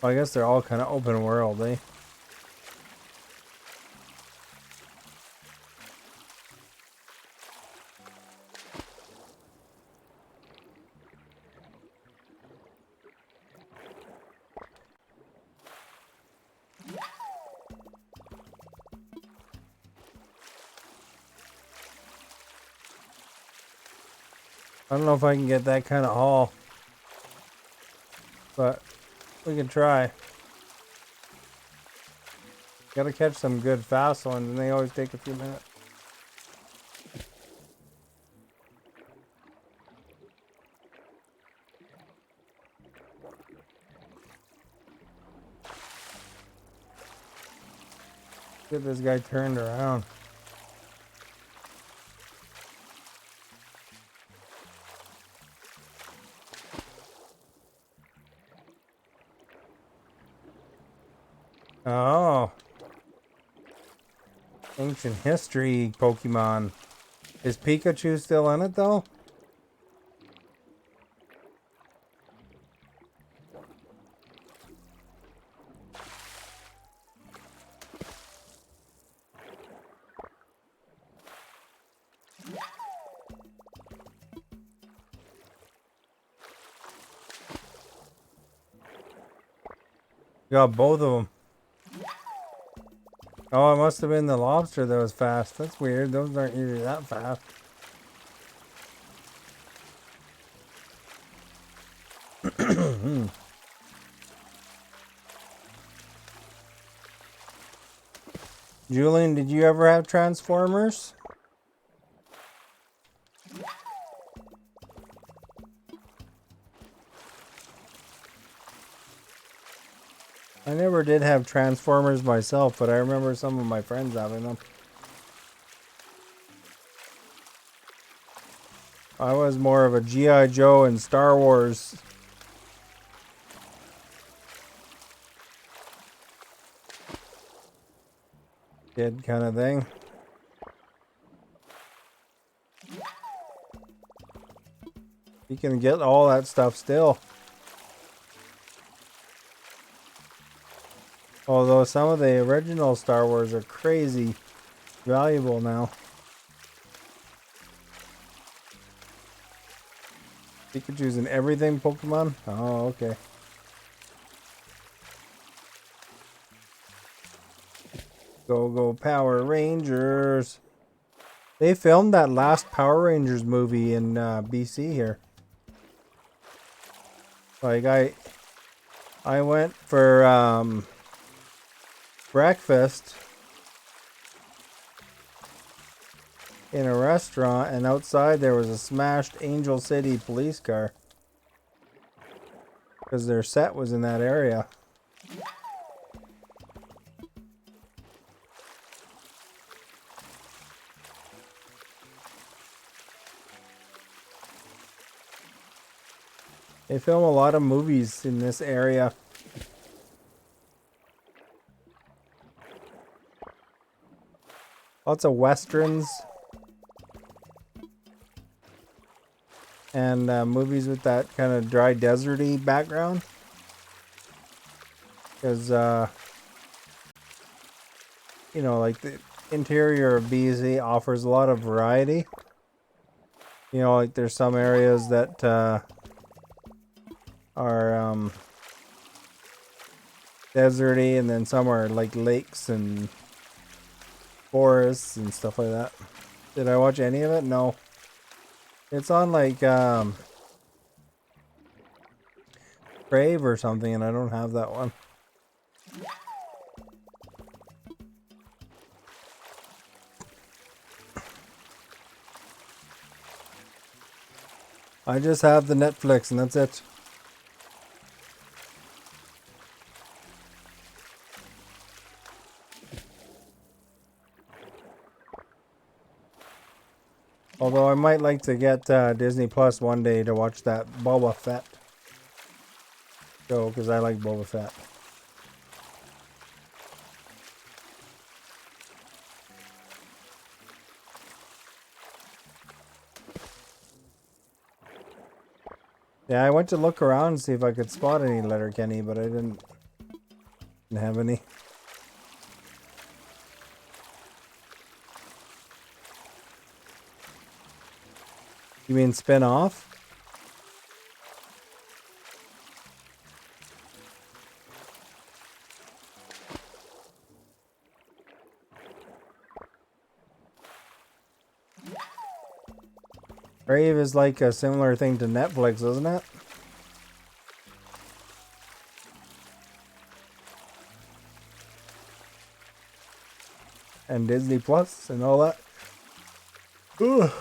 [SPEAKER 1] Well, I guess they're all kind of open world, eh? I don't know if I can get that kind of haul, but we can try. Gotta catch some good fast ones, and they always take a few minutes. Get this guy turned around. Oh. Ancient history Pokemon. Is Pikachu still in it though? Got both of them. Oh, it must have been the lobster that was fast. That's weird. Those aren't usually that fast. Julian, did you ever have Transformers? I never did have Transformers myself, but I remember some of my friends having them. I was more of a G.I. Joe and Star Wars kid kind of thing. You can get all that stuff still. Although some of the original Star Wars are crazy valuable now. Pikachu's in everything Pokemon? Oh, okay. Go Power Rangers. They filmed that last Power Rangers movie in BC here. Like I went for breakfast in a restaurant, and outside there was a smashed Angel City police car because their set was in that area. They film a lot of movies in this area. Lots of westerns and movies with that kind of dry deserty background. Because, you know, like the interior of BC offers a lot of variety. You know, like there's some areas that are deserty, and then some are like lakes and forests and stuff like that. Did I watch any of it? No. It's on like Crave or something, and I don't have that one. I just have the Netflix, and that's it. Although I might like to get Disney Plus one day to watch that Boba Fett show, because I like Boba Fett. Yeah, I went to look around and see if I could spot any Letterkenny, but I didn't have any. You mean spin off? Crave is like a similar thing to Netflix, isn't it? And Disney Plus and all that. Ugh.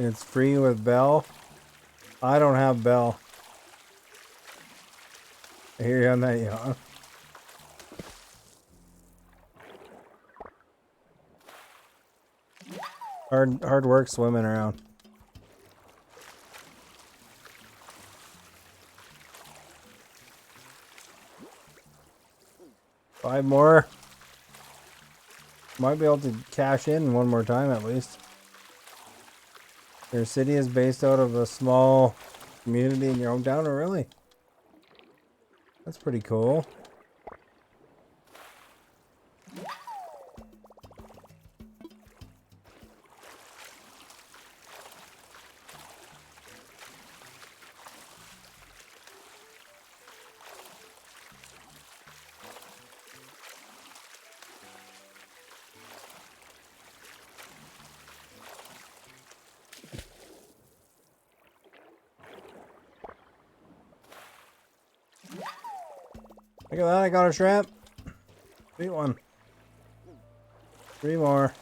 [SPEAKER 1] It's free with Bell. I don't have Bell. Here you go, yeah. Hard work swimming around. Five more. Might be able to cash in one more time at least. Your city is based out of a small community in your hometown, or really? That's pretty cool. Look at that, I got a shrimp. Sweet one. 3 more.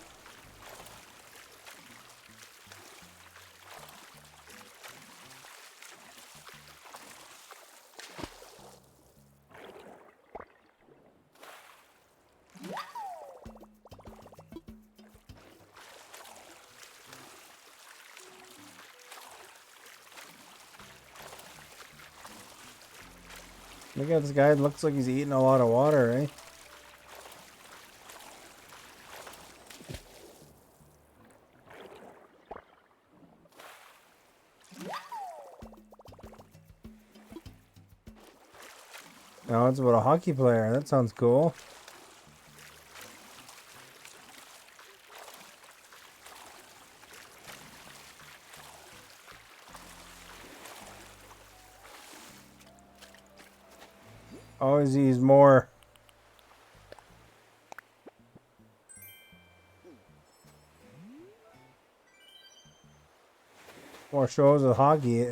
[SPEAKER 1] Look at this guy, looks like he's eating a lot of water, eh? Now it's about a hockey player. That sounds cool. Always use more. More shows of hockey.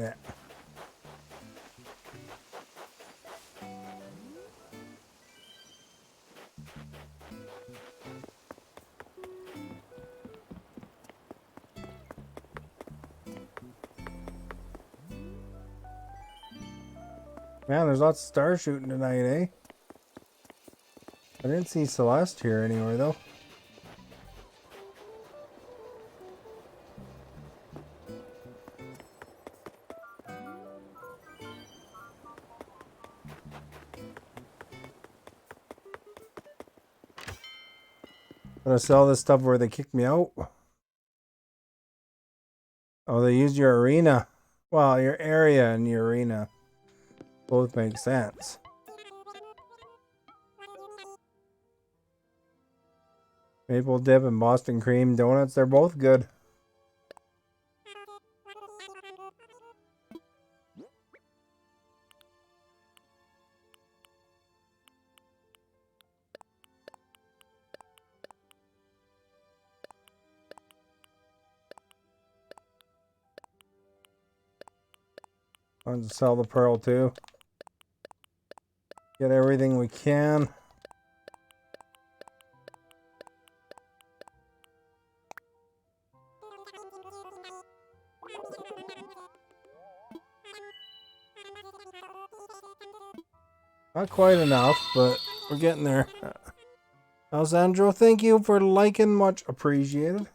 [SPEAKER 1] Man, there's lots of star shooting tonight, eh? I didn't see Celeste here anywhere, though. Gonna sell this stuff where they kicked me out. Oh, they used your arena. Well, your area and your arena both make sense. Maple dip and Boston cream donuts, they're both good. I'm gonna sell the pearl too. Get everything we can. Not quite enough, but we're getting there. Alessandro, thank you for liking, much appreciated.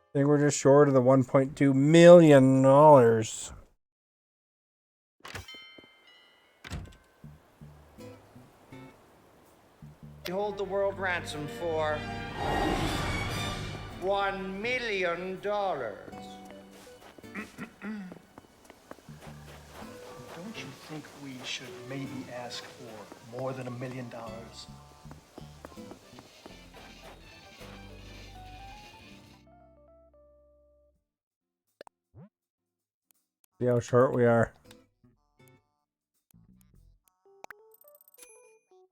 [SPEAKER 1] I think we're just short of the $1.2 million.
[SPEAKER 2] hold the world ransom for $1 million.
[SPEAKER 3] Don't you think we should maybe ask for more than $1 million?
[SPEAKER 1] See how short we are.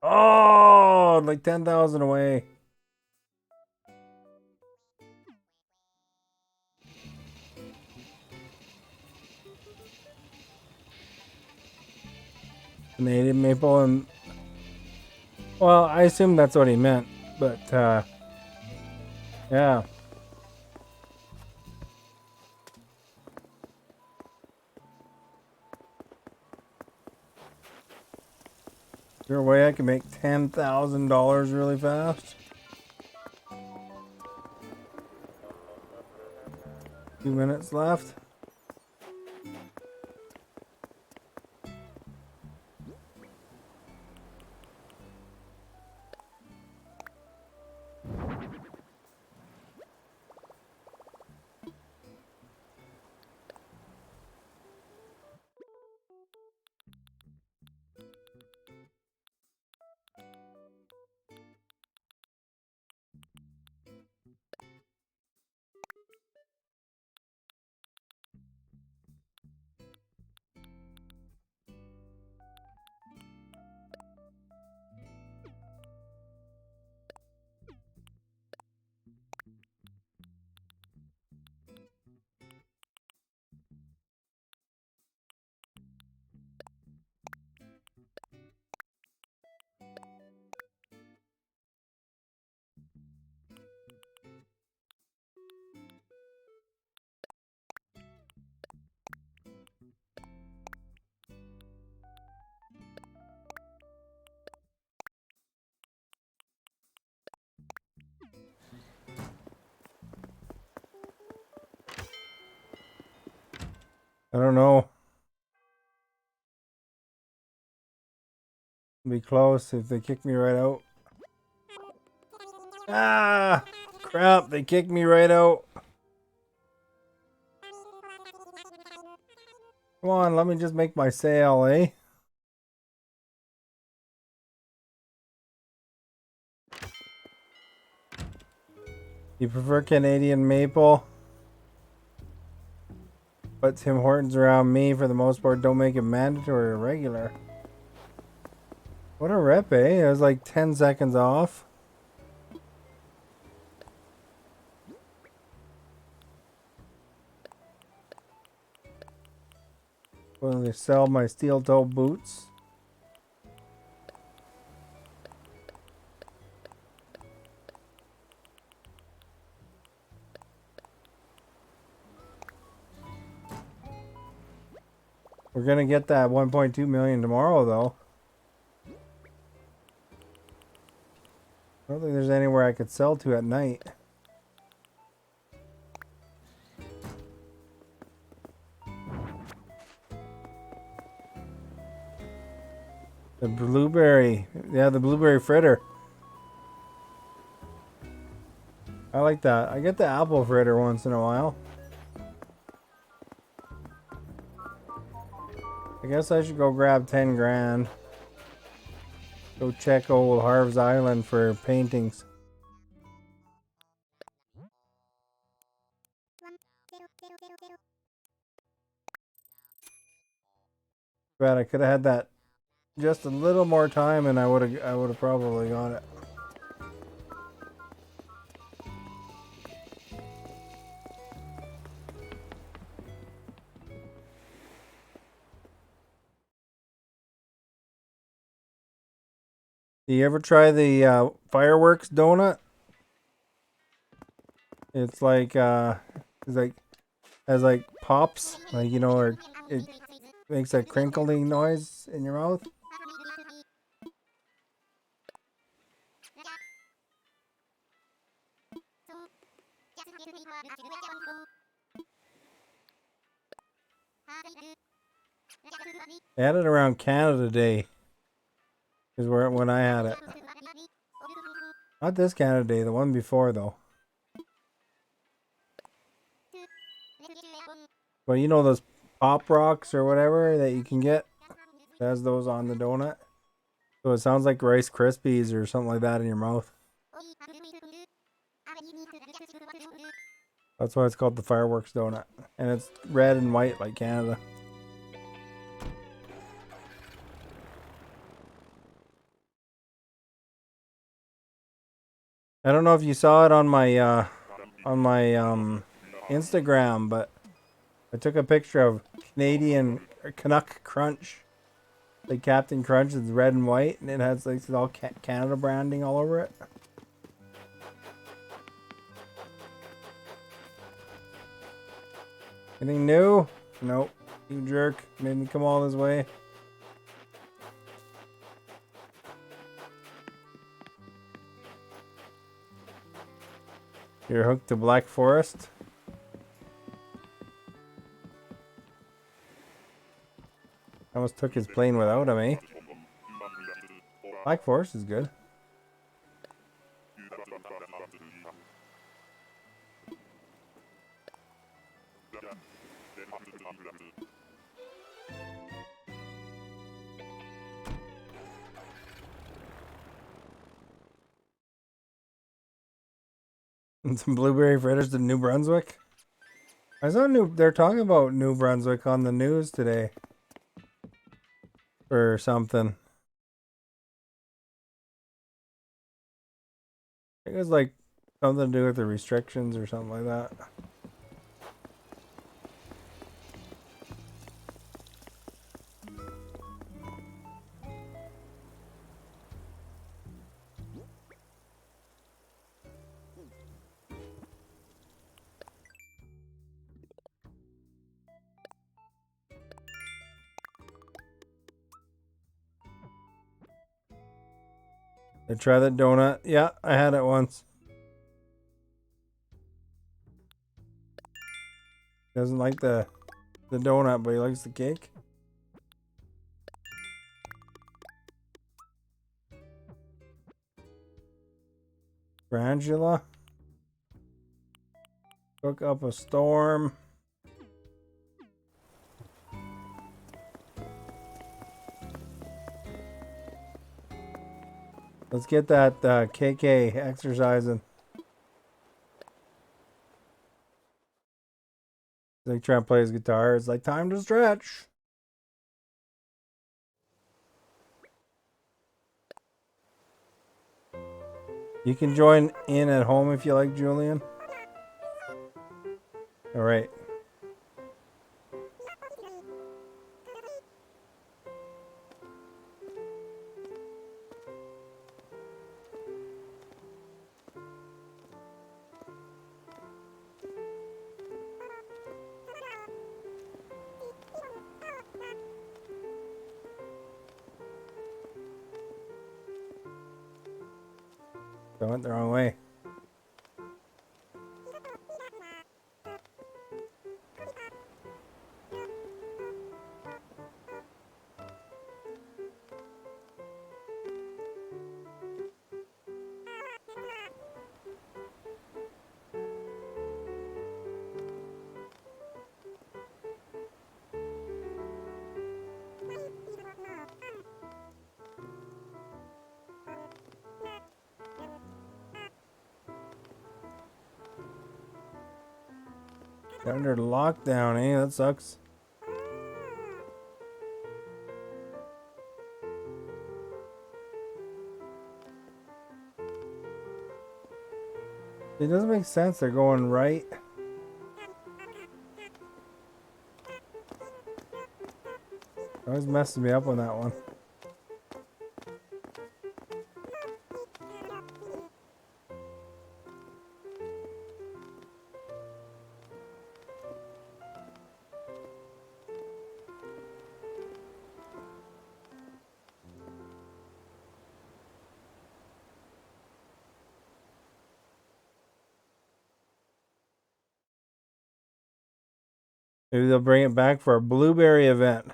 [SPEAKER 1] Oh, like 10,000 away. Canadian maple and well, I assume that's what he meant, but yeah. Is there a way I can make $10,000 really fast? 2 minutes left. I don't know. Be close if they kick me right out. Ah, crap! They kicked me right out. Come on, let me just make my sale, eh? You prefer Canadian maple? But Tim Hortons around me for the most part don't make it mandatory or regular. What a rep, eh? It was like 10 seconds off. When they sell my steel toe boots. We're gonna get that 1.2 million tomorrow, though. I don't think there's anywhere I could sell to at night. The blueberry. Yeah, the blueberry fritter. I like that. I get the apple fritter once in a while. I guess I should go grab 10 grand. Go check old Harv's Island for paintings. But I could have had that just a little more time and I would have probably got it. Do you ever try the fireworks donut? It's like has like pops, like you know, or it makes a crinkling noise in your mouth. They had it around Canada Day, is where when I had it. Not this Canada Day, the one before though. But you know those pop rocks or whatever that you can get? It has those on the donut. So it sounds like Rice Krispies or something like that in your mouth. That's why it's called the fireworks donut. And it's red and white like Canada. I don't know if you saw it on my Instagram, but I took a picture of Canadian Canuck Crunch. Like Captain Crunch is red and white, and it has like all Canada branding all over it. Anything new? Nope. You jerk. Made me come all this way. You're hooked to Black Forest? I almost took his plane without him, eh? Black Forest is good. And some blueberry fritters to New Brunswick. I saw they're talking about New Brunswick on the news today. Or something. I think it was like something to do with the restrictions or something like that. I try that donut. Yeah, I had it once. Doesn't like the donut, but he likes the cake. Frangula. Cook up a storm. Let's get that KK exercising. Like trying to play his guitar. It's like time to stretch. You can join in at home if you like, Julian. All right. I went the wrong way. They're under lockdown, eh? That sucks. It doesn't make sense. They're going right. Always messes me up on that one. Maybe they'll bring it back for a blueberry event.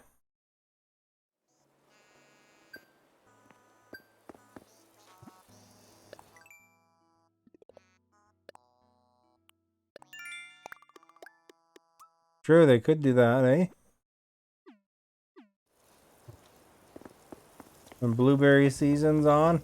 [SPEAKER 1] True, they could do that, eh? When blueberry season's on.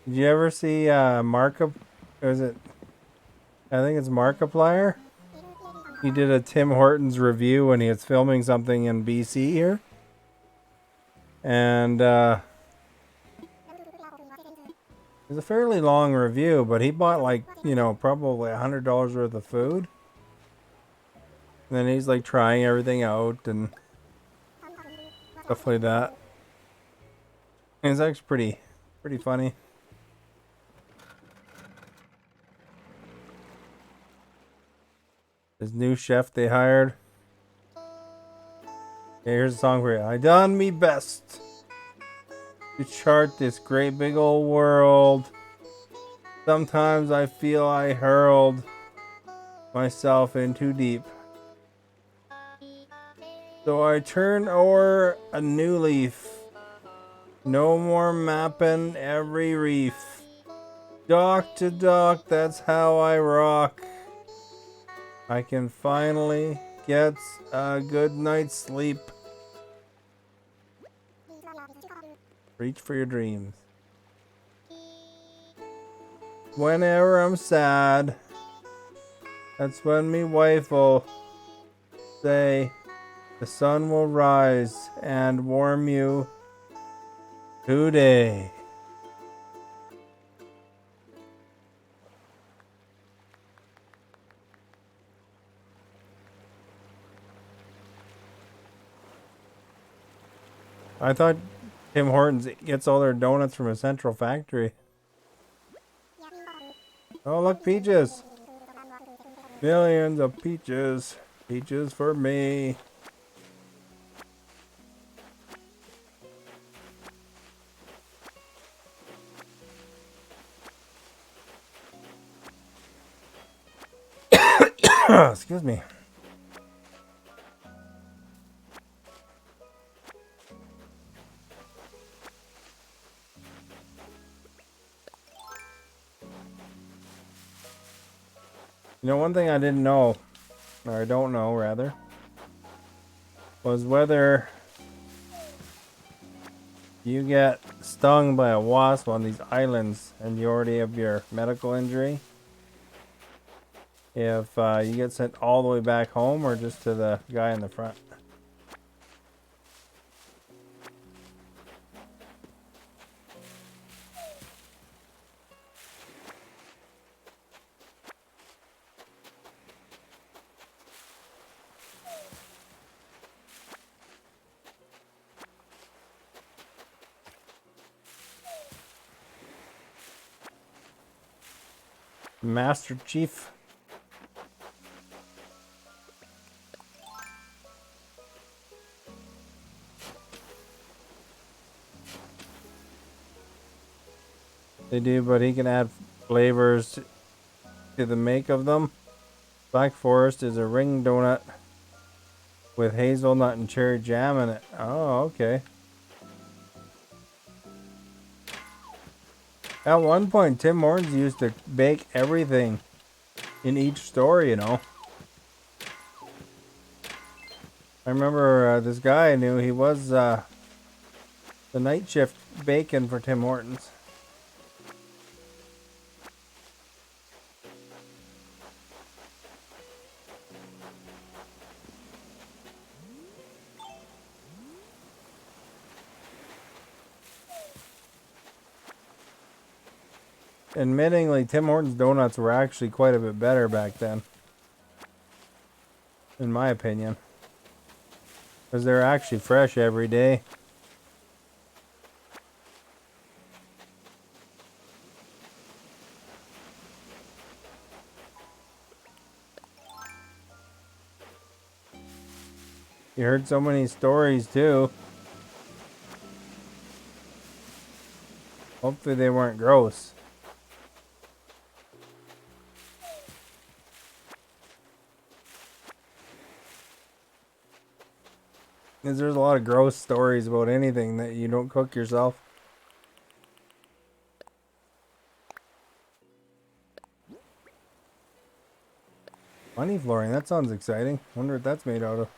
[SPEAKER 1] Did you ever see Markup? Was it? I think it's Markiplier. He did a Tim Hortons review when he was filming something in BC here, and it was a fairly long review. But he bought like probably $100 worth of food. And then he's like trying everything out and stuff like that. And it's actually pretty funny. This new chef they hired. Okay, here's a song for you. I done me best to chart this great big old world. Sometimes I feel I hurled myself in too deep. So I turn o'er a new leaf. No more mapping every reef. Dock to dock, that's how I rock. I can finally get a good night's sleep. Reach for your dreams. Whenever I'm sad, that's when me wife will say, the sun will rise and warm you today. I thought Tim Hortons gets all their donuts from a central factory. Oh, look, peaches. Millions of peaches. Peaches for me. Excuse me. You know, one thing I didn't know, or I don't know rather, was whether you get stung by a wasp on these islands and you already have your medical injury, if you get sent all the way back home or just to the guy in the front. Master Chief. They do, but he can add flavors to the make of them. Black Forest is a ring donut with hazelnut and cherry jam in it. Oh, okay. At one point, Tim Hortons used to bake everything in each store, you know. I remember this guy I knew, he was the night shift bacon for Tim Hortons. Admittingly, Tim Hortons donuts were actually quite a bit better back then, in my opinion, because they're actually fresh every day. You heard so many stories too. Hopefully they weren't gross. Because there's a lot of gross stories about anything that you don't cook yourself. Funny flooring, that sounds exciting. Wonder what that's made out of.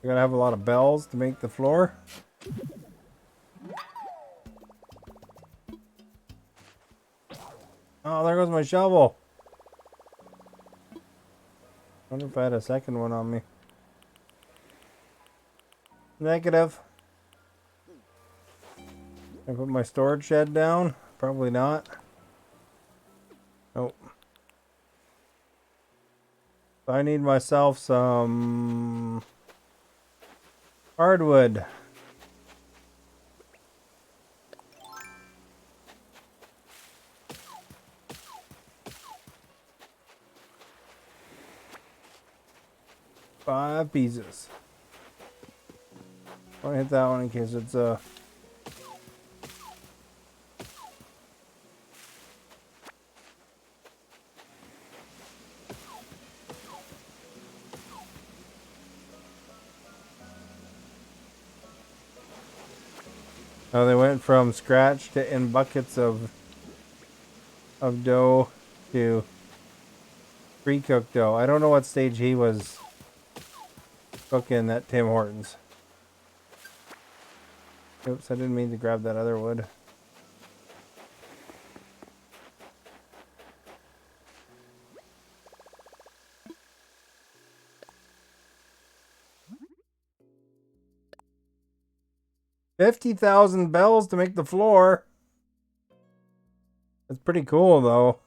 [SPEAKER 1] You gotta have a lot of bells to make the floor. Oh, there goes my shovel. Wonder if I had a second one on me. Negative. I put my storage shed down? Probably not. Nope. I need myself some hardwood. Five pieces. I'll hit that one in case it's Oh, they went from scratch to in buckets of dough to pre-cooked dough. I don't know what stage he was cooking at Tim Hortons. Oops, I didn't mean to grab that other wood. $50,000 bells to make the floor. That's pretty cool, though.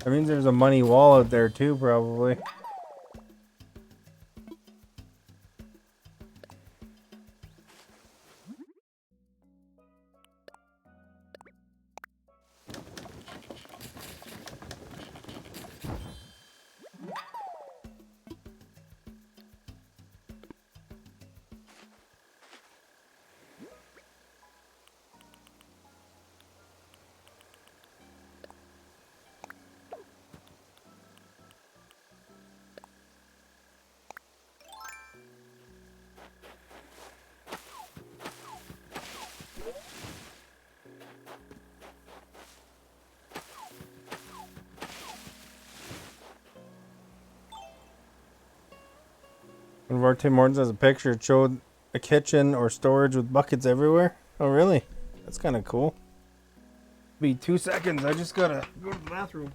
[SPEAKER 1] That means there's a money wall out there too, probably. One of our Tim Hortons has a picture. It showed a kitchen or storage with buckets everywhere. Oh, really? That's kind of cool. Be 2 seconds. I just gotta go to the bathroom.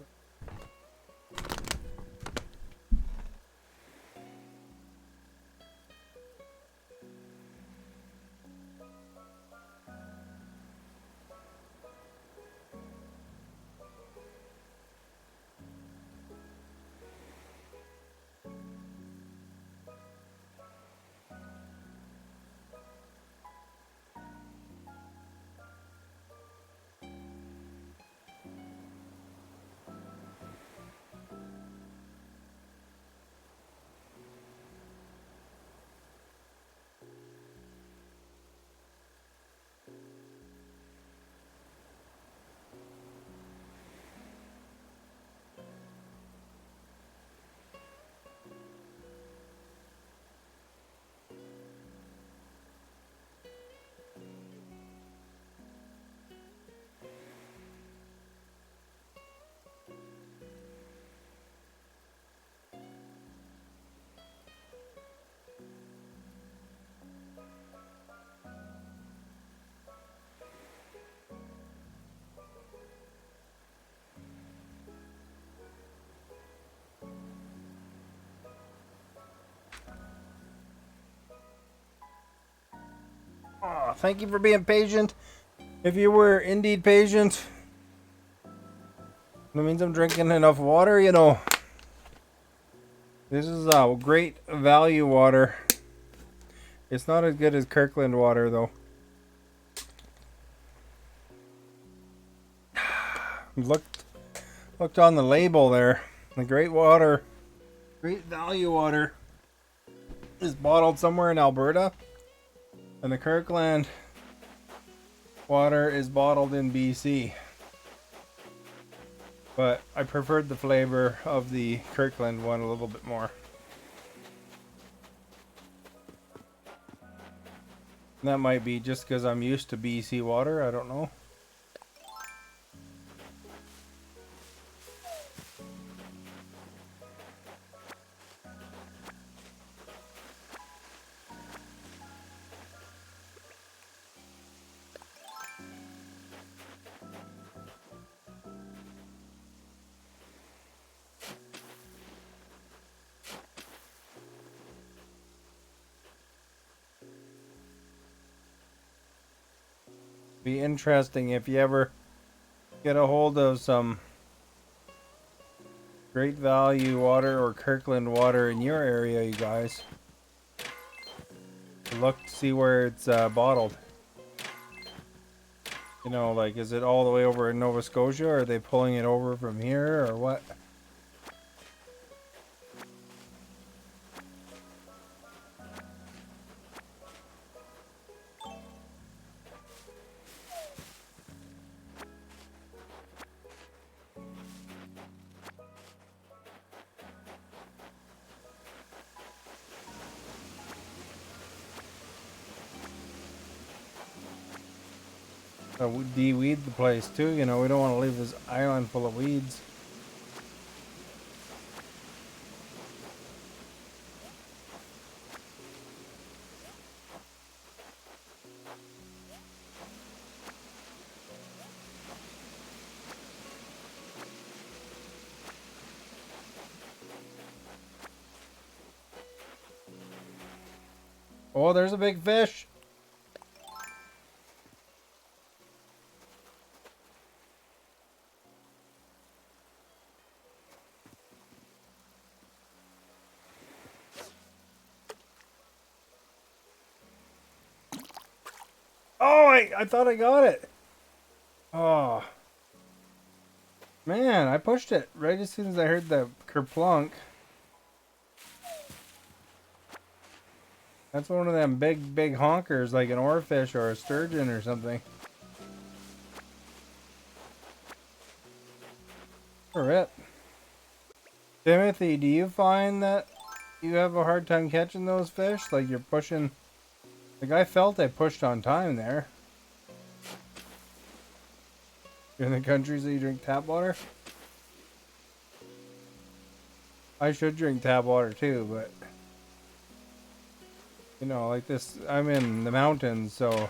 [SPEAKER 1] Oh, thank you for being patient. If you were indeed patient, that means I'm drinking enough water, you know. This is great value water. It's not as good as Kirkland water, though. Looked on the label there. The Great Value water is bottled somewhere in Alberta, and the Kirkland water is bottled in BC. But I preferred the flavor of the Kirkland one a little bit more. And that might be just because I'm used to BC water, I don't know. Be interesting if you ever get a hold of some Great Value water or Kirkland water in your area, you guys. Look to see where it's bottled. You know, like, is it all the way over in Nova Scotia, or are they pulling it over from here, or what? De-weed the place too, you know, we don't want to leave this island full of weeds. Oh, there's a big fish. Oh, I thought I got it. Oh. Man, I pushed it right as soon as I heard the kerplunk. That's one of them big honkers, like an oarfish or a sturgeon or something. Rip. Timothy, do you find that you have a hard time catching those fish? Like you're pushing... Like I felt I pushed on time there. You're in the countries that you drink tap water? I should drink tap water too, but... You know, like this... I'm in the mountains, so...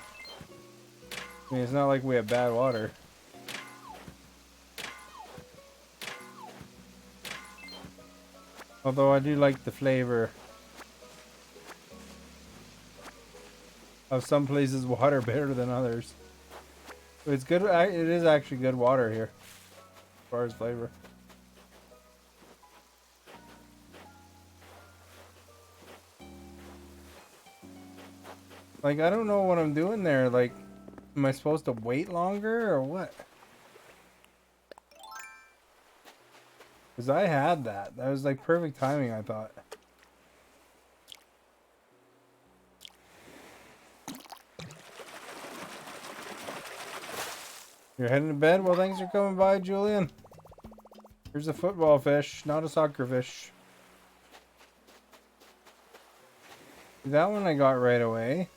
[SPEAKER 1] I mean, it's not like we have bad water. Although I do like the flavor of some places' water better than others. It's good. It is actually good water here, as far as flavor. Like, I don't know what I'm doing there. Like, am I supposed to wait longer or what? Because I had that. That was like perfect timing, I thought. You're heading to bed? Well, thanks for coming by, Julian. Here's a football fish, not a soccer fish. That one I got right away.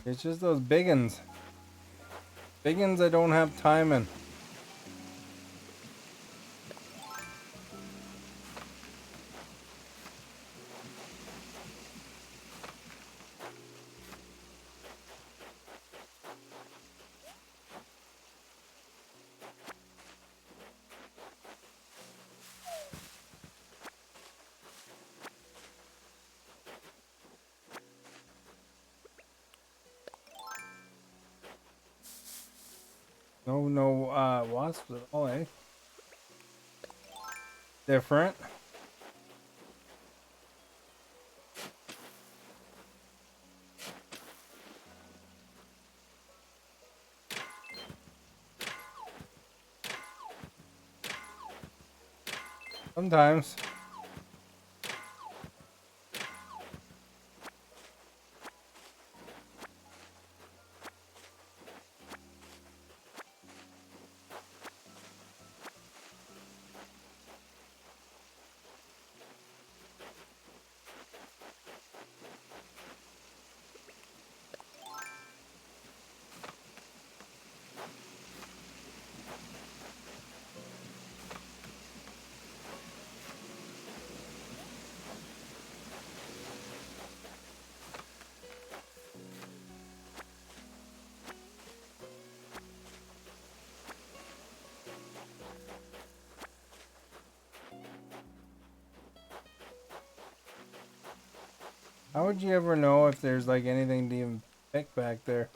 [SPEAKER 1] It's just those big uns. Big uns I don't have time in. No wasps at all, eh? Different. Sometimes. How would you ever know if there's like anything to even pick back there?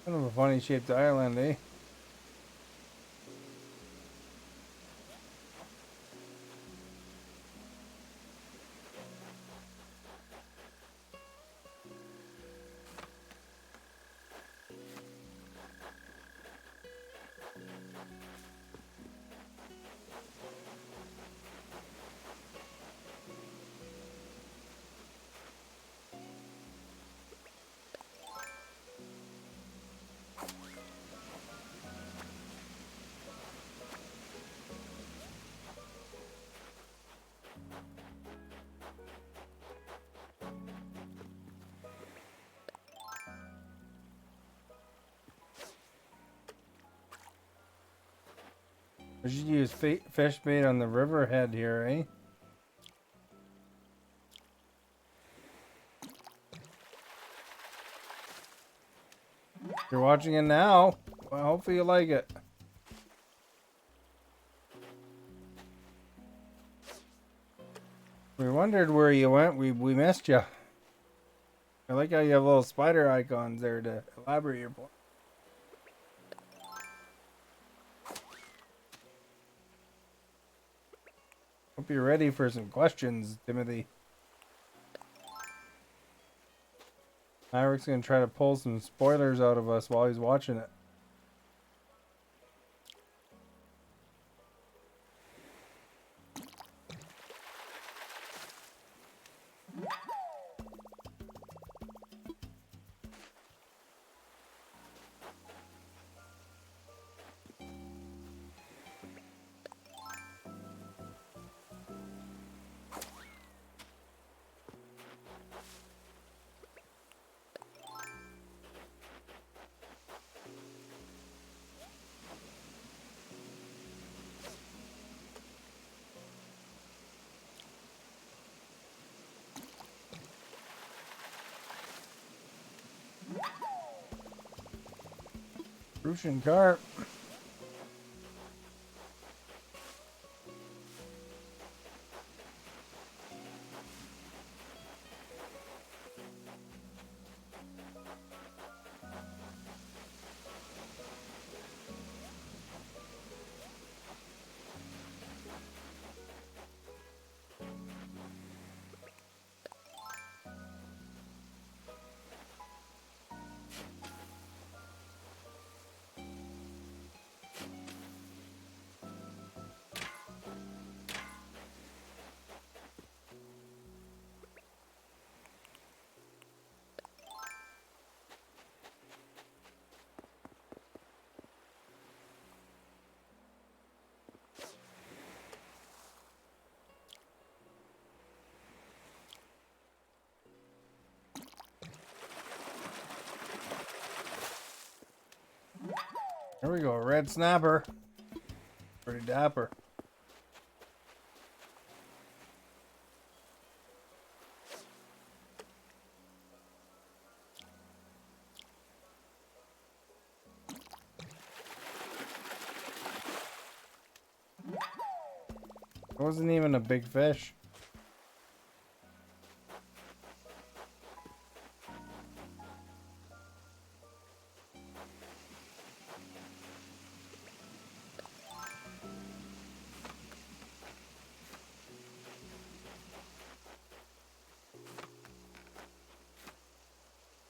[SPEAKER 1] Kind of a funny shaped island, eh? We should use fish bait on the riverhead here, eh? If you're watching it now, well, hopefully you like it. We wondered where you went. We missed you. I like how you have little spider icons there to elaborate your point. Hope you're ready for some questions, Timothy. Maverick's gonna try to pull some spoilers out of us while he's watching it. Crucian carp. There we go, red snapper. Pretty dapper. It wasn't even a big fish.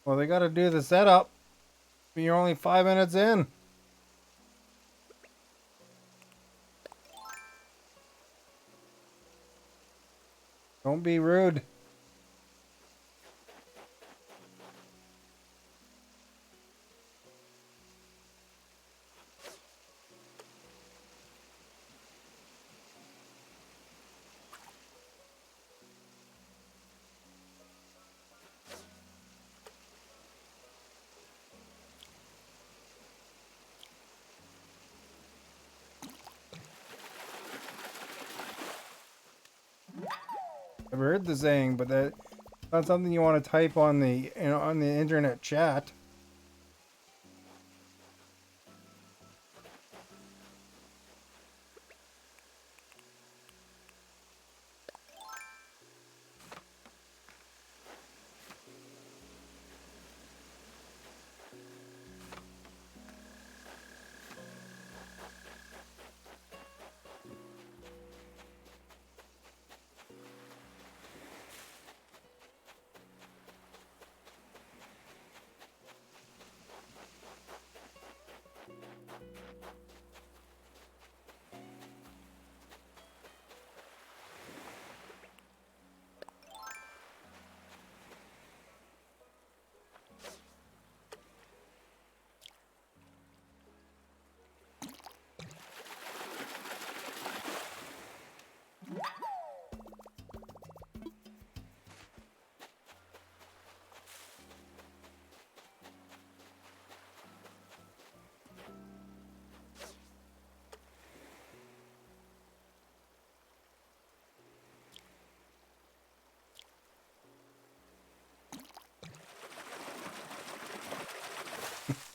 [SPEAKER 1] Well, they got to do the setup. You're only 5 minutes in. Don't be rude. I've heard the saying, but that's not something you want to type on the on the internet chat.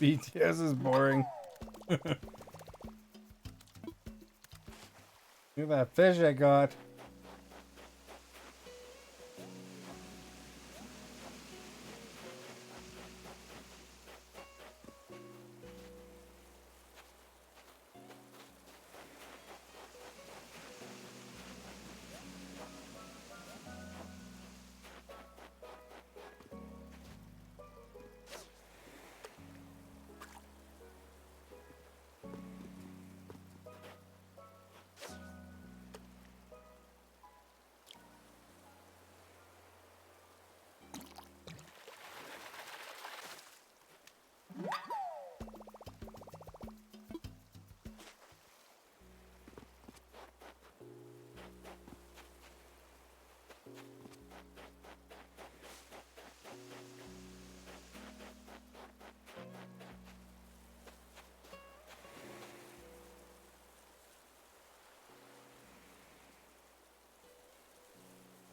[SPEAKER 1] BTS is boring. Look at that fish I got.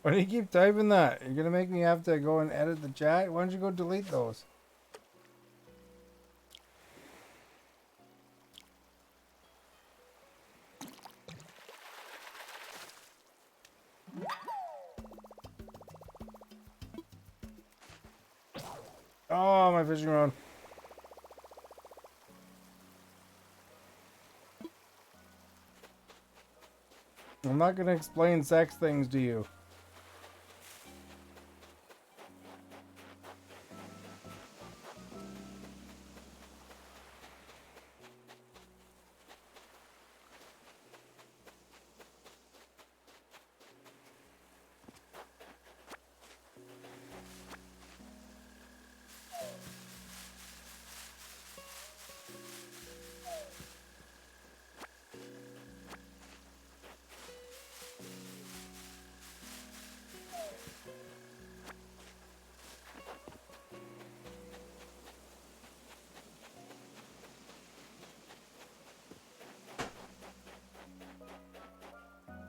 [SPEAKER 1] Why do you keep typing that? You're gonna make me have to go and edit the chat? Why don't you go delete those? Oh, my fishing rod. I'm not gonna explain sex things to you.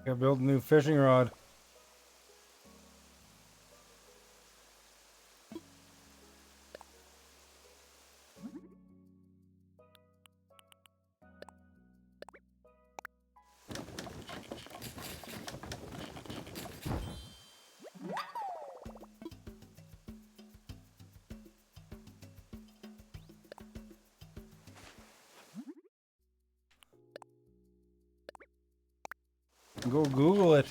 [SPEAKER 1] Gotta build a new fishing rod. Go Google it.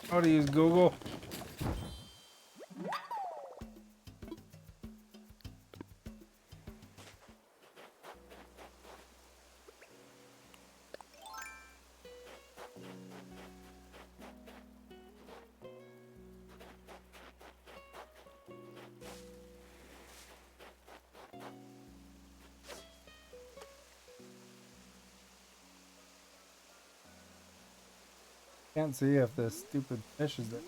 [SPEAKER 1] How to use Google. Can't see if this stupid fish is there.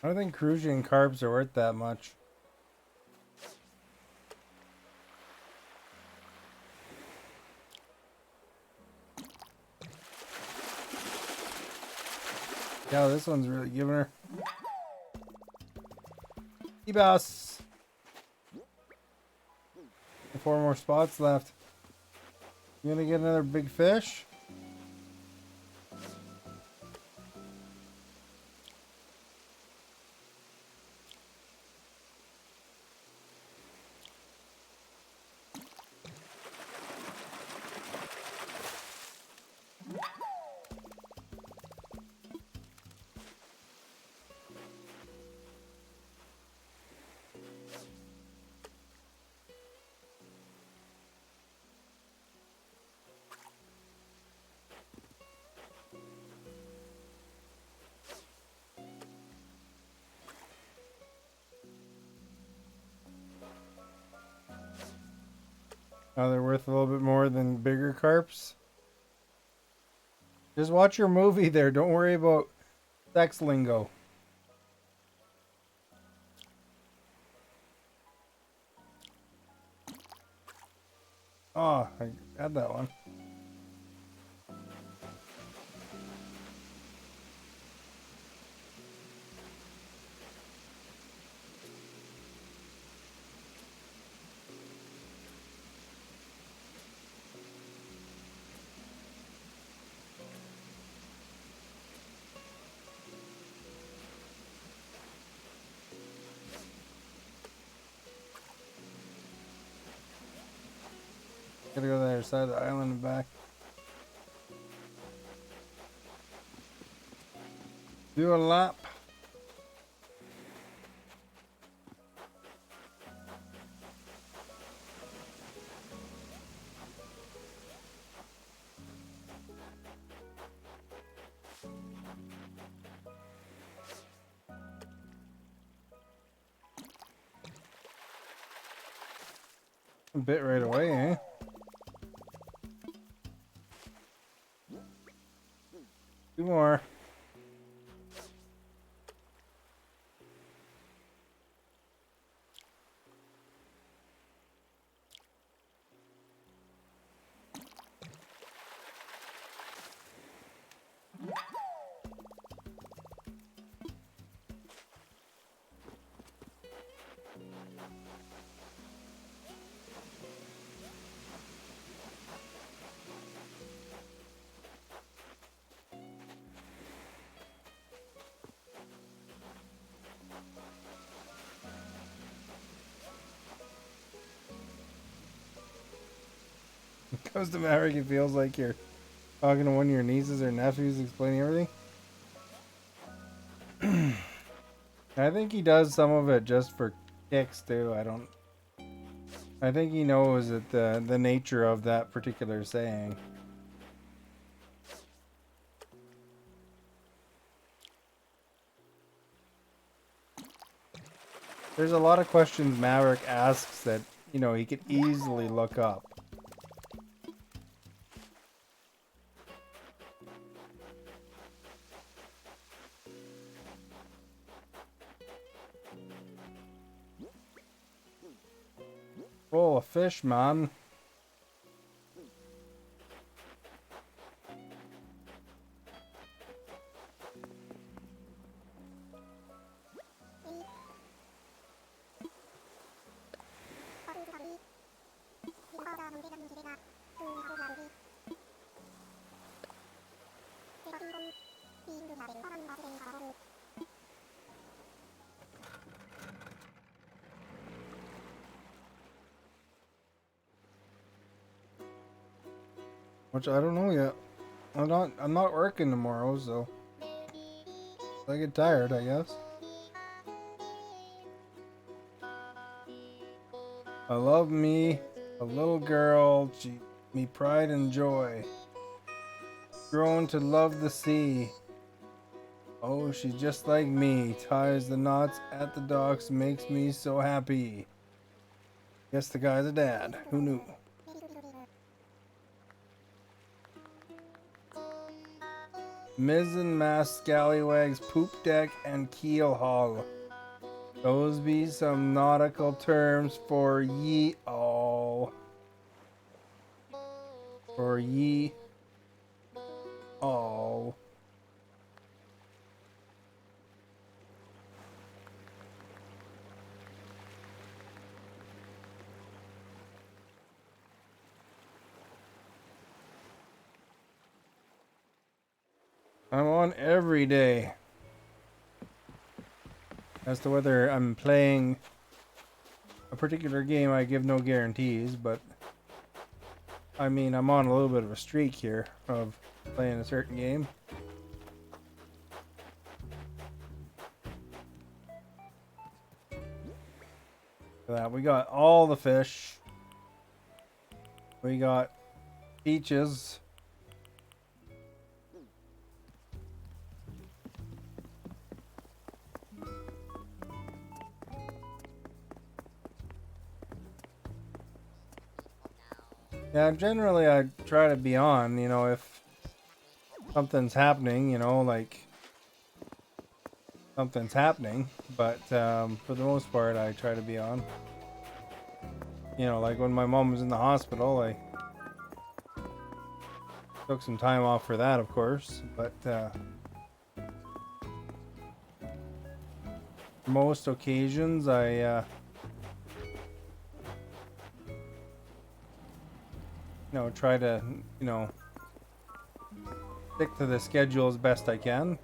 [SPEAKER 1] I don't think crucian carbs are worth that much. Yeah, this one's really giving her. Boss. 4 more spots left. You gonna get another big fish? Oh, they're worth a little bit more than bigger carps. Just watch your movie there. Don't worry about sex lingo. Oh, I had that one. Gotta go to the other side of the island and back. Do a lap. A bit right away, eh? Two more. Goes to Maverick, it feels like you're talking to one of your nieces or nephews explaining everything. I think he does some of it just for kicks too. I think he knows that the nature of that particular saying. There's a lot of questions Maverick asks that, you know, he could easily look up. Full of fish, man. Which I don't know yet. I'm not working tomorrow, so I get tired, I guess. I love me, a little girl, she me pride and joy. Grown to love the sea. Oh, she's just like me. Ties the knots at the docks, makes me so happy. Guess the guy's a dad. Who knew? Mizzen mast, scallywags, poop deck, and keel haul. Those be some nautical terms for ye all. For ye all. I'm on every day. As to whether I'm playing a particular game, I give no guarantees, but I mean, I'm on a little bit of a streak here of playing a certain game. For that, we got all the fish. We got peaches. Yeah, generally I try to be on, you know, if something's happening, you know, like something's happening, but for the most part I try to be on. You know, like when my mom was in the hospital, I took some time off for that, of course, but most occasions I you know, try to, you know, stick to the schedule as best I can.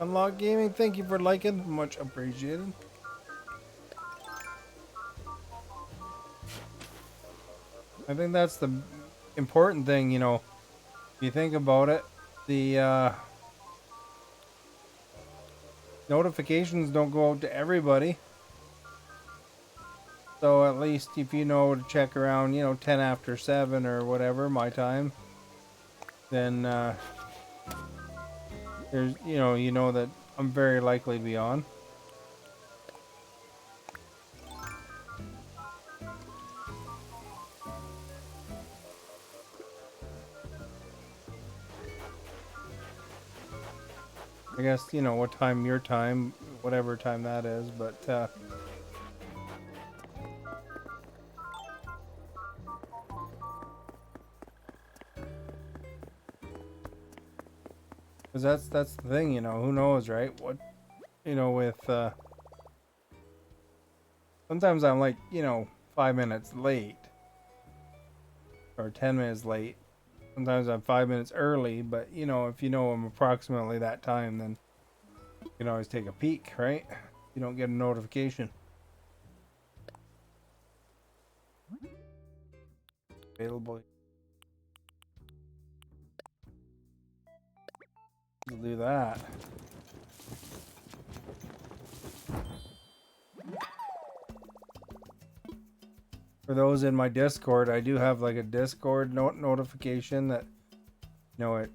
[SPEAKER 1] Unlock Gaming, thank you for liking, much appreciated. I think that's the important thing, you know, if you think about it, the notifications don't go out to everybody. So at least if you know to check around, you know, 10 after 7 or whatever, my time, then there's, you know that I'm very likely to be on. I guess, you know, what time your time, whatever time that is, but because that's the thing, you know, who knows, right? What, you know, with sometimes I'm like, you know, 5 minutes late or 10 minutes late. Sometimes I'm 5 minutes early, but you know, if you know I'm approximately that time, then you can always take a peek, right? You don't get a notification. Available. We'll do that. For those in my Discord, I do have like a Discord notification that, you know, it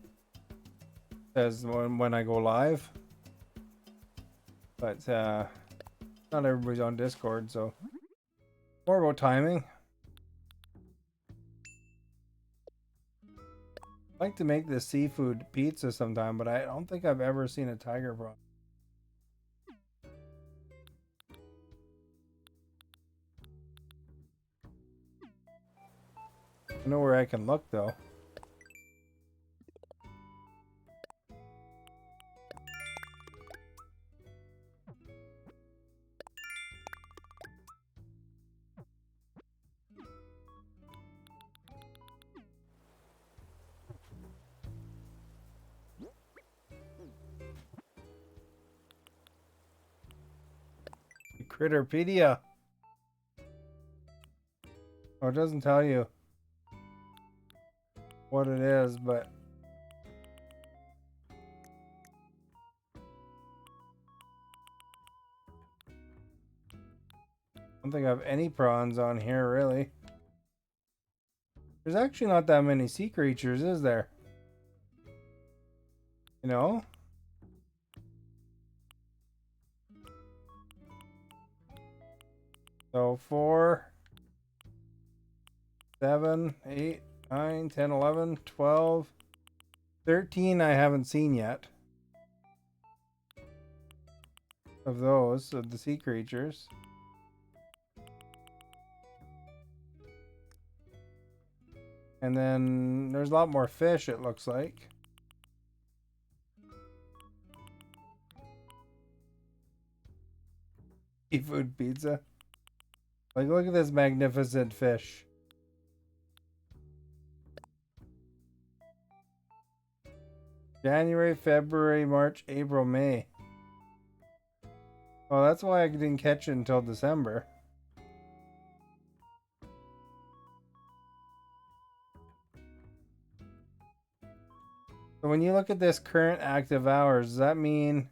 [SPEAKER 1] says when I go live. But not everybody's on Discord, so more about timing. I'd like to make this seafood pizza sometime, but I don't think I've ever seen a tiger prawn. I know where I can look though. Critterpedia. Oh, it doesn't tell you what it is, but I don't think I have any prawns on here, really. There's actually not that many sea creatures, is there? You know? So 4, 7, 8, 9, 10, 11, 12, 13 I haven't seen yet. Of those, of the sea creatures. And then there's a lot more fish, it looks like. Seafood pizza. Like, look at this magnificent fish. January, February, March, April, May. Well, that's why I didn't catch it until December. So when you look at this current active hours, does that mean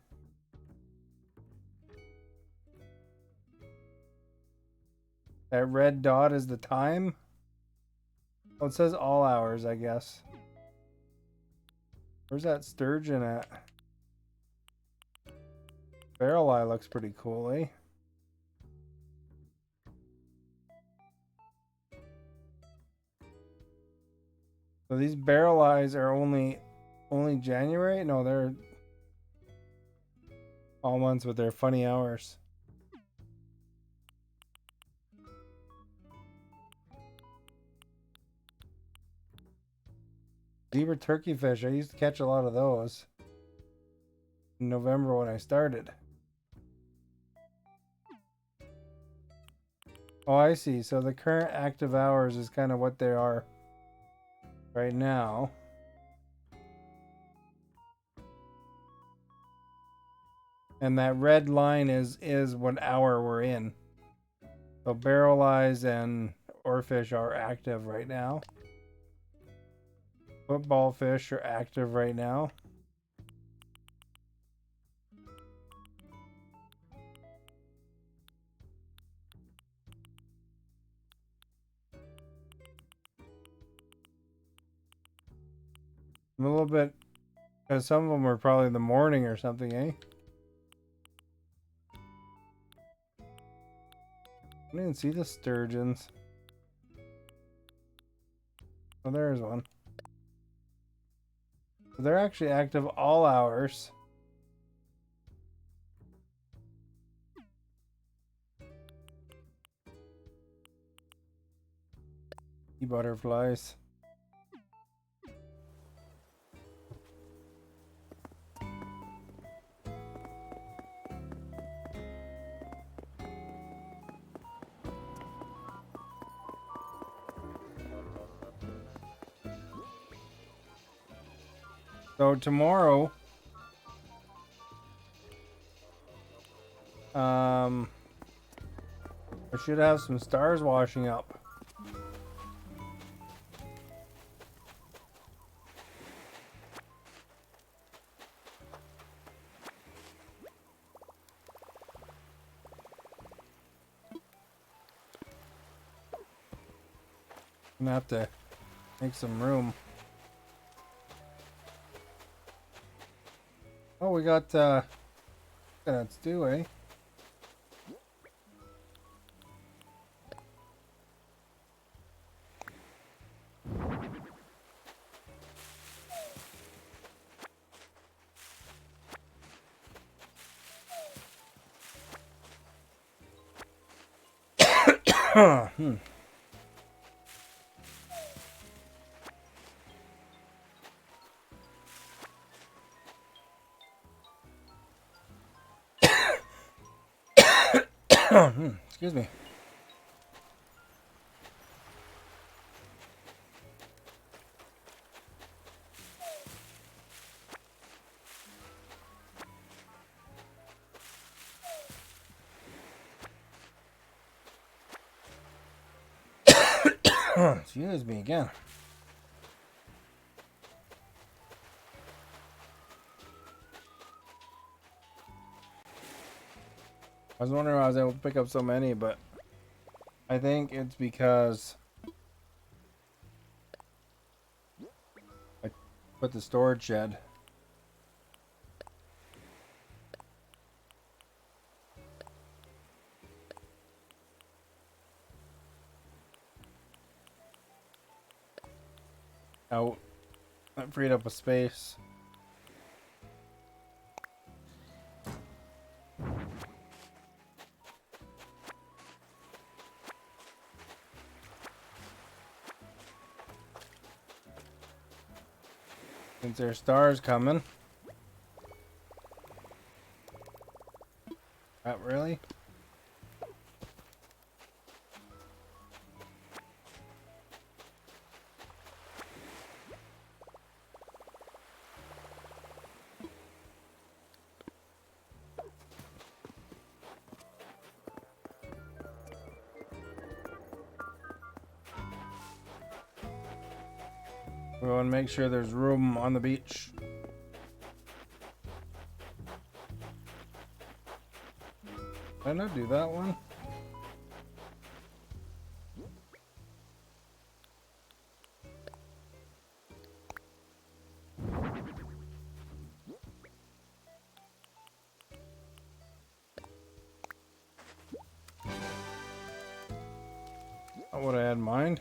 [SPEAKER 1] that red dot is the time? Well, it says all hours, I guess. Where's that sturgeon at? Barrel eye looks pretty cool, eh? So these barrel eyes are only January? No, they're all months with their funny hours. Zebra turkey fish. I used to catch a lot of those in November when I started. Oh, I see. So the current active hours is kind of what they are right now. And that red line is what hour we're in. So barrel eyes and oarfish are active right now. Football fish are active right now. I'm a little bit, because some of them are probably in the morning or something, eh? I didn't see the sturgeons. Oh, there's one. So they're actually active all hours. Sea butterflies. So tomorrow, I should have some stars washing up. I'm gonna have to make some room. Oh, we got that stew, eh? Excuse me. Excuse me again. I was wondering how I was able to pick up so many, but I think it's because I put the storage shed. Out. That freed up a space. Since there's stars coming. Not really? We want to make sure there's room on the beach. Did I not do that one? Not what I had in mind.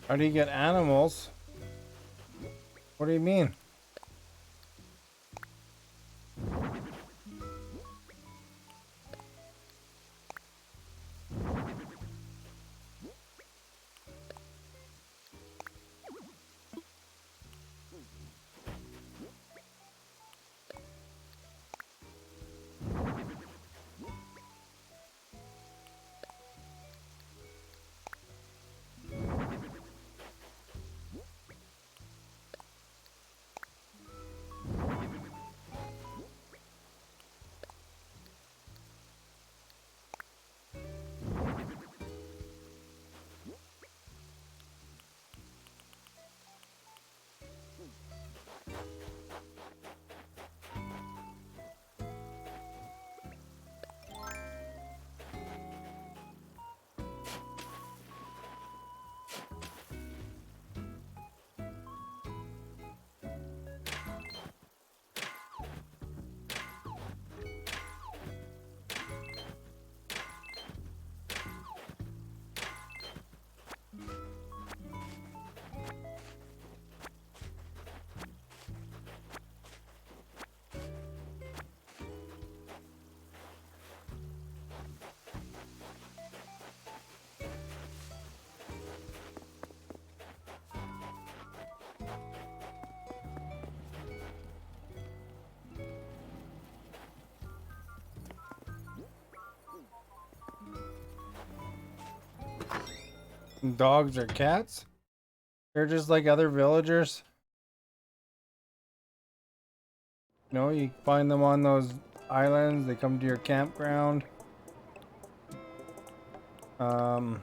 [SPEAKER 1] How do you get animals? What do you mean? Dogs or cats? They're just like other villagers. You know, you find them on those islands. They come to your campground. Um,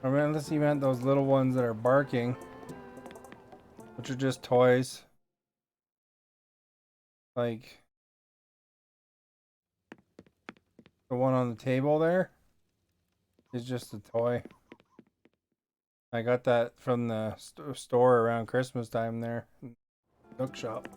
[SPEAKER 1] or unless you meant those little ones that are barking, which are just toys. Like the one on the table there is just a toy. I got that from the store around Christmas time there, bookshop.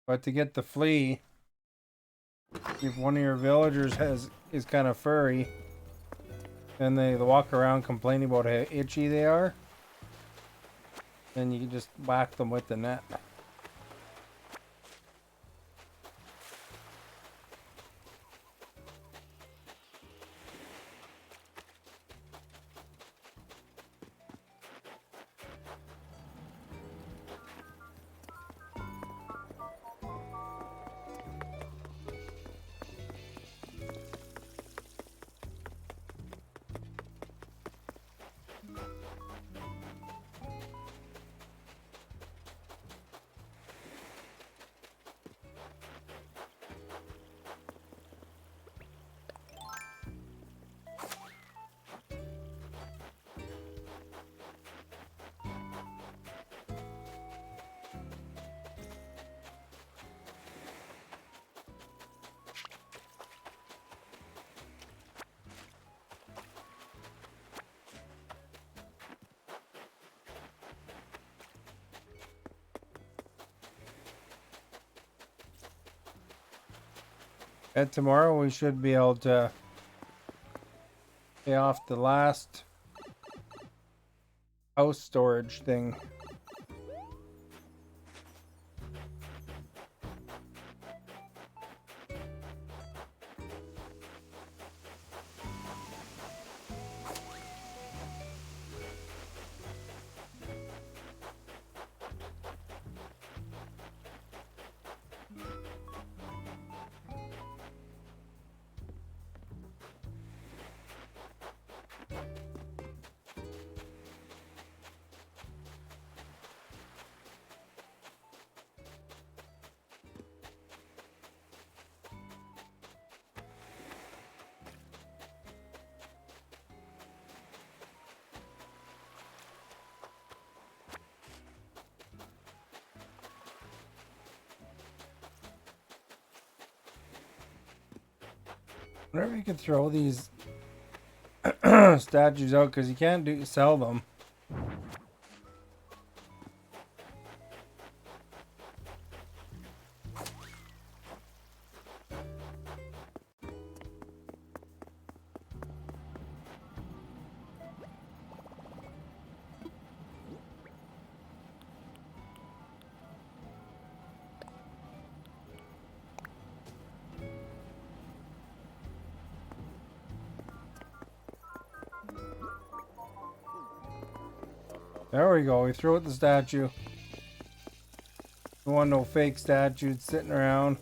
[SPEAKER 1] But to get the flea, if one of your villagers is kind of furry, and they walk around complaining about how itchy they are, then you can just whack them with the net. And tomorrow we should be able to pay off the last house storage thing. Whenever you can throw these statues out, because you can't sell them. There we go. We threw out the statue. Don't want no fake statues sitting around.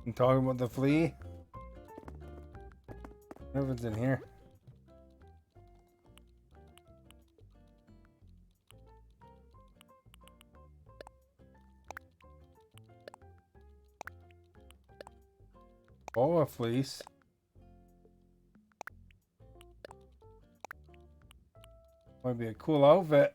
[SPEAKER 1] I'm talking about the flea. Everyone's in here. Oh, a fleece. Might be a cool outfit.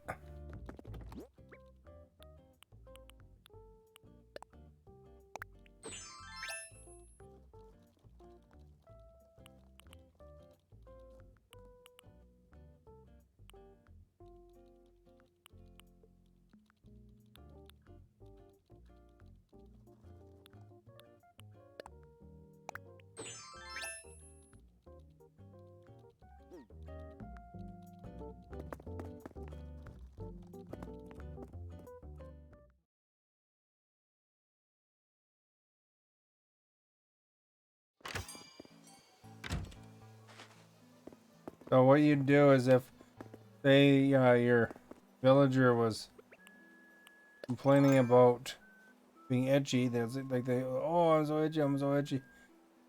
[SPEAKER 1] So what you'd do is if say your villager was complaining about being itchy, there's like they, oh, I'm so itchy, I'm so itchy.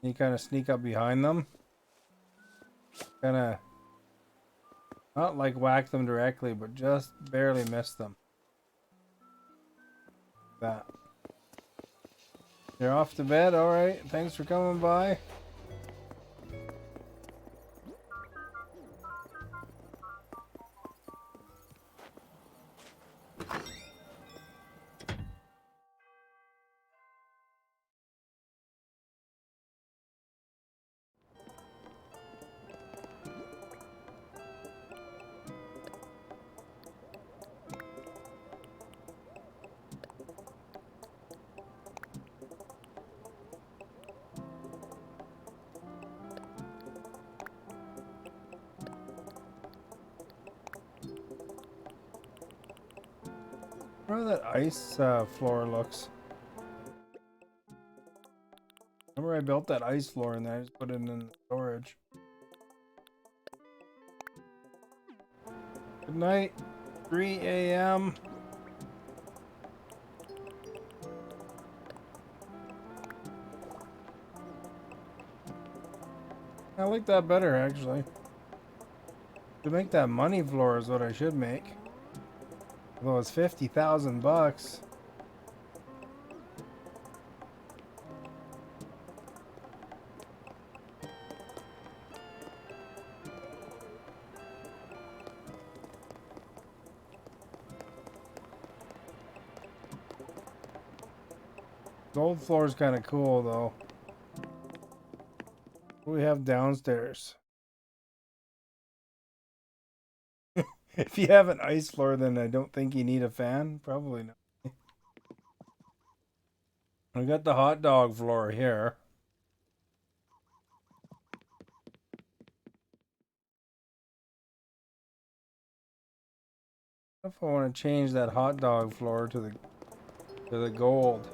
[SPEAKER 1] And you kind of sneak up behind them, kind of not like whack them directly, but just barely miss them. That. You're off to bed. All right. Thanks for coming by. How that ice floor looks. Remember I built that ice floor and then I just put it in the storage. Good night. 3 a.m. I like that better actually. To make that money floor is what I should make. Although it's 50,000 bucks. Gold floor is kind of cool though. What do we have downstairs? If you have an ice floor, then I don't think you need a fan. Probably not. We got the hot dog floor here. If I want to change that hot dog floor to the gold.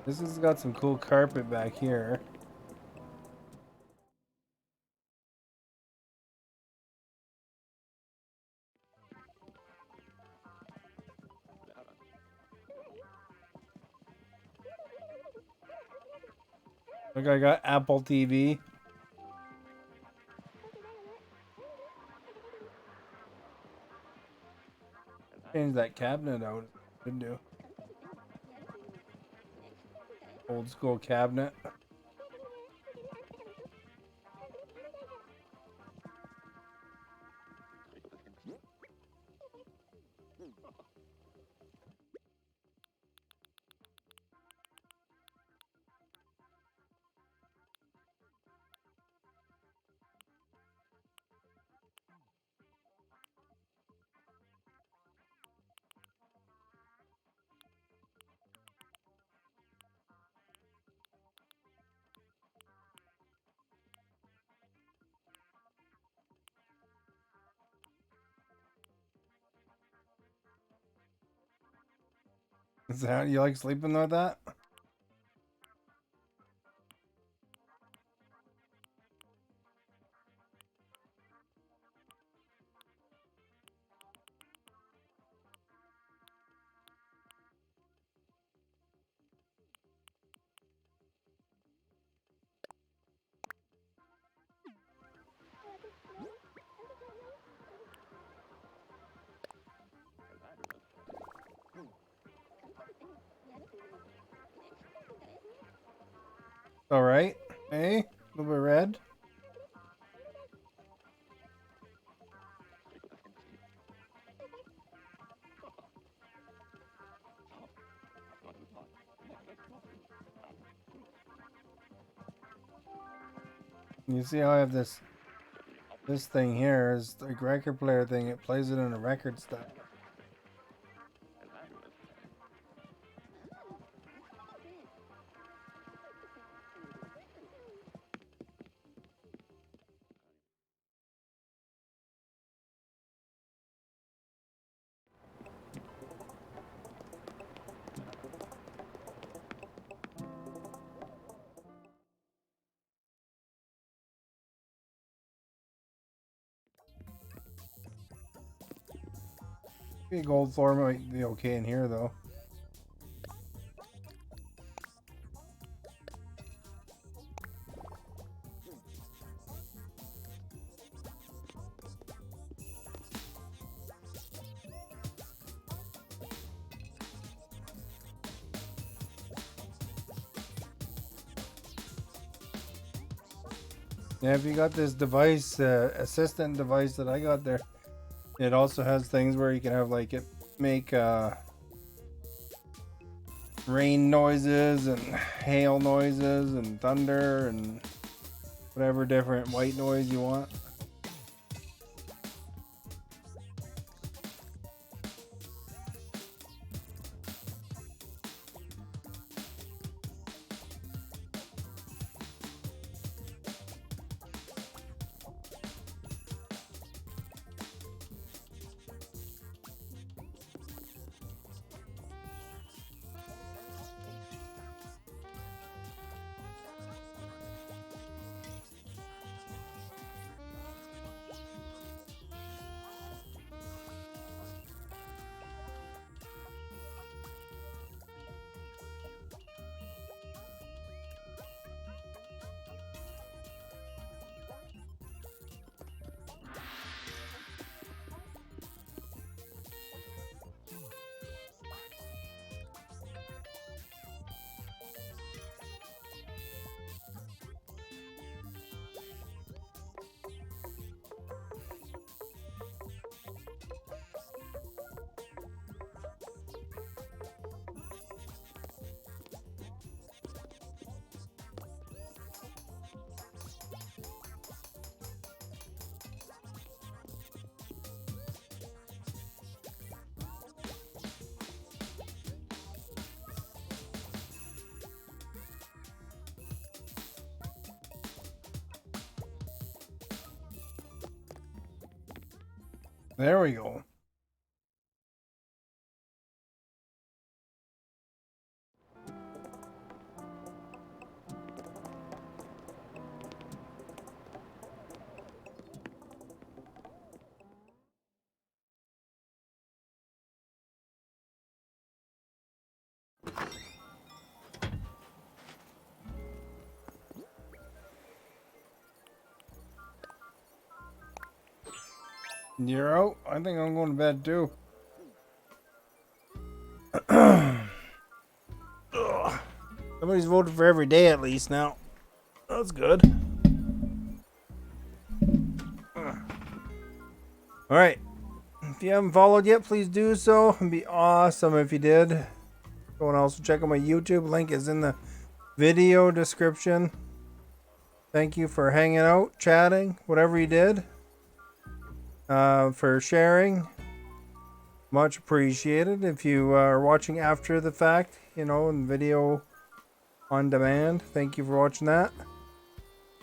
[SPEAKER 1] This has got some cool carpet back here. Look, I got Apple TV. Change that cabinet out. Could do. Old school cabinet. Is that you like sleeping with that? All right. Hey, a little bit red. You see how I have this thing here is the record player thing. It plays it in a record stuff. Maybe gold floor might be okay in here though. Yeah, if you got this device, assistant device that I got there, it also has things where you can have like it make rain noises and hail noises and thunder and whatever different white noise you want. There we go. You're out? I think I'm going to bed too. Ugh. Somebody's voted for every day at least now. That's good. Alright. If you haven't followed yet, please do so. It'd be awesome if you did. Go and also check out my YouTube. Link is in the video description. Thank you for hanging out, chatting, whatever you did. For sharing. Much appreciated. If you are watching after the fact, you know, in video on demand, thank you for watching that.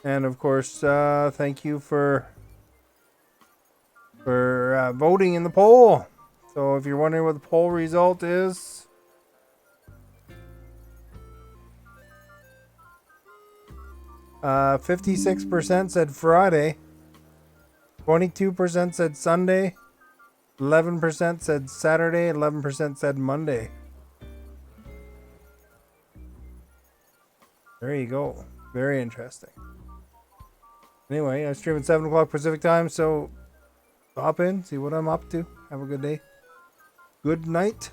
[SPEAKER 1] And of course, thank you for voting in the poll. So if you're wondering what the poll result is, uh, 56% said Friday, 22% said Sunday, 11% said Saturday, 11% said Monday. There you go. Very interesting. Anyway, I stream at 7 o'clock Pacific time, so hop in, see what I'm up to. Have a good day. Good night.